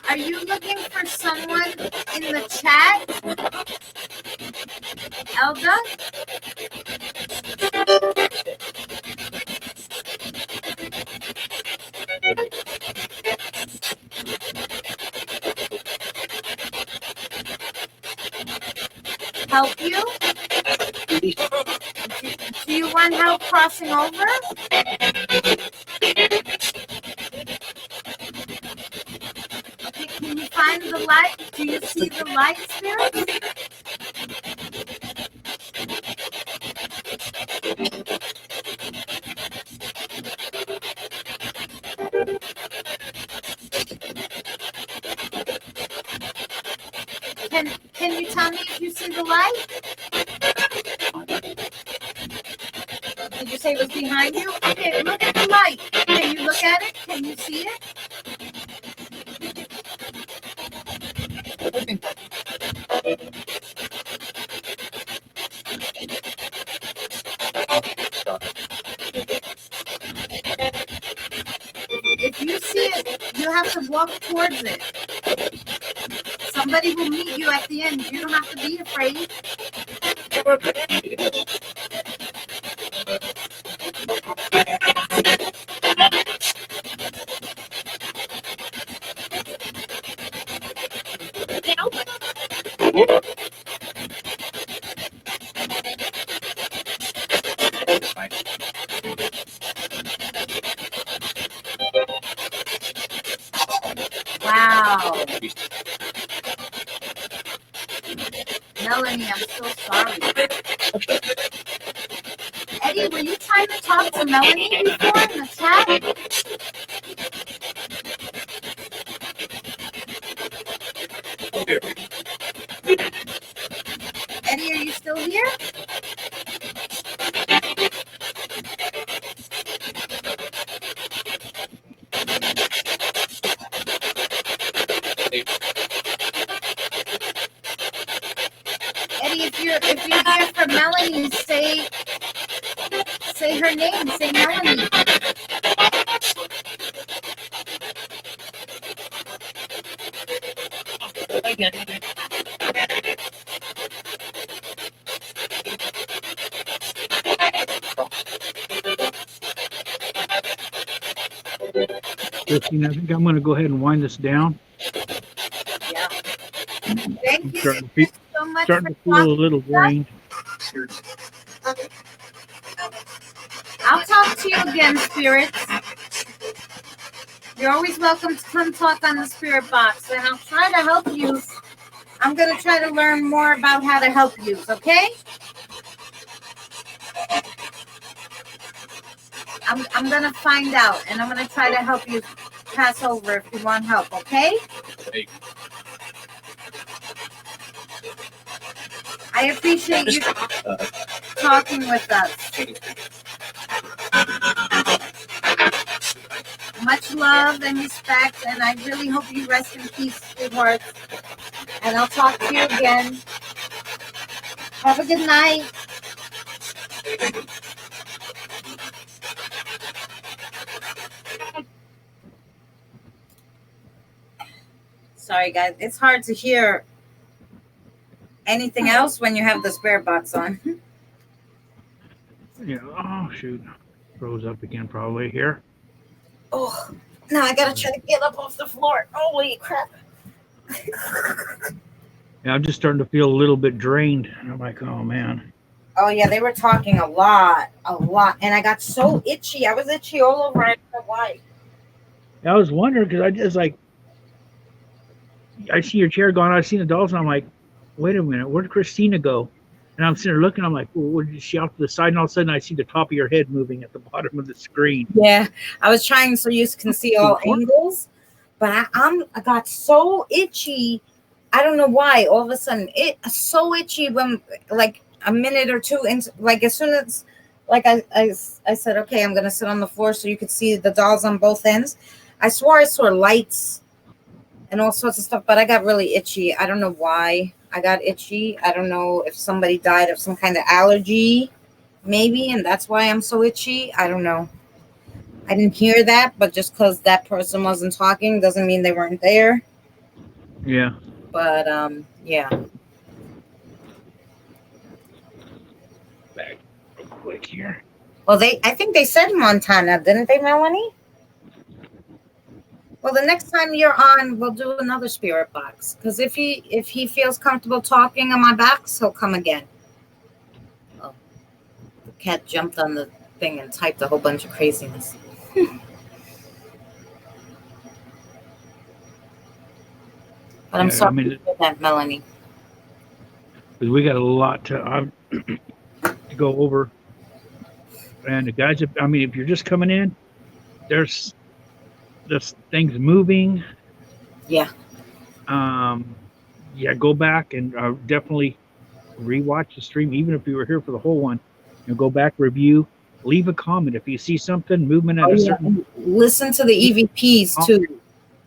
Are you looking for someone in the chat, Elda? Help you? Do you want help crossing over? Okay, can you find the light? Do you see the light, Spirit? Can you tell me if you see the light? Did you say it was behind you? Okay, look at the light. Can you look at it? Can you see it? If you see it, you have to walk towards it. Somebody will meet you at the end. You don't have to be afraid. Wow. Melanie, I'm so sorry. Eddie, were you trying to talk to Melanie before in the chat? Eddie, are you still here? Eddie, if you're here for Melanie, say her name. Say Melanie. Christine, I think I'm going to go ahead and wind this down. Yeah. Thank you Starting to so much starting for to feel a talking. little drained. I'll talk to you again, spirits. You're always welcome to come talk on the spirit box, and I'll try to help you. I'm going to try to learn more about how to help you, okay? I'm going to find out, and I'm going to try to help you pass over if you want help, okay? I appreciate you talking with us. Much love and respect, and I really hope you rest in peace, sweetheart. And I'll talk to you again. Have a good night. Sorry, guys. It's hard to hear anything else when you have the spirit box on. Yeah. Oh shoot. Rose up again probably here. Oh, now I gotta try to get up off the floor. Holy crap. Yeah, I'm just starting to feel a little bit drained. And I'm like, oh man. Oh yeah, they were talking a lot. And I got so itchy. I was itchy all over. I don't know why. I was wondering because I just like I see your chair gone. I seen the dolls and I'm like, wait a minute, where'd Christina go? And I'm sitting there looking, I'm like, well, what did she off to the side? And all of a sudden I see the top of your head moving at the bottom of the screen. Yeah, I was trying so you can see all angles, but I got so itchy. I don't know why. All of a sudden, it's so itchy when like a minute or two, and like as soon as like I said, okay, I'm gonna sit on the floor so you could see the dolls on both ends. I swore I saw lights and all sorts of stuff, but I got really itchy. I don't know why I got itchy. I don't know if somebody died of some kind of allergy, maybe, and that's why I'm so itchy. I don't know. I didn't hear that, but just because that person wasn't talking doesn't mean they weren't there. Yeah. But yeah. Back real quick here. Well, I think they said Montana, didn't they, Melanie? Well, the next time you're on, we'll do another spirit box. Because if he feels comfortable talking on my box, he'll come again. Oh, the cat jumped on the thing and typed a whole bunch of craziness. But I'm sorry for that, Melanie. Because we got a lot to go over. And the guys, I mean, if you're just coming in, there's things moving. Yeah. Yeah, go back and definitely rewatch the stream, even if you were here for the whole one. Go back, review, leave a comment if you see something movement at a certain. Listen to the EVPs too.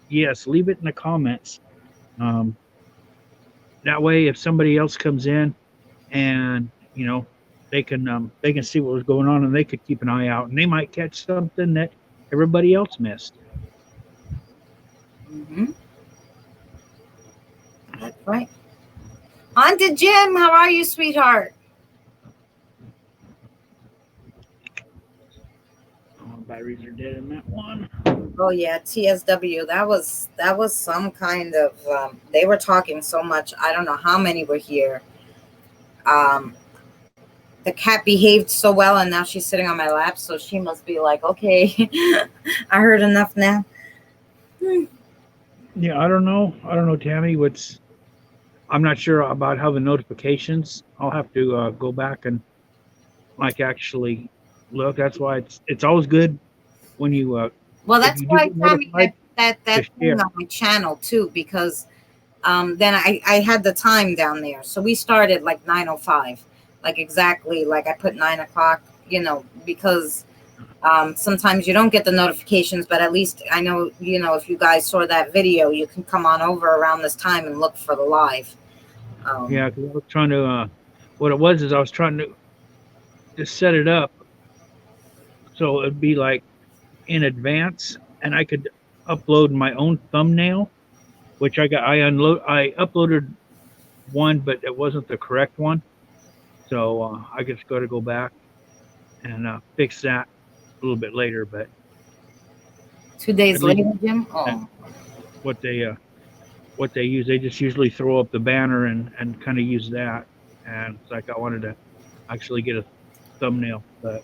Yes, leave it in the comments. That way, if somebody else comes in, and they can see what was going on, and they could keep an eye out, and they might catch something that everybody else missed. Mm-hmm. That's right. On to Jim. How are you, sweetheart? Batteries are dead in that one. Oh yeah, TSW. That was some kind of. They were talking so much. I don't know how many were here. The cat behaved so well, and now she's sitting on my lap, so she must be like, okay, I heard enough now. Yeah, I don't know, Tammy. I'm not sure about how the notifications. I'll have to go back and actually look. That's why it's always good when you. Well, that's why Tammy that thing on my channel too, because then I had the time down there, so we started like 9:05, like exactly like I put 9 o'clock, because sometimes you don't get the notifications, but at least I know, if you guys saw that video, you can come on over around this time and look for the live. Yeah, because I was trying to. What it was is I was trying to just set it up so it'd be like in advance, and I could upload my own thumbnail, which I uploaded one, but it wasn't the correct one, so I just got to go back and fix that a little bit later. But 2 days later, Jim. Oh. What they use, they just usually throw up the banner and kind of use that, and it's like I wanted to actually get a thumbnail, but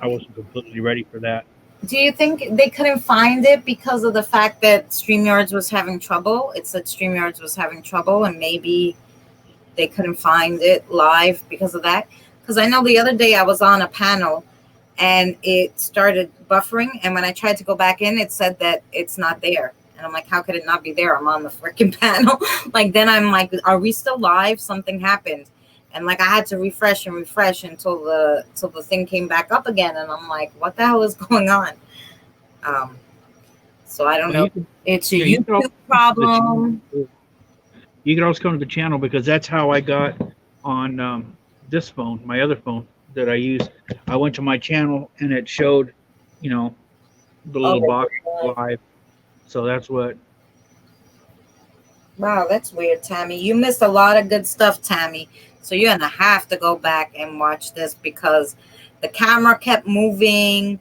I wasn't completely ready for that. Do you think they couldn't find it because of the fact that StreamYards was having trouble? It said StreamYards was having trouble, and maybe they couldn't find it live because of that. Because I know the other day I was on a panel and it started buffering, and when I tried to go back in, it said that it's not there. And I'm like, how could it not be there? I'm on the freaking panel. Like, then I'm like, are we still live? Something happened. And like I had to refresh and refresh until the thing came back up again, and I'm like, what the hell is going on? So I don't Well, know. you can, It's a yeah, you can always YouTube come to the channel. problem. You can always come to the channel because that's how I got on this phone, my other phone that I use. I went to my channel and it showed, you know, the little Oh, box live. So that's what. wow, that's weird, Tammy. You missed a lot of good stuff, Tammy. So you're gonna have to go back and watch this because the camera kept moving.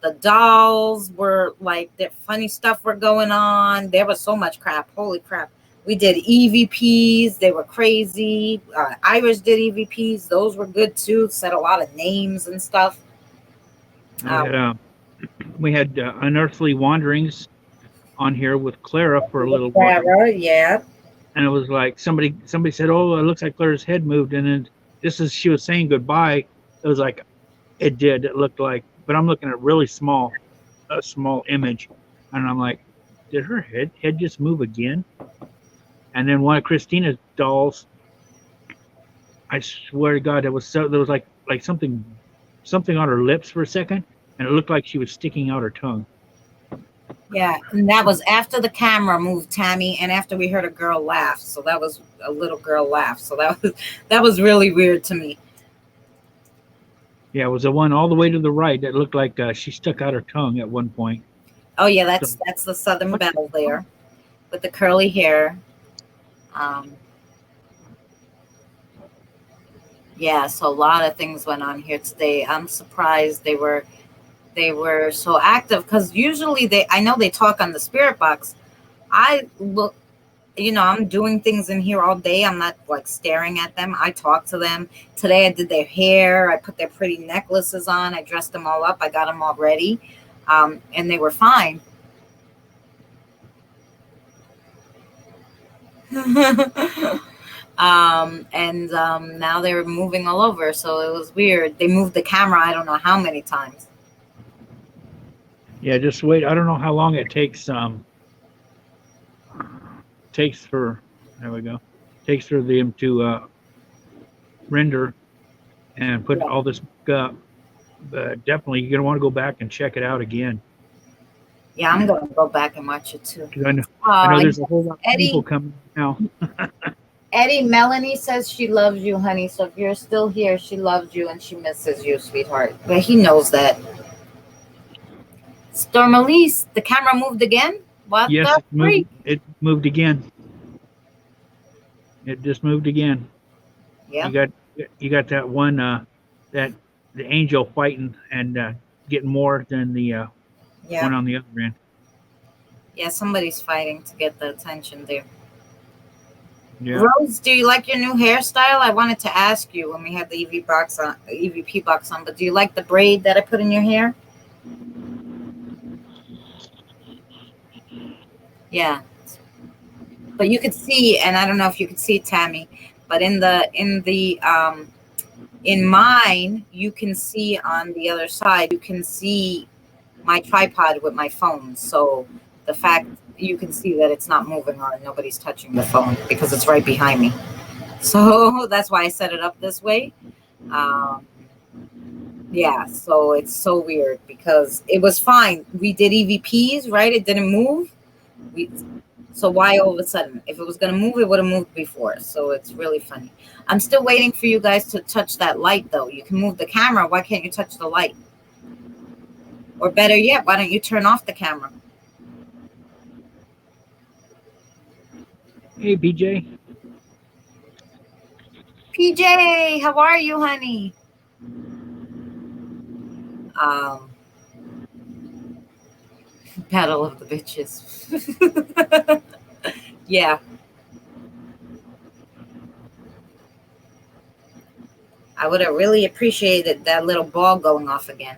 The dolls were like, the funny stuff were going on. There was so much crap. Holy crap. We did EVPs. They were crazy. Irish did EVPs. Those were good too. Said a lot of names and stuff. We had Unearthly Wanderings on here with Clara for a little while. Sarah, yeah. And it was like somebody said, "Oh, it looks like Claire's head moved," and then just as she was saying goodbye, it was like it did. It looked like, but I'm looking at really a small image, and I'm like, did her head just move again? And then one of Christina's dolls, I swear to God, there was like something on her lips for a second, and it looked like she was sticking out her tongue. Yeah, and that was after the camera moved, Tammy, and after we heard a girl laugh. So that was a little girl laugh. So that was really weird to me. Yeah, it was the one all the way to the right that looked like she stuck out her tongue at one point. Oh yeah, that's the Southern Belle there with the curly hair. Yeah, so a lot of things went on here today. I'm surprised they were so active because usually I know they talk on the spirit box. I look, I'm doing things in here all day. I'm not like staring at them. I talk to them. Today I did their hair. I put their pretty necklaces on. I dressed them all up. I got them all ready. And they were fine. Now they're moving all over. So it was weird. They moved the camera I don't know how many times. Yeah, just wait. I don't know how long it takes. Takes for them to render and put all this up. But definitely, you're gonna want to go back and check it out again. Yeah, I'm gonna go back and watch it too. I know there's a whole lot of people coming now. Eddie, Melanie says she loves you, honey. So if you're still here, she loves you and she misses you, sweetheart. But he knows that. Stormalise, the camera moved again? What Yes, the freak? it moved again. It just moved again. Yeah. You got that one that the angel fighting and getting more than the one on the other end. Yeah, somebody's fighting to get the attention there. Yeah. Rose, do you like your new hairstyle? I wanted to ask you when we had the EVP box on, but do you like the braid that I put in your hair? Yeah. But you could see, and I don't know if you could see, Tammy, but in mine, you can see on the other side, you can see my tripod with my phone. So the fact you can see that it's not moving or nobody's touching the phone because it's right behind me. So that's why I set it up this way. Yeah, so it's so weird because it was fine. We did EVPs, right? It didn't move. So why all of a sudden? If it was going to move, it would have moved before. So it's really funny. I'm still waiting for you guys to touch that light, though. You can move the camera. Why can't you touch the light? Or better yet, why don't you turn off the camera? Hey, BJ. PJ, how are you, honey? Battle of the bitches. Yeah. I would have really appreciated that little ball going off again.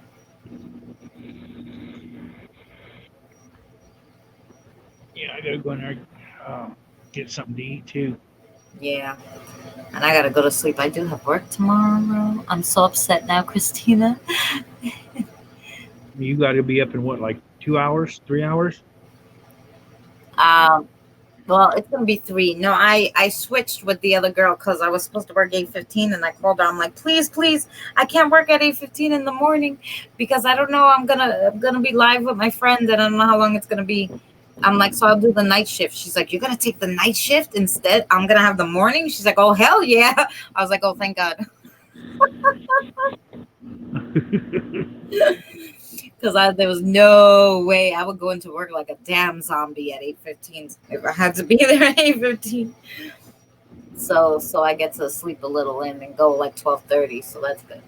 Yeah, I gotta go in there get something to eat too. Yeah. And I gotta go to sleep. I do have work tomorrow. I'm so upset now, Christina. You got to be up in what, like 2 hours, 3 hours? Well, it's gonna be 3. No, I switched with the other girl because I was supposed to work 8:15, and I called her. I'm like, please, I can't work at 8:15 in the morning because I don't know. I'm gonna be live with my friend, and I don't know how long it's gonna be. I'm like, so I'll do the night shift. She's like, you're gonna take the night shift instead? I'm gonna have the morning. She's like, oh hell yeah. I was like, oh thank God, because there was no way I would go into work like a damn zombie at 8:15 if I had to be there at 8:15. So I get to sleep a little in and go like 12:30. So that's good.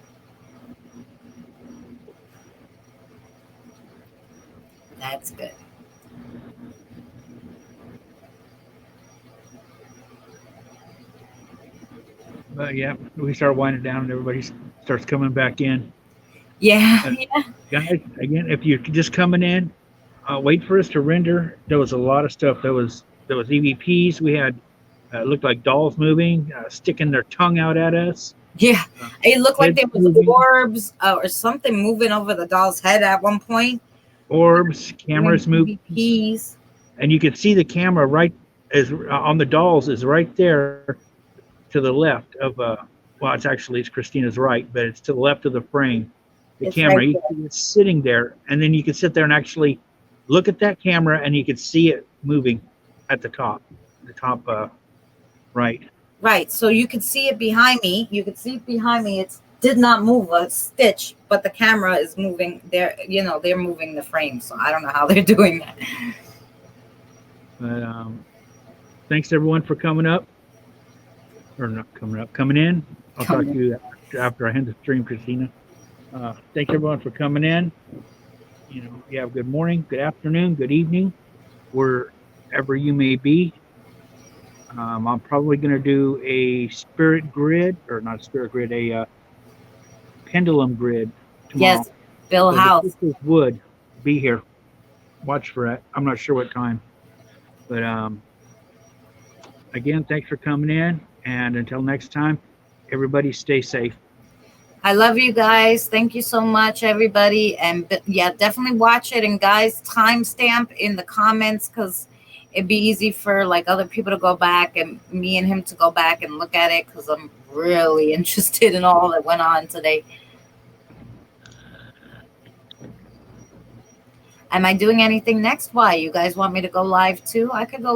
That's good. But yeah, we start winding down and everybody starts coming back in. Yeah. Guys, again, if you're just coming in, wait for us to render. There was a lot of stuff. There was EVPs. We had looked like dolls moving, sticking their tongue out at us. Yeah. It looked like there was moving. orbs or something moving over the doll's head at one point. Orbs, cameras moving. EVPs. And you could see the camera right as on the dolls is right there to the left of well, it's Christina's right, but it's to the left of the frame. The It's camera, right it's sitting there, and then you can sit there and actually look at that camera, and you can see it moving at the top right. Right. So you could see it behind me. It did not move a stitch, but the camera is moving. They're moving the frame. So I don't know how they're doing that. But thanks everyone for coming up, or not coming up, coming in. I'll talk to you after I end the stream, Christina. Thanks everyone for coming in. You have a good morning, good afternoon, good evening, wherever you may be. I'm probably going to do a spirit grid, or not a spirit grid, a pendulum grid tomorrow. Yes, Bill So House. the sisters would be here. Watch for it. I'm not sure what time, but again, thanks for coming in, and until next time, everybody stay safe. I love you guys. Thank you so much, everybody. And yeah, definitely watch it. And guys, timestamp in the comments because it'd be easy for like other people to go back and me and him to go back and look at it because I'm really interested in all that went on today. Am I doing anything next? Why? You guys want me to go live too? I could go